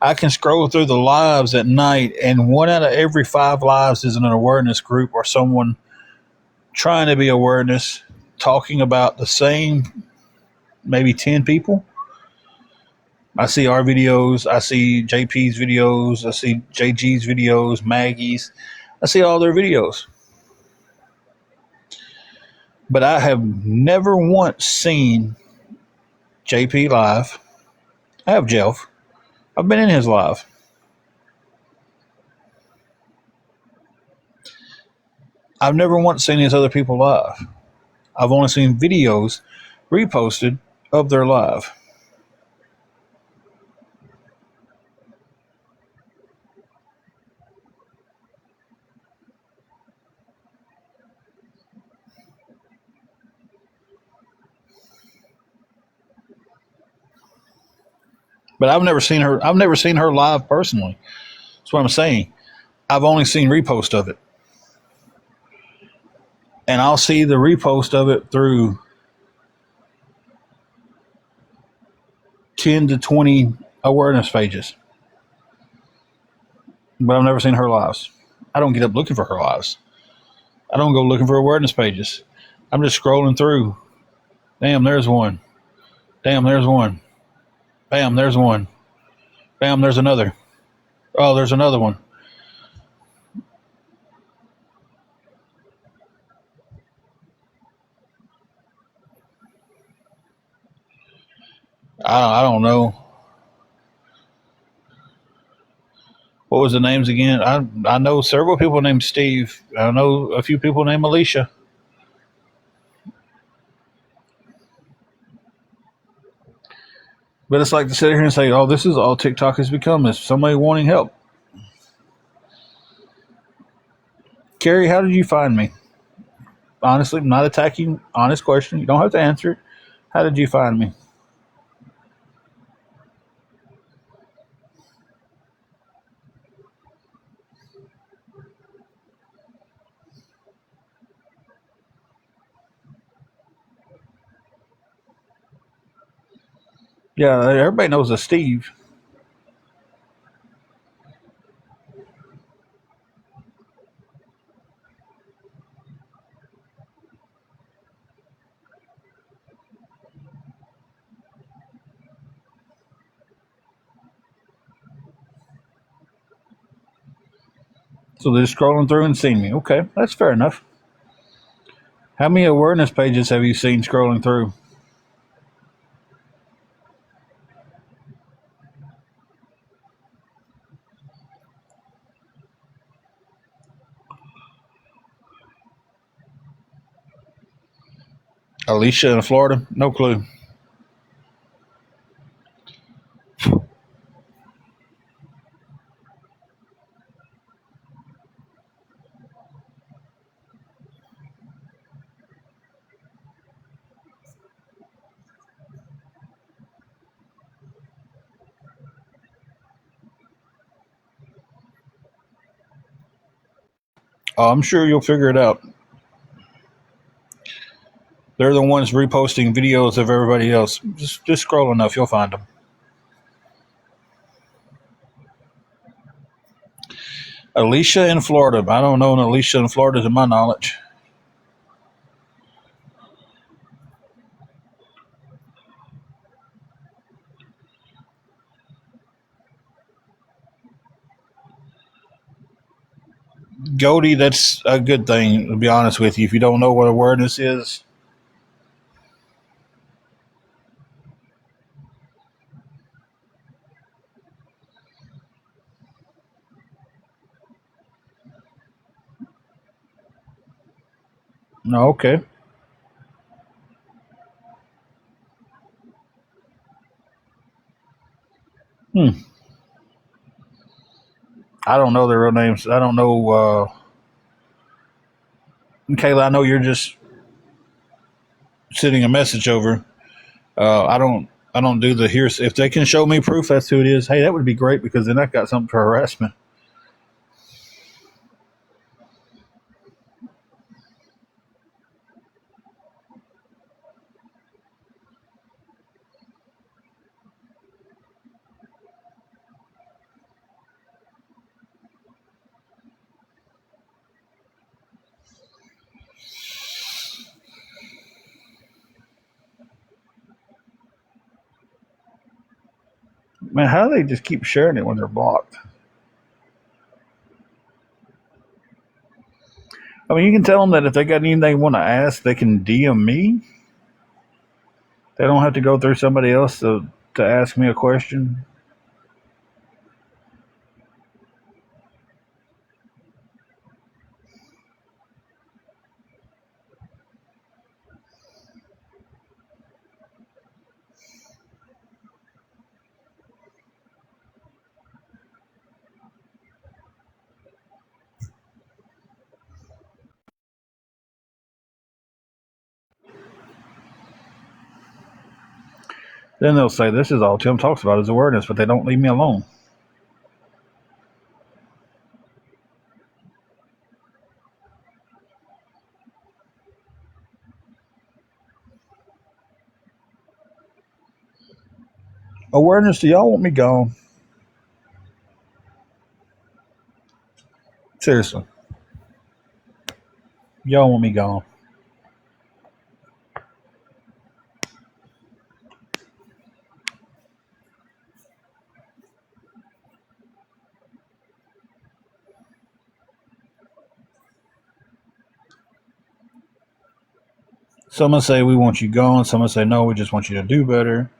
I can scroll through the lives at night, and 1 out of every 5 lives is in an awareness group or someone trying to be awareness, talking about the same maybe 10 people. I see our videos, I see JP's videos, I see JG's videos, Maggie's. I see all their videos. But I have never once seen JP live. I have Jeff. I've been in his live. I've never once seen these other people live. I've only seen videos reposted of their live. But I've never seen her. I've never seen her live personally. That's what I'm saying. I've only seen repost of it, and I'll see the repost of it through 10 to 20 awareness pages. But I've never seen her lives. I don't get up looking for her lives. I don't go looking for awareness pages. I'm just scrolling through. Damn, there's one. Damn, there's one. Bam, there's one. Bam, there's another. Oh, there's another one. I don't know. What was the names again? I know several people named Steve. I know a few people named Alicia. But it's like to sit here and say, "Oh, this is all TikTok has become is somebody wanting help." Carrie, how did you find me? Honestly, I'm not attacking. Honest question. You don't have to answer it. How did you find me? Yeah, everybody knows a Steve. So they're just scrolling through and seeing me. Okay, that's fair enough. How many awareness pages have you seen scrolling through? Alicia in Florida? No clue. Oh, I'm sure you'll figure it out. They're the ones reposting videos of everybody else. Just scroll enough, you'll find them. Alicia in Florida. I don't know an Alicia in Florida to my knowledge. Goldie, that's a good thing, to be honest with you. If you don't know what awareness is, no, okay. Hmm. I don't know their real names. I don't know. Kayla, I know you're just sending a message over. I don't. I don't do the here's. If they can show me proof that's who it is, hey, that would be great because then I got something for harassment. Man, how do they just keep sharing it when they're blocked? I mean, you can tell them that if they got anything they want to ask, they can DM me. They don't have to go through somebody else to ask me a question. Then they'll say, this is all Tim talks about is awareness, but they don't leave me alone. Awareness, do y'all want me gone? Seriously, y'all want me gone? Some will say we want you gone. Some will say no, we just want you to do better.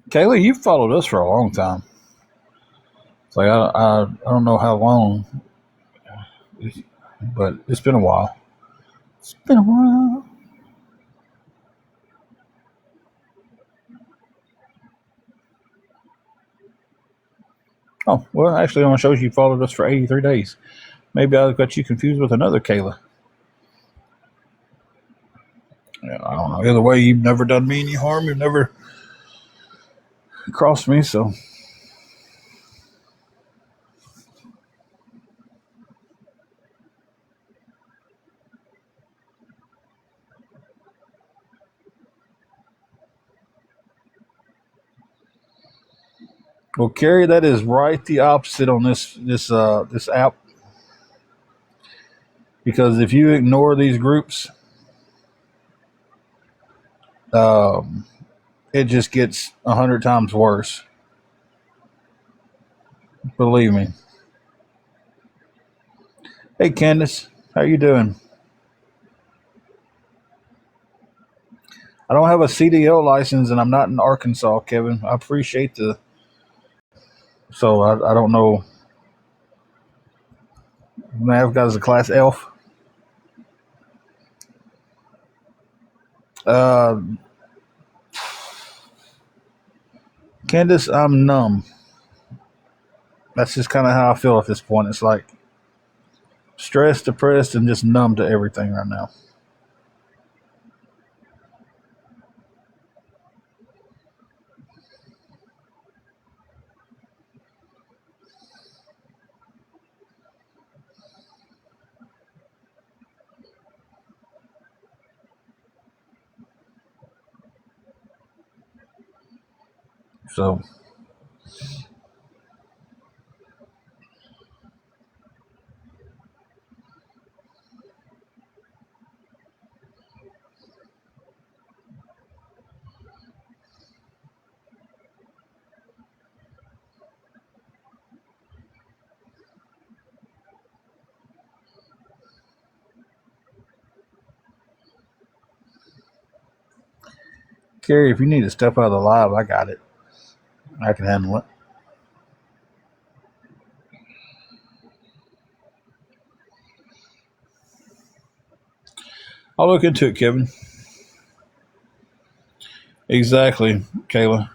Kaylee, you've followed us for a long time. It's like I don't know how long, but it's been a while. It's been a while. Oh, well, actually, it only shows you followed us for 83 days. Maybe I got you confused with another Kayla. Yeah, I don't know. Either way, you've never done me any harm. You've never crossed me, so. Well, Carrie, that is right the opposite on this app. Because if you ignore these groups, um, it just gets 100 times worse. Believe me. Hey, Candace, how you doing? I don't have a CDL license, and I'm not in Arkansas, Kevin. I appreciate the. So I don't know. I've got as a class F. Uh, Candace, I'm numb. That's just kind of how I feel at this point. It's like stressed, depressed, and just numb to everything right now. So, Carrie, if you need to step out of the live, I got it. I can handle it. I'll look into it, Kevin. Exactly, Kayla.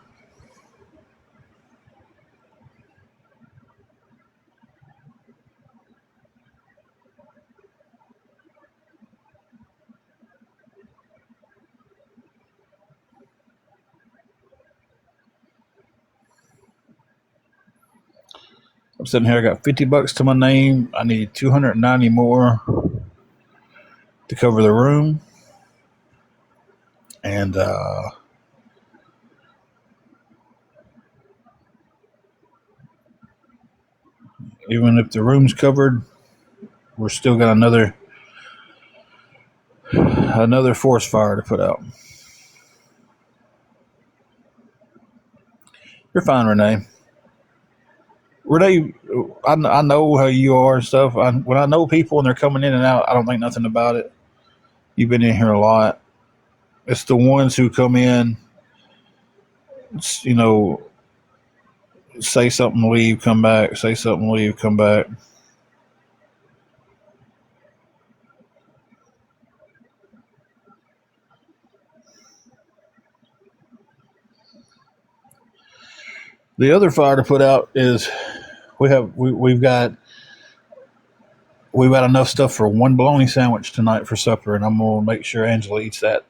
I'm sitting here. I got $50 to my name. I need 290 more to cover the room, and even if the room's covered, we're still got another forest fire to put out. You're fine, Renee. Renee, I know how you are and stuff. When I know people and they're coming in and out, I don't think nothing about it. You've been in here a lot. It's the ones who come in, you know, say something, leave, come back, say something, leave, come back. The other fire to put out is we've got enough stuff for one bologna sandwich tonight for supper, and I'm gonna make sure Angela eats that.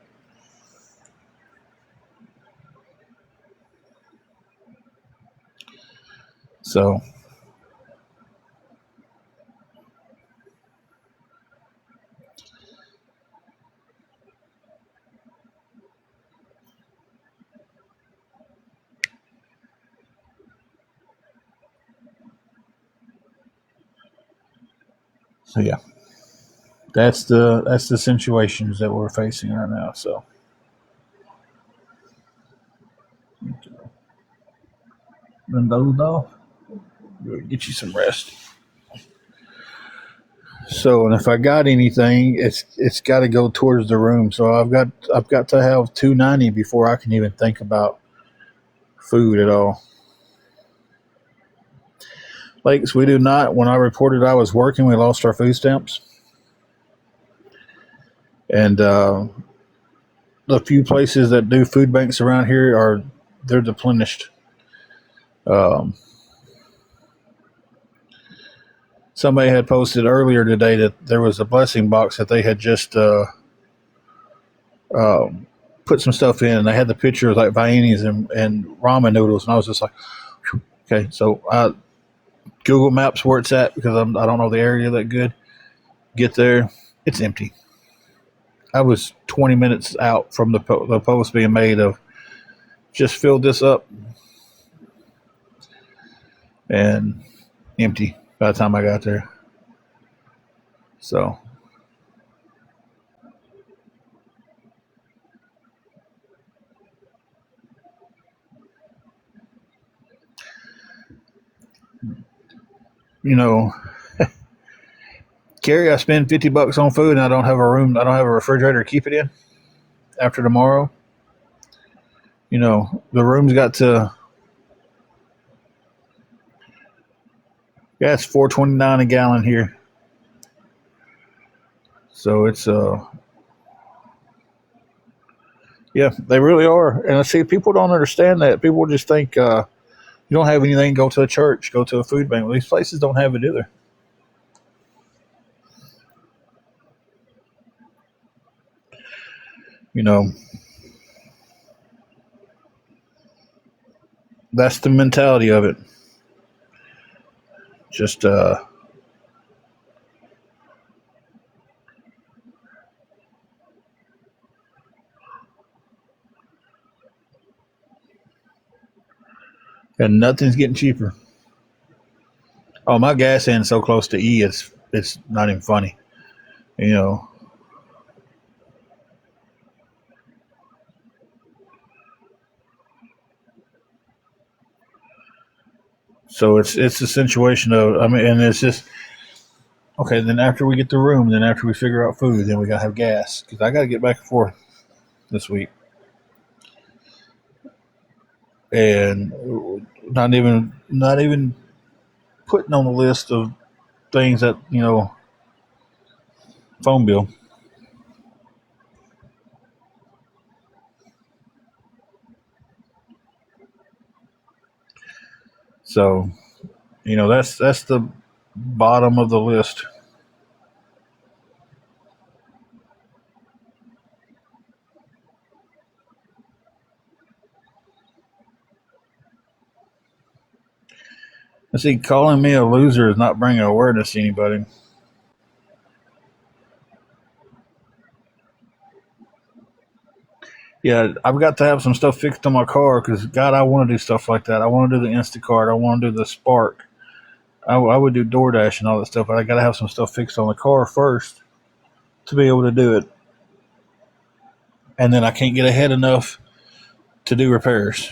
So yeah, that's the situations that we're facing right now. So run those off. Get you some rest. So, and if I got anything, it's got to go towards the room. So I've got to have 290 before I can even think about food at all. Lakes, we do not. When I reported I was working, we lost our food stamps, and the few places that do food banks around here they're depleted. Um, Somebody had posted earlier today that there was a blessing box that they had just um, put some stuff in, and they had the picture of like Viennes and ramen noodles, and I was just like, okay. So I Google Maps where it's at because I don't know the area that good. Get there, it's empty. I was 20 minutes out from the post being made of just filled this up and empty by the time I got there. So you know, Carrie, I spend $50 on food and I don't have a room. I don't have a refrigerator to keep it in after tomorrow. You know, the room's got to. Yeah, it's $4.29 a gallon here. So it's Yeah, they really are. And I see people don't understand that. People just think you don't have anything, go to a church, go to a food bank. Well, these places don't have it either. You know, that's the mentality of it. Just and nothing's getting cheaper. Oh, my gas end's so close to E, it's not even funny. You know, so it's a situation of, I mean, and it's just okay. Then after we get the room, then after we figure out food, then we gotta have gas because I gotta get back and forth this week, and not even putting on the list of things that phone bill. So that's the bottom of the list. I see calling me a loser is not bringing awareness to anybody. Yeah, I've got to have some stuff fixed on my car because God, I want to do stuff like that. I want to do the Instacart. I want to do the Spark. I would do DoorDash and all that stuff, but I got to have some stuff fixed on the car first to be able to do it. And then I can't get ahead enough to do repairs.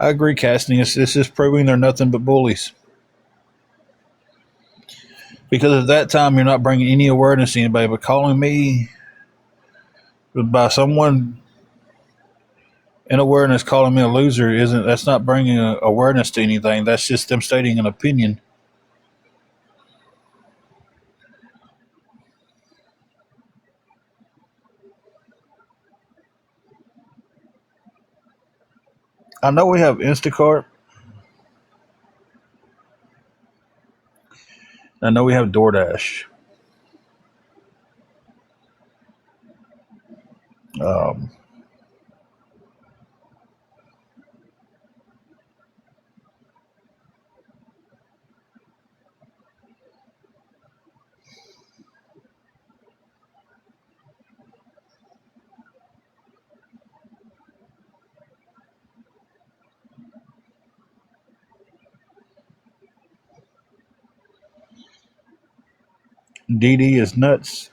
I agree, Cassidy. It's just proving they're nothing but bullies. Because at that time, you're not bringing any awareness to anybody, but calling me by someone in awareness calling me a loser isn't that's not bringing awareness to anything. That's just them stating an opinion. I know we have Instacart. I know we have DoorDash. Um, DD is nuts.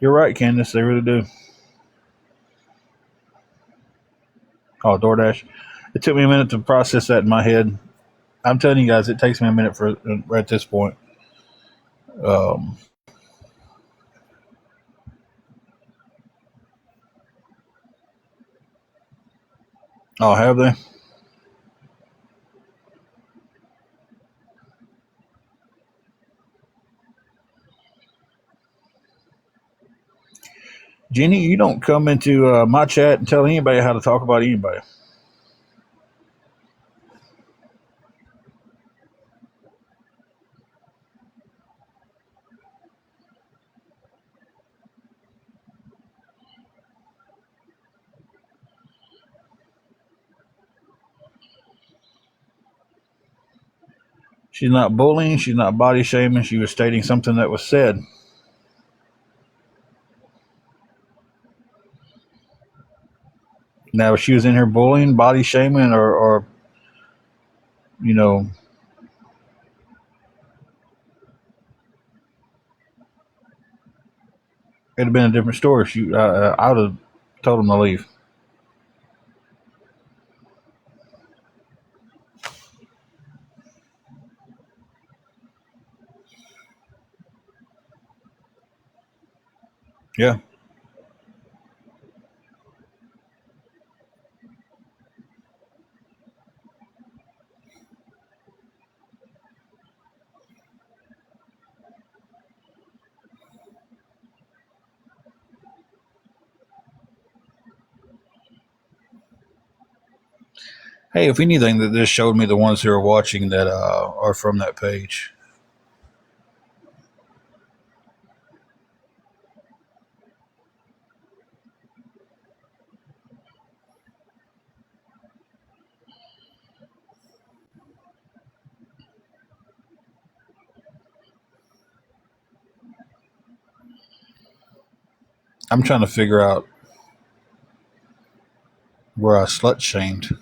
You're right, Candace. They really do. Oh, DoorDash. It took me a minute to process that in my head. I'm telling you guys, it takes me a minute for at this point. Um, oh, have they? Jenny, you don't come into my chat and tell anybody how to talk about anybody. She's not bullying. She's not body shaming. She was stating something that was said. Now, if she was in here bullying, body shaming, or you know, it'd have been a different story. I would have told him to leave. Yeah. Hey, if anything, that this showed me the ones who are watching that are from that page. I'm trying to figure out where I slut shamed.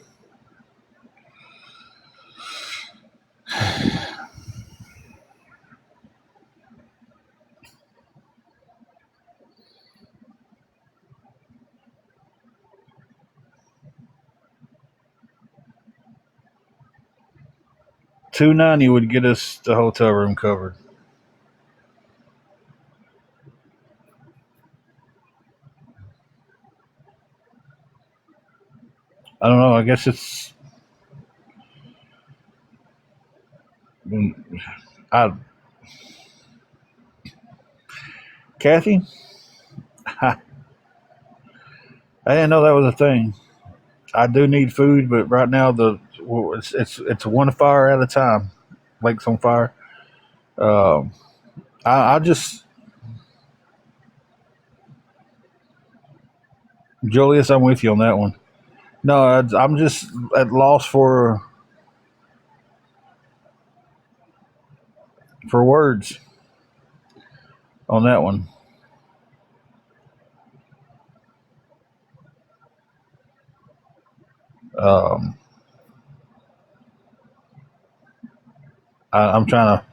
$290 would get us the hotel room covered. I don't know. I guess it's. I, Kathy, I didn't know that was a thing. I do need food, but right now it's one fire at a time. Lakes on fire. Um, I just Julius, I'm with you on that one. No, I'm just at loss for words on that one. Um, I'm trying to.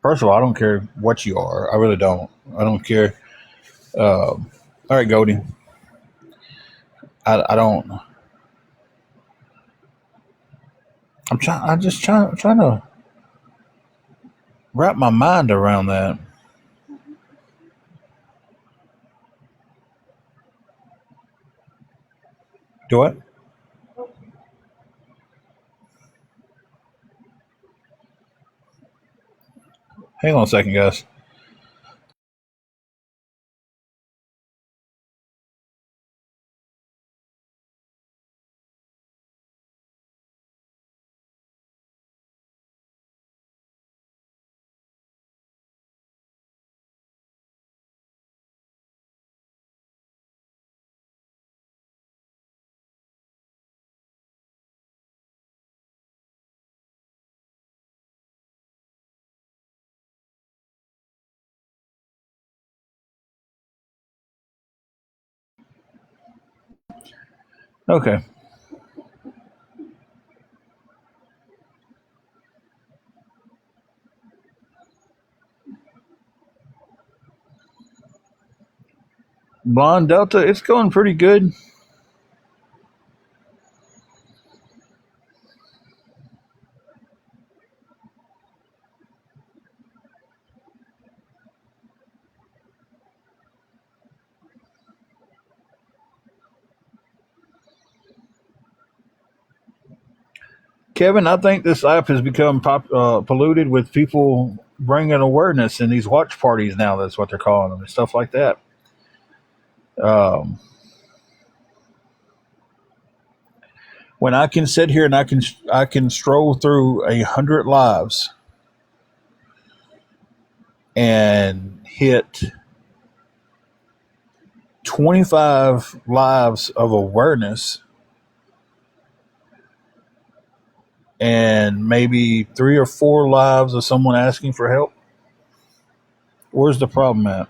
First of all, I don't care what you are. I really don't. I don't care. All right, Goldie. I don't. I'm trying. I'm just trying to wrap my mind around that. Do it. Hang on a second, guys. Okay. Blonde Delta, it's going pretty good. Kevin, I think this app has become polluted with people bringing awareness in these watch parties now. That's what they're calling them and stuff like that. Um, when I can sit here and I can stroll through 100 lives and hit 25 lives of awareness and maybe 3 or 4 lives of someone asking for help. Where's the problem at?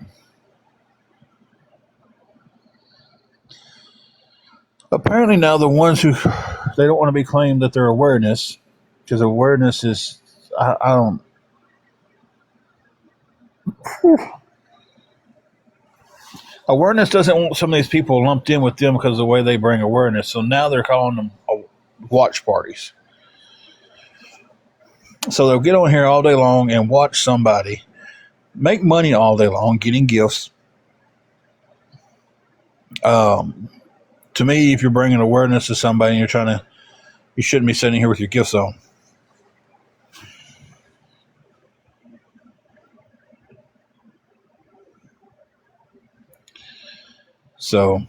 Apparently now the ones who they don't want to be claimed that they're awareness because awareness is I don't. Awareness doesn't want some of these people lumped in with them because of the way they bring awareness. So now they're calling them watch parties. So they'll get on here all day long and watch somebody make money all day long getting gifts. Um, to me, if you're bringing awareness to somebody and you shouldn't be sitting here with your gifts on. So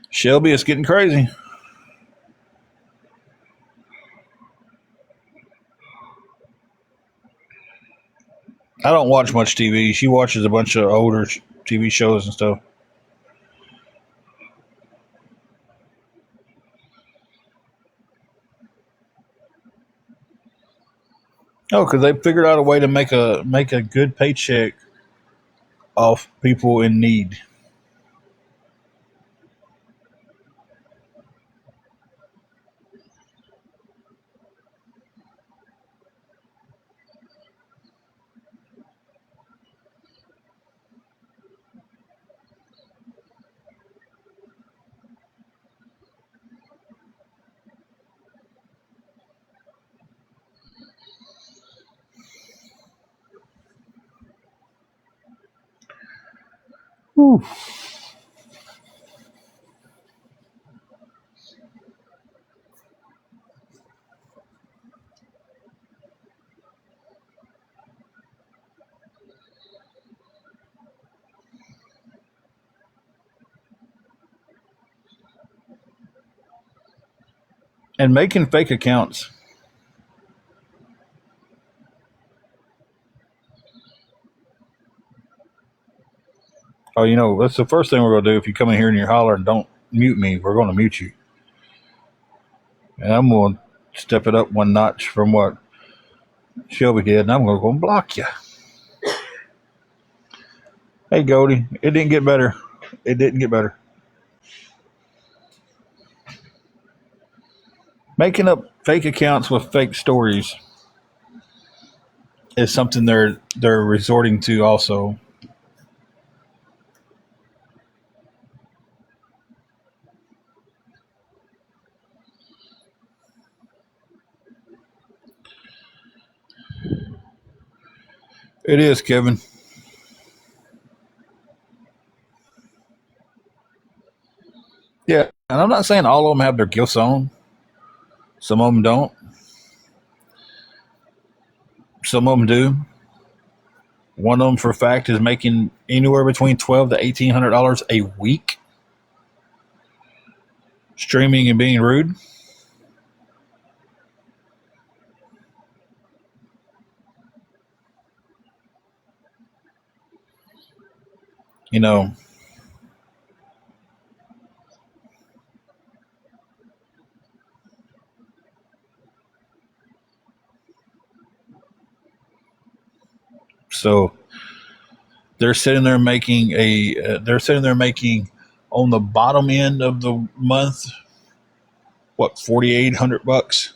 Shelby, it's getting crazy. I don't watch much TV. She watches a bunch of older TV shows and stuff. Oh, because they figured out a way to make a good paycheck off people in need. Whew. And making fake accounts. Oh, that's the first thing we're gonna do. If you come in here and you're hollering, don't mute me. We're gonna mute you, and I'm gonna step it up one notch from what Shelby did, and I'm gonna go and block you. Hey, Goldie, it didn't get better. It didn't get better. Making up fake accounts with fake stories is something they're resorting to also. It is, Kevin. Yeah, and I'm not saying all of them have their gifts on. Some of them don't. Some of them do. One of them, for a fact, is making anywhere between $1,200 to $1,800 a week, streaming and being rude. You know, so they're sitting there making on the bottom end of the month, what, $4,800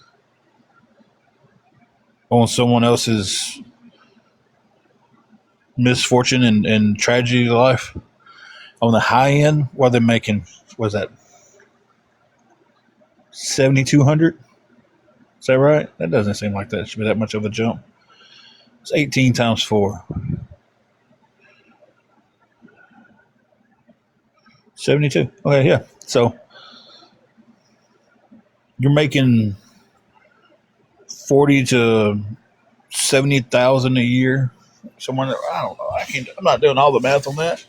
on someone else's misfortune and tragedy of life. On the high end, what they're making, was that 7,200? Is that right? That doesn't seem like that should be that much of a jump. It's 18 times 4. 72. Okay, yeah. So you're making 40 to 70,000 a year. Someone, I don't know. I'm not doing all the math on that.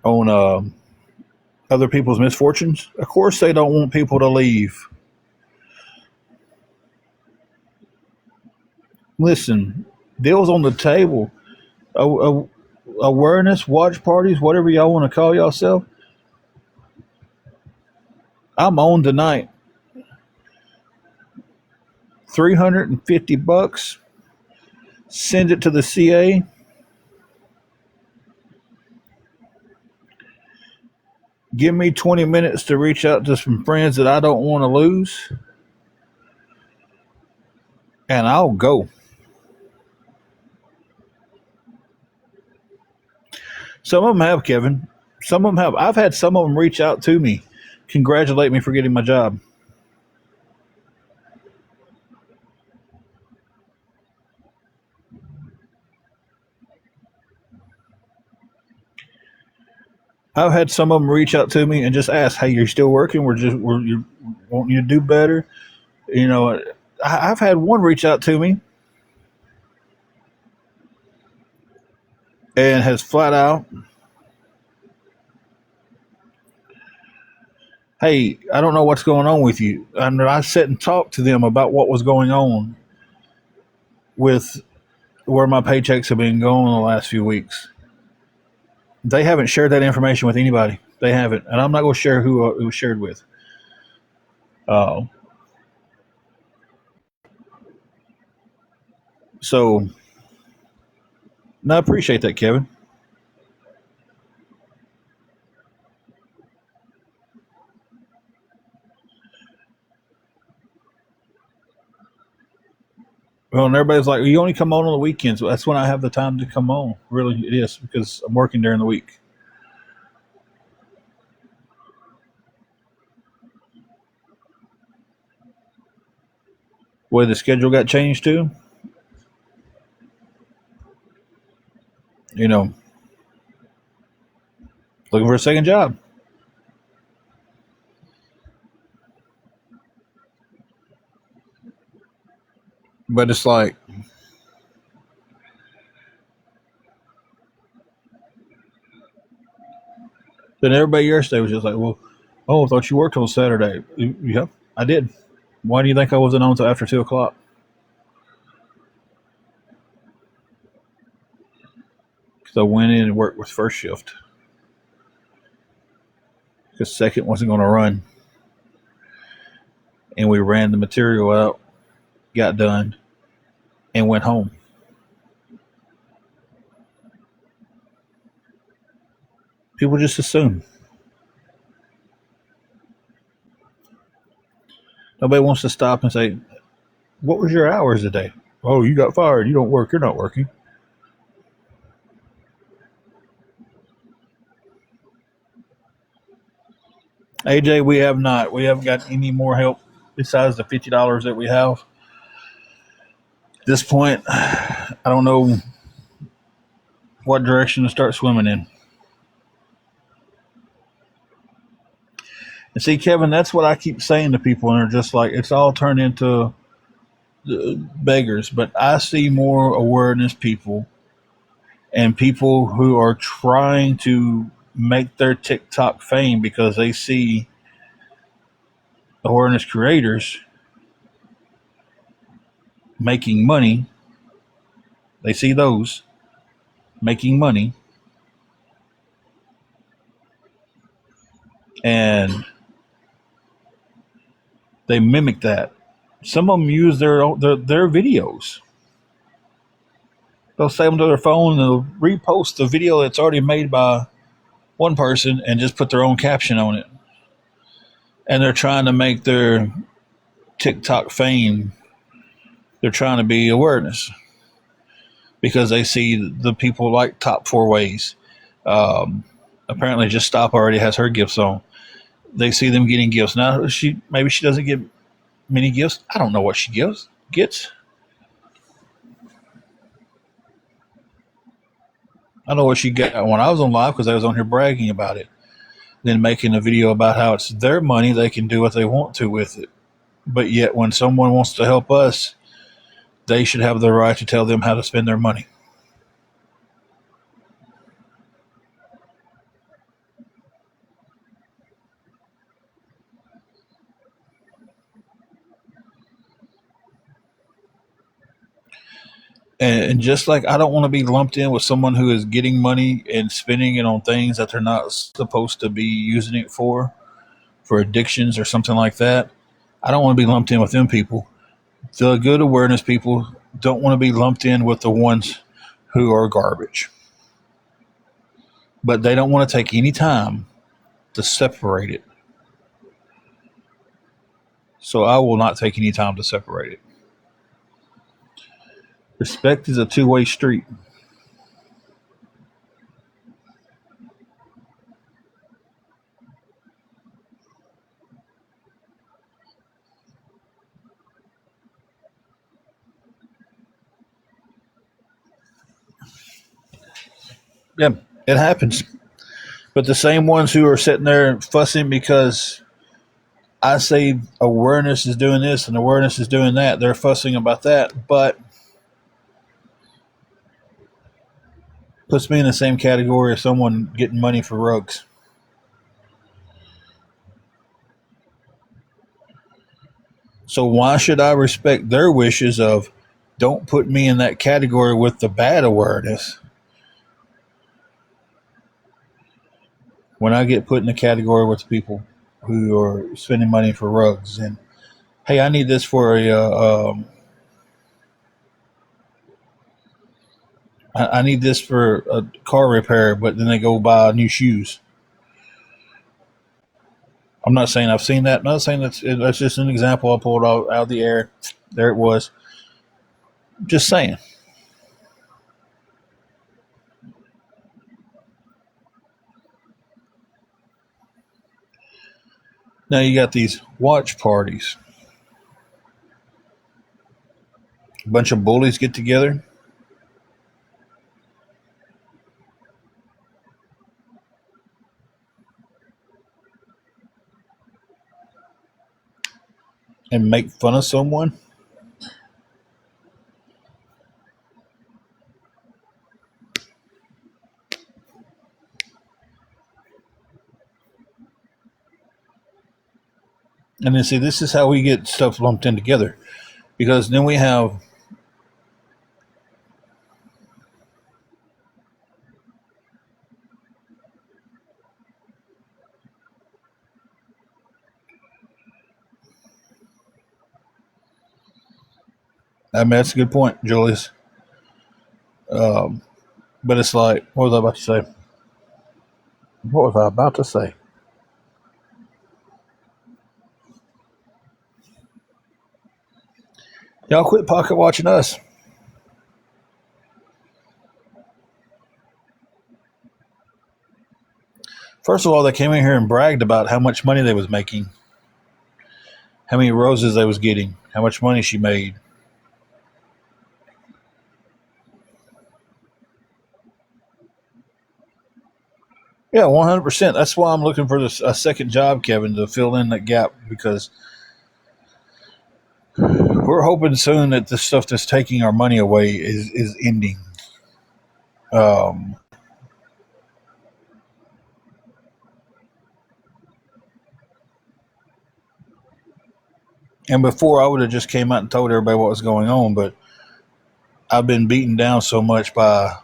On other people's misfortunes. Of course, they don't want people to leave. Listen, deals on the table. Awareness, watch parties, whatever y'all want to call yourself. I'm on tonight. $350. Send it to the CA. Give me 20 minutes to reach out to some friends that I don't want to lose, and I'll go. Some of them have, Kevin. Some of them have. I've had some of them reach out to me, congratulate me for getting my job. I've had some of them reach out to me and just ask, "Hey, you're still working? We're you want you to do better." You know, I've had one reach out to me and has flat out, "Hey, I don't know what's going on with you." And I sat and talked to them about what was going on with where my paychecks have been going the last few weeks. They haven't shared that information with anybody. They haven't, and I'm not going to share who it was shared with. Uh, so, no, I appreciate that, Kevin. Well, and everybody's like, "You only come on the weekends." Well, that's when I have the time to come on. Really, it is because I'm working during the week. Where the schedule got changed to, you know, looking for a second job. But it's like, then everybody yesterday was just like, "Well, oh, I thought you worked on Saturday." Yeah, I did. Why do you think I wasn't on until after 2 o'clock? Because I went in and worked with first shift. Because second wasn't going to run, and we ran the material out, got done, and went home. People just assume. Nobody wants to stop and say, "What was your hours today?" "Oh, you got fired. You don't work. You're not working." AJ, we have not. We haven't got any more help besides the $50 that we have. At this point, I don't know what direction to start swimming in. And see, Kevin, that's what I keep saying to people, and they're just like, it's all turned into beggars. But I see more awareness people and people who are trying to make their TikTok fame because they see awareness creators making money. They see those making money, and they mimic that. Some of them use their videos. They'll save them to their phone and they'll repost the video that's already made by one person and just put their own caption on it. And they're trying to make their TikTok fame. They're trying to be awareness because they see the people like Top Four Ways. Apparently, Just Stop already has her gifts on. They see them getting gifts. Now, maybe she doesn't get many gifts. I don't know what she gets. I know what she got when I was on live because I was on here bragging about it, then making a video about how it's their money, they can do what they want to with it. But yet, when someone wants to help us, they should have the right to tell them how to spend their money. And just like I don't want to be lumped in with someone who is getting money and spending it on things that they're not supposed to be using it for addictions or something like that. I don't want to be lumped in with them people. The good awareness people don't want to be lumped in with the ones who are garbage. But they don't want to take any time to separate it. So I will not take any time to separate it. Respect is a two-way street. Yeah, it happens. But the same ones who are sitting there fussing because I say awareness is doing this and awareness is doing that, they're fussing about that, but puts me in the same category as someone getting money for rugs. So why should I respect their wishes of don't put me in that category with the bad awareness when I get put in the category with people who are spending money for rugs and hey, I need this for I need this for a car repair, but then they go buy new shoes. I'm not saying I've seen that. I'm not saying that's just an example I pulled out of the air. There it was. Just saying. Now you got these watch parties. A bunch of bullies get together. And make fun of someone. And then see, this is how we get stuff lumped in together. Because then we have I mean, that's a good point, Julius. But it's like, what was I about to say? What was I about to say? Y'all quit pocket watching us. First of all, they came in here and bragged about how much money they was making, how many roses they was getting, how much money she made. Yeah, 100%. That's why I'm looking for a second job, Kevin, to fill in that gap because we're hoping soon that the stuff that's taking our money away is ending. Um, and before I would have just came out and told everybody what was going on, but I've been beaten down so much by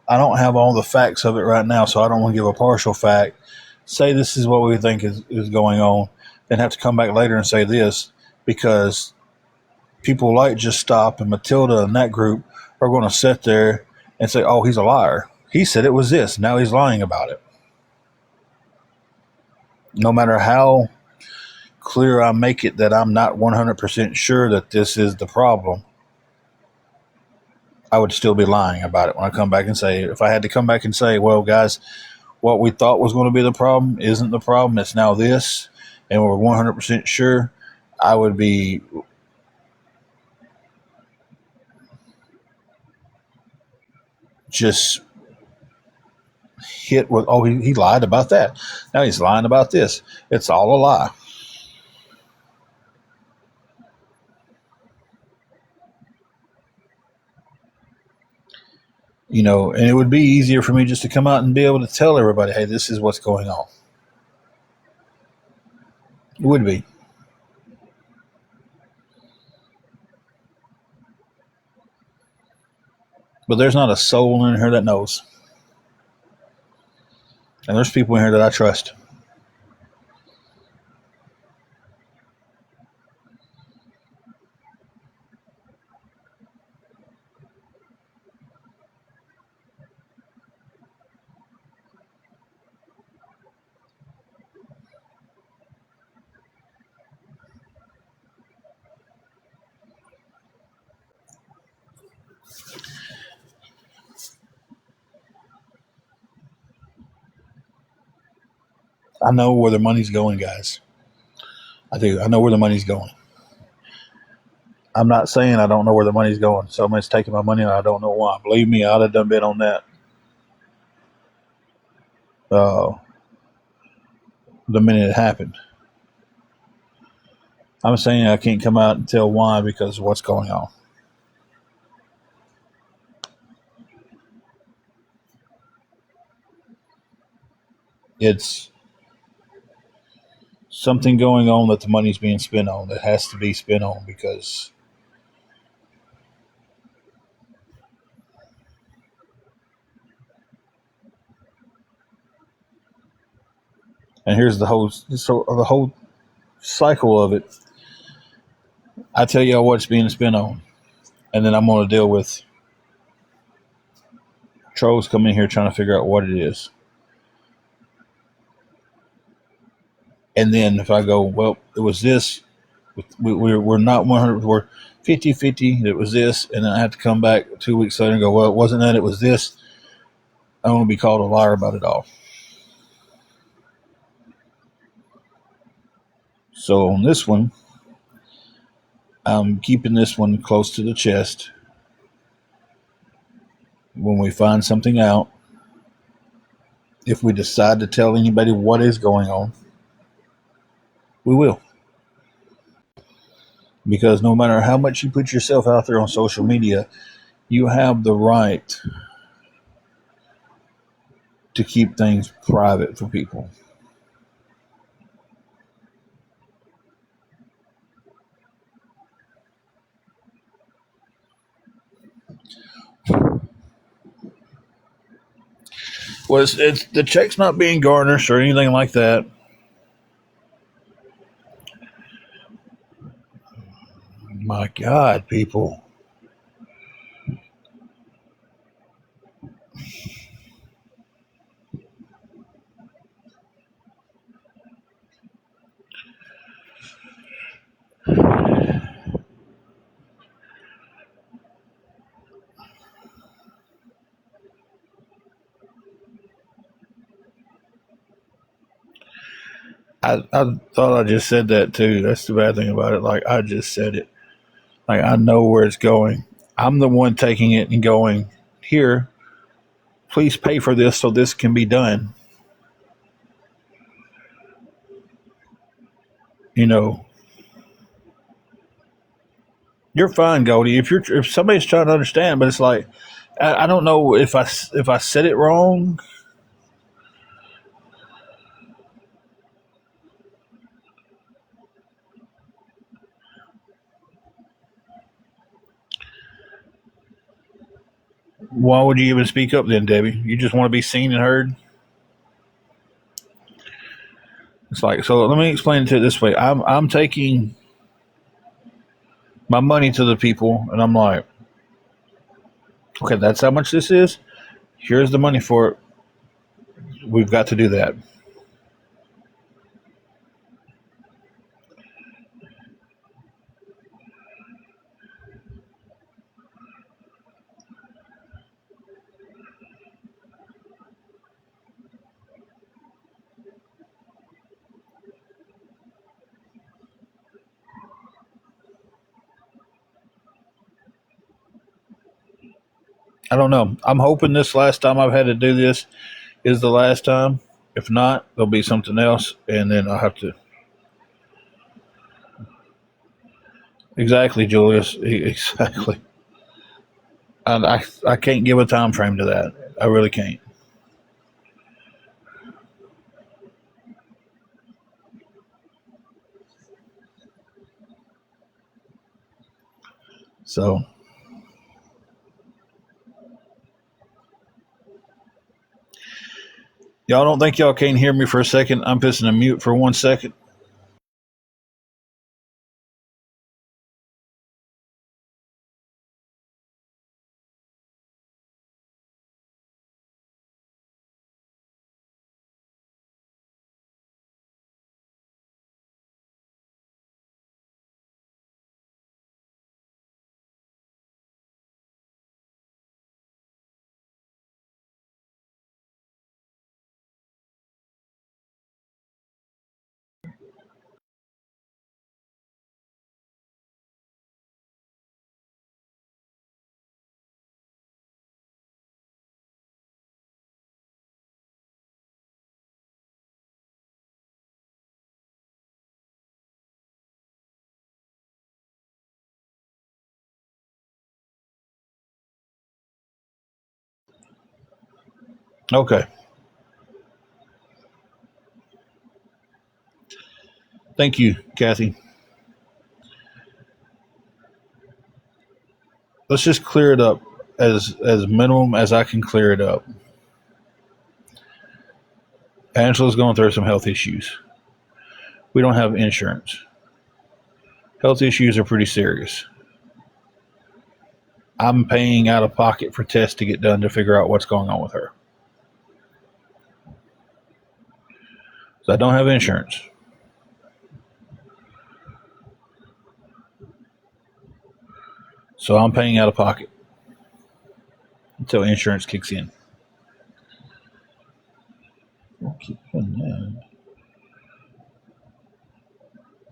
I don't have all the facts of it right now, so I don't want to give a partial fact. Say this is what we think is going on, then have to come back later and say this because people like Just Stop and Matilda and that group are going to sit there and say, oh, he's a liar. He said it was this. Now he's lying about it. No matter how clear I make it that I'm not 100% sure that this is the problem, I would still be lying about it when I come back and say, if I had to come back and say, well, guys, what we thought was going to be the problem isn't the problem. It's now this, and we're 100% sure, I would be just hit with, oh, he lied about that. Now he's lying about this. It's all a lie. You know, and it would be easier for me just to come out and be able to tell everybody, hey, this is what's going on. It would be. But there's not a soul in here that knows. And there's people in here that I trust. I know where the money's going, guys. I do. I know where the money's going. I'm not saying I don't know where the money's going. Someone's taking my money and I don't know why. Believe me, I'd have done been on that. uh, the minute it happened. I'm saying I can't come out and tell why because of what's going on. It's something going on that the money's being spent on that has to be spent on because and here's the whole cycle of it. I tell y'all what's being spent on, and then I'm going to deal with trolls coming here trying to figure out what it is. And then if I go, well, it was this, we're not 100, we're 50-50, it was this, and then I have to come back 2 weeks later and go, well, it wasn't that, it was this. I'm going to be called a liar about it all. So on this one, I'm keeping this one close to the chest. When we find something out, if we decide to tell anybody what is going on, we will. Because no matter how much you put yourself out there on social media, you have the right to keep things private for people. Well, it's the check's not being garnished or anything like that. My God, people. I thought I just said that too. That's the bad thing about it. Like, I just said it. Like, I know where it's going. I'm the one taking it and going, here, please pay for this so this can be done. You know, you're fine, Goldie. If somebody's trying to understand, but it's like, I don't know if I said it wrong. Why would you even speak up then, Debbie? You just want to be seen and heard? It's like, so let me explain it to it this way. I'm taking my money to the people and I'm like, okay, that's how much this is. Here's the money for it. We've got to do that. I don't know. I'm hoping this last time I've had to do this is the last time. If not, there'll be something else, and then I'll have to. Exactly, Julius. Exactly. I can't give a time frame to that. I really can't. So y'all don't think y'all can't hear me for a second? I'm pissing to mute for 1 second. Okay. Thank you, Kathy. Let's just clear it up as minimum as I can clear it up. Angela's going through some health issues. We don't have insurance. Health issues are pretty serious. I'm paying out of pocket for tests to get done to figure out what's going on with her. So I don't have insurance. So I'm paying out of pocket until insurance kicks in. I'll keep doing that.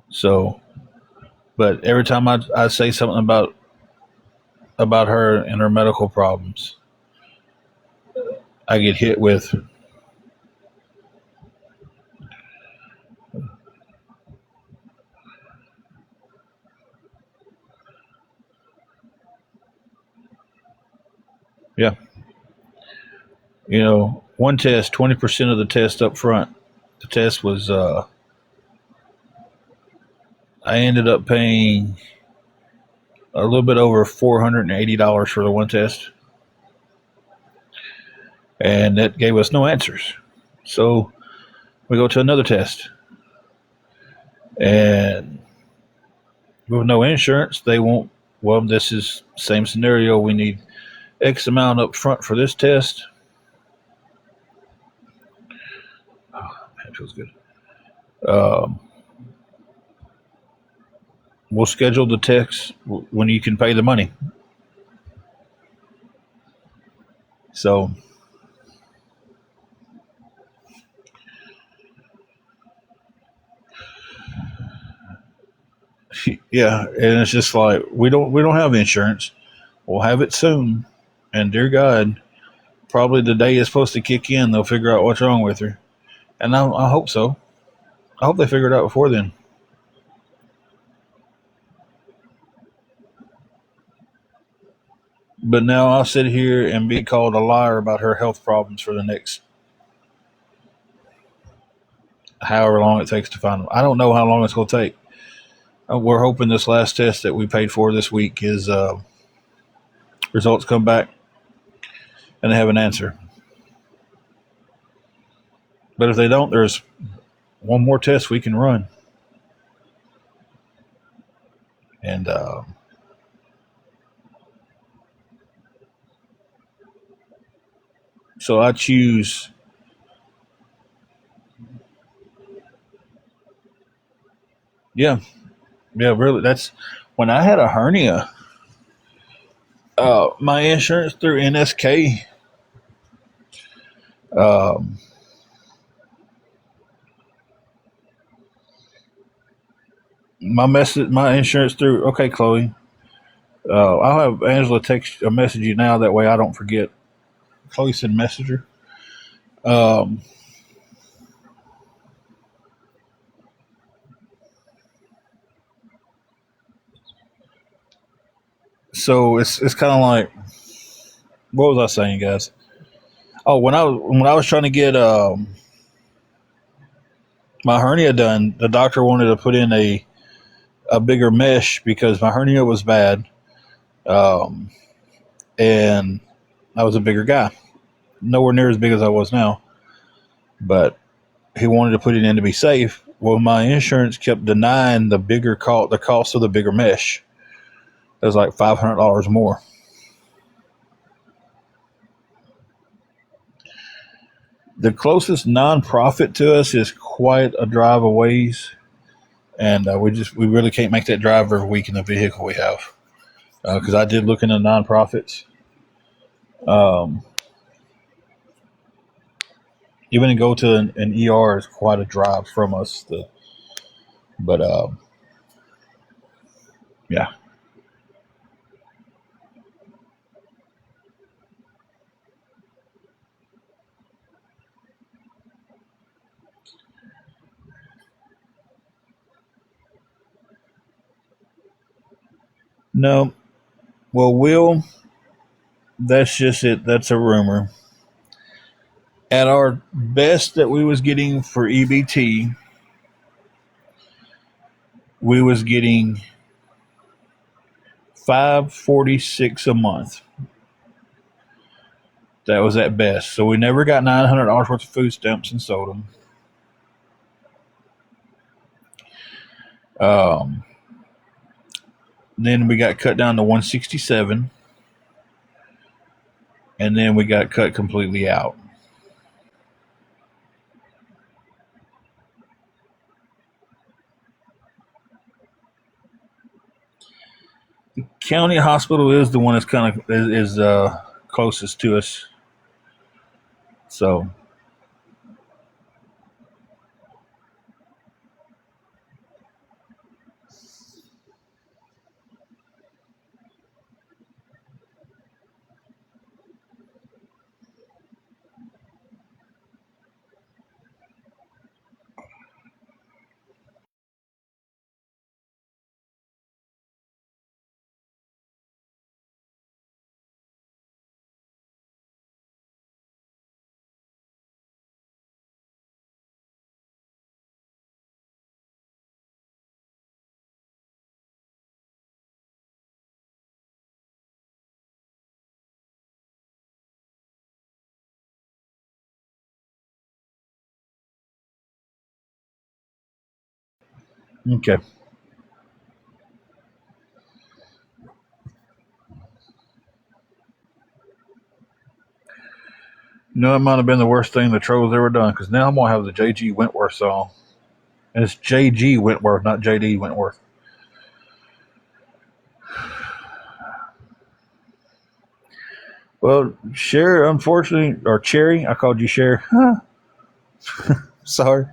So, but every time I say something about her and her medical problems, I get hit with, yeah, one test, 20% of the test up front. The test was, I ended up paying a little bit over $480 for the one test. And that gave us no answers. So we go to another test. And with no insurance, they won't, well, this is same scenario. We need X amount up front for this test. Oh, man, it feels good. We'll schedule the tests when you can pay the money. So, yeah, and it's just like we don't have insurance. We'll have it soon, and dear God, probably the day it's supposed to kick in, they'll figure out what's wrong with her, and I hope so. I hope they figure it out before then. But now I'll sit here and be called a liar about her health problems for the next however long it takes to find them. I don't know how long it's going to take. We're hoping this last test that we paid for this week is results come back and they have an answer. But if they don't, there's one more test we can run. And so I choose. Yeah, really. That's when I had a hernia. My insurance through NSK. My insurance through. Okay, Chloe. I'll have Angela text a message you now. That way I don't forget. Chloe said messenger. So it's kind of like, what was I saying, guys? Oh, when I was trying to get my hernia done, the doctor wanted to put in a bigger mesh because my hernia was bad, and I was a bigger guy, nowhere near as big as I was now, but he wanted to put it in to be safe. Well, my insurance kept denying the cost of the bigger mesh. It was like $500 more. The closest nonprofit to us is quite a drive a ways, and we really can't make that drive every week in the vehicle we have. Because I did look into nonprofits. Even to go to an ER is quite a drive from us. But yeah. No. Well, Will, that's just it. That's a rumor. At our best that we was getting for EBT, we was getting $546 a month. That was at best. So we never got $900 worth of food stamps and sold them. Then we got cut down to 167, and then we got cut completely out. The county hospital is the one that's kind of is closest to us. So okay. No, it might have been the worst thing the Trolls ever done, because now I'm gonna have the JG Wentworth song. And it's JG Wentworth, not JD Wentworth. Well, Cher, unfortunately, or Cherry, I called you Cher. Sorry.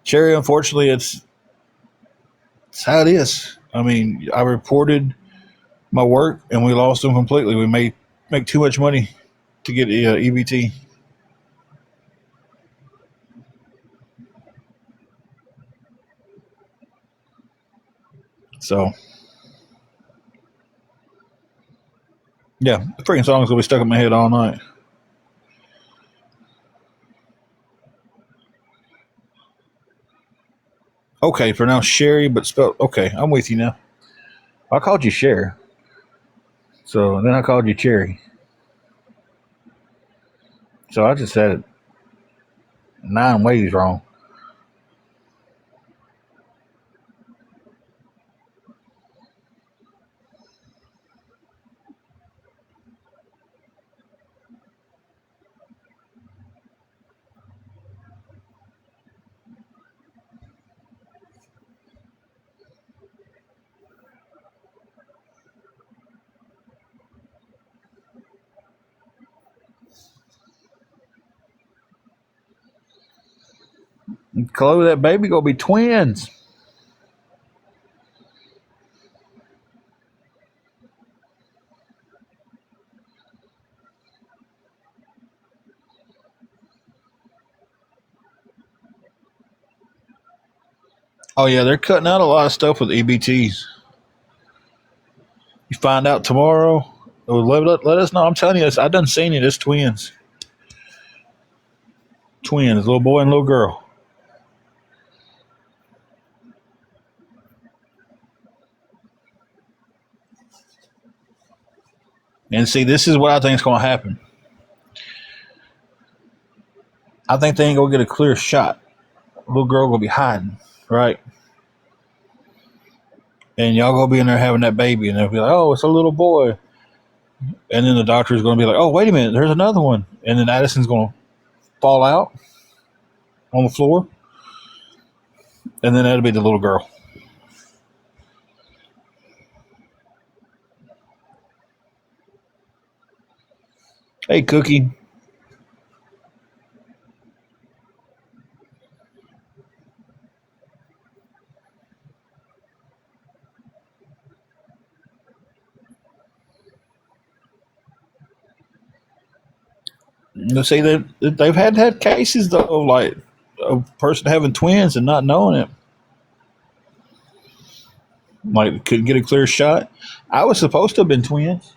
Cherry, unfortunately, it's how it is. I mean, I reported my work and we lost them completely. We make too much money to get EBT. So, yeah, the freaking song's gonna be stuck in my head all night. Okay, pronounced Sherry, but spelled okay. I'm with you now. I called you Cher, so then I called you Cherry. So I just said it 9 ways wrong. Chloe, that baby gonna be twins. Oh yeah, they're cutting out a lot of stuff with EBTs. You find out tomorrow. Let us know. I'm telling you, I done seen it. It's twins. Twins, little boy and little girl. And see, this is what I think is going to happen. I think they ain't going to get a clear shot. Little girl going to be hiding, right? And y'all going to be in there having that baby, and they'll be like, oh, it's a little boy. And then the doctor's going to be like, oh, wait a minute, there's another one. And then Addison's going to fall out on the floor. And then that'll be the little girl. Hey, Cookie. You see, they've had cases, though, like a person having twins and not knowing it. Like, couldn't get a clear shot. I was supposed to have been twins.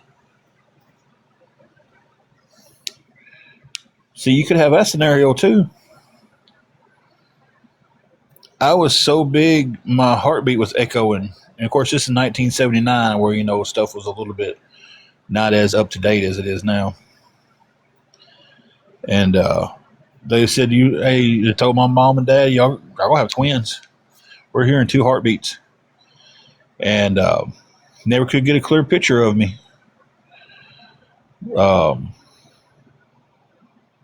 See, you could have that scenario too. I was so big, my heartbeat was echoing. And of course, this is 1979, where stuff was a little bit not as up to date as it is now. And they said, they told my mom and dad, y'all gonna have twins. We're hearing two heartbeats, and never could get a clear picture of me. Um,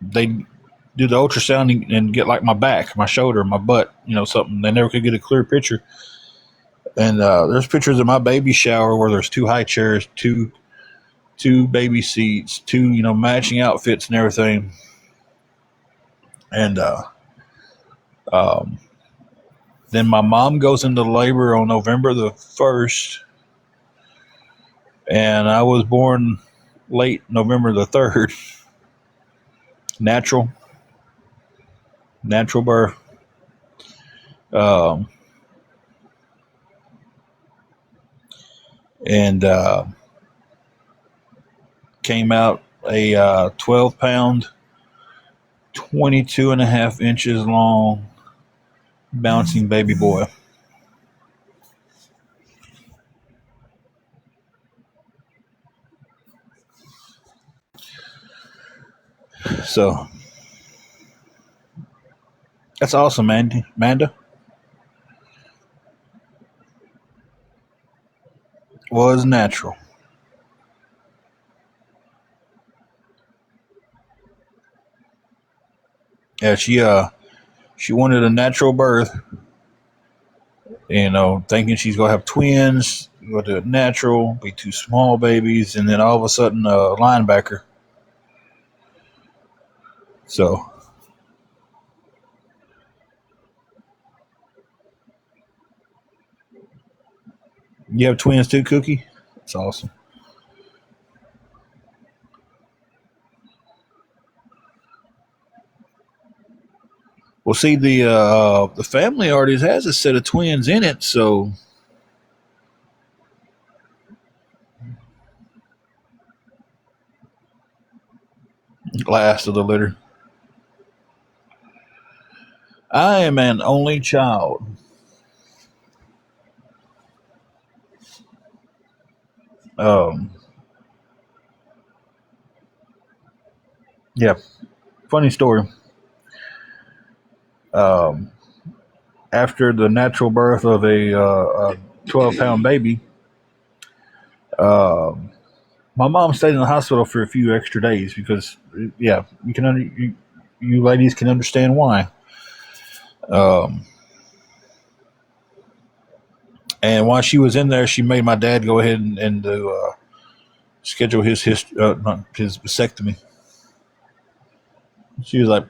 they do the ultrasound and get like my back, my shoulder, my butt, something. They never could get a clear picture. And there's pictures of my baby shower where there's two high chairs, two baby seats, two matching outfits and everything. And um, then my mom goes into labor on November the 1st, and I was born late November the 3rd. Natural birth. Um, and came out a 12-pound, 22 and a half inches long, bouncing baby boy. So that's awesome, Amanda. Was natural. Yeah, she wanted a natural birth, thinking she's gonna have twins, gonna do it natural, be two small babies, and then all of a sudden a linebacker. So you have twins too, Cookie? That's awesome. Well, see, the family already has a set of twins in it, so last of the litter. I am an only child. Um, yeah, funny story. Um, After the natural birth of a 12-pound baby, um, my mom stayed in the hospital for a few extra days because, yeah, you ladies can understand why. Um, and while she was in there, she made my dad go ahead and schedule not his vasectomy. She was like,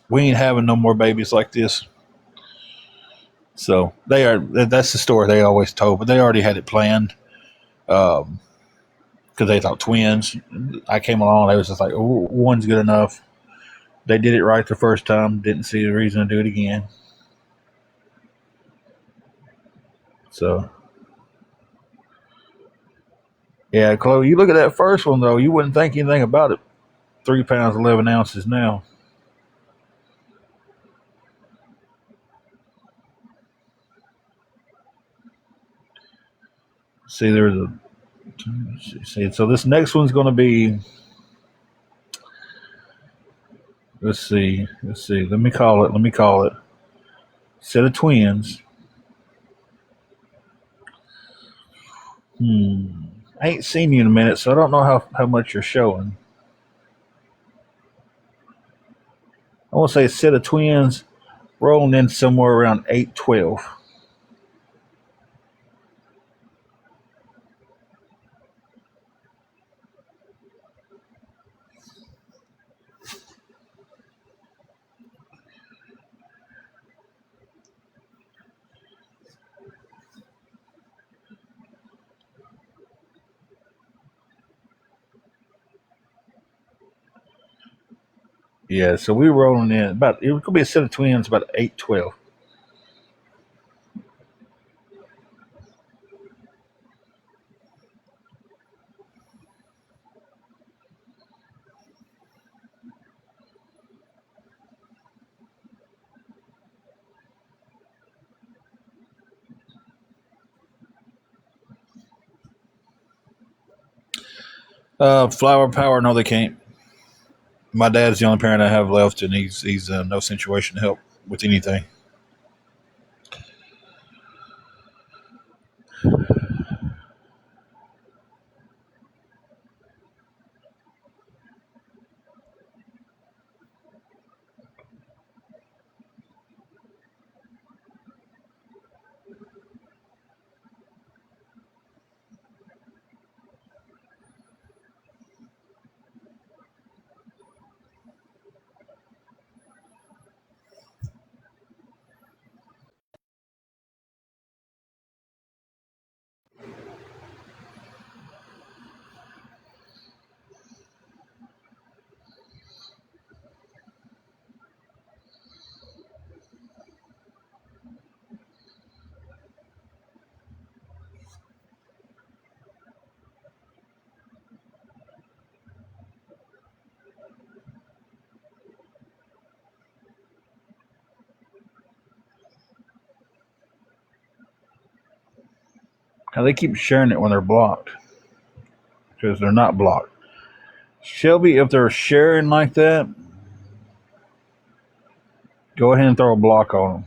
"We ain't having no more babies like this." So that's the story they always told, but they already had it planned. Because they thought twins. I came along, they was just like, oh, one's good enough. They did it right the first time, didn't see a reason to do it again. So, yeah, Chloe, you look at that first one, though, you wouldn't think anything about it. 3 pounds, 11 ounces now. See, there's a. See, so this next one's going to be. Let's see. Let me call it. Set of twins. I ain't seen you in a minute, so I don't know how much you're showing. I want to say a set of twins rolling in somewhere around 812. Yeah, so we were rolling in about, it could be a set of twins about 812. Flower Power, no, they can't. My dad's the only parent I have left, and he's in no situation to help with anything. Now they keep sharing it when they're blocked because they're not blocked. Shelby, if they're sharing like that, go ahead and throw a block on them.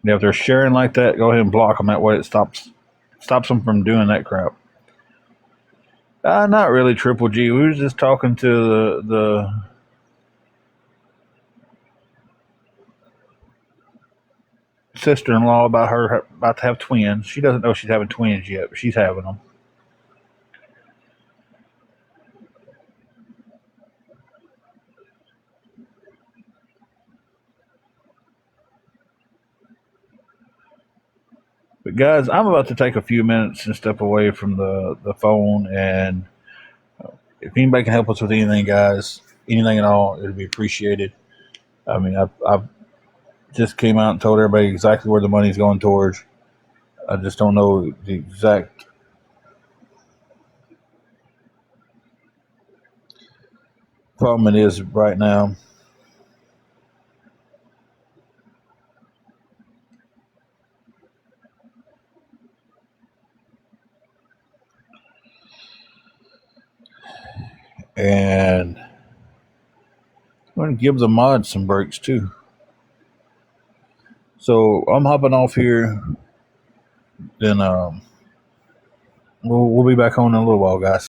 Yeah, if they're sharing like that, go ahead and block them. That way it stops them from doing that crap. Not really, Triple G. We was just talking to the sister-in-law about her about to have twins. She doesn't know she's having twins yet, but she's having them. But guys, I'm about to take a few minutes and step away from the phone, and if anybody can help us with anything, guys, anything at all, it'd be appreciated. I mean, I've just came out and told everybody exactly where the money's going towards. I just don't know the exact problem it is right now. And I'm going to give the mods some breaks too. So I'm hopping off here. Then we'll be back on in a little while, guys.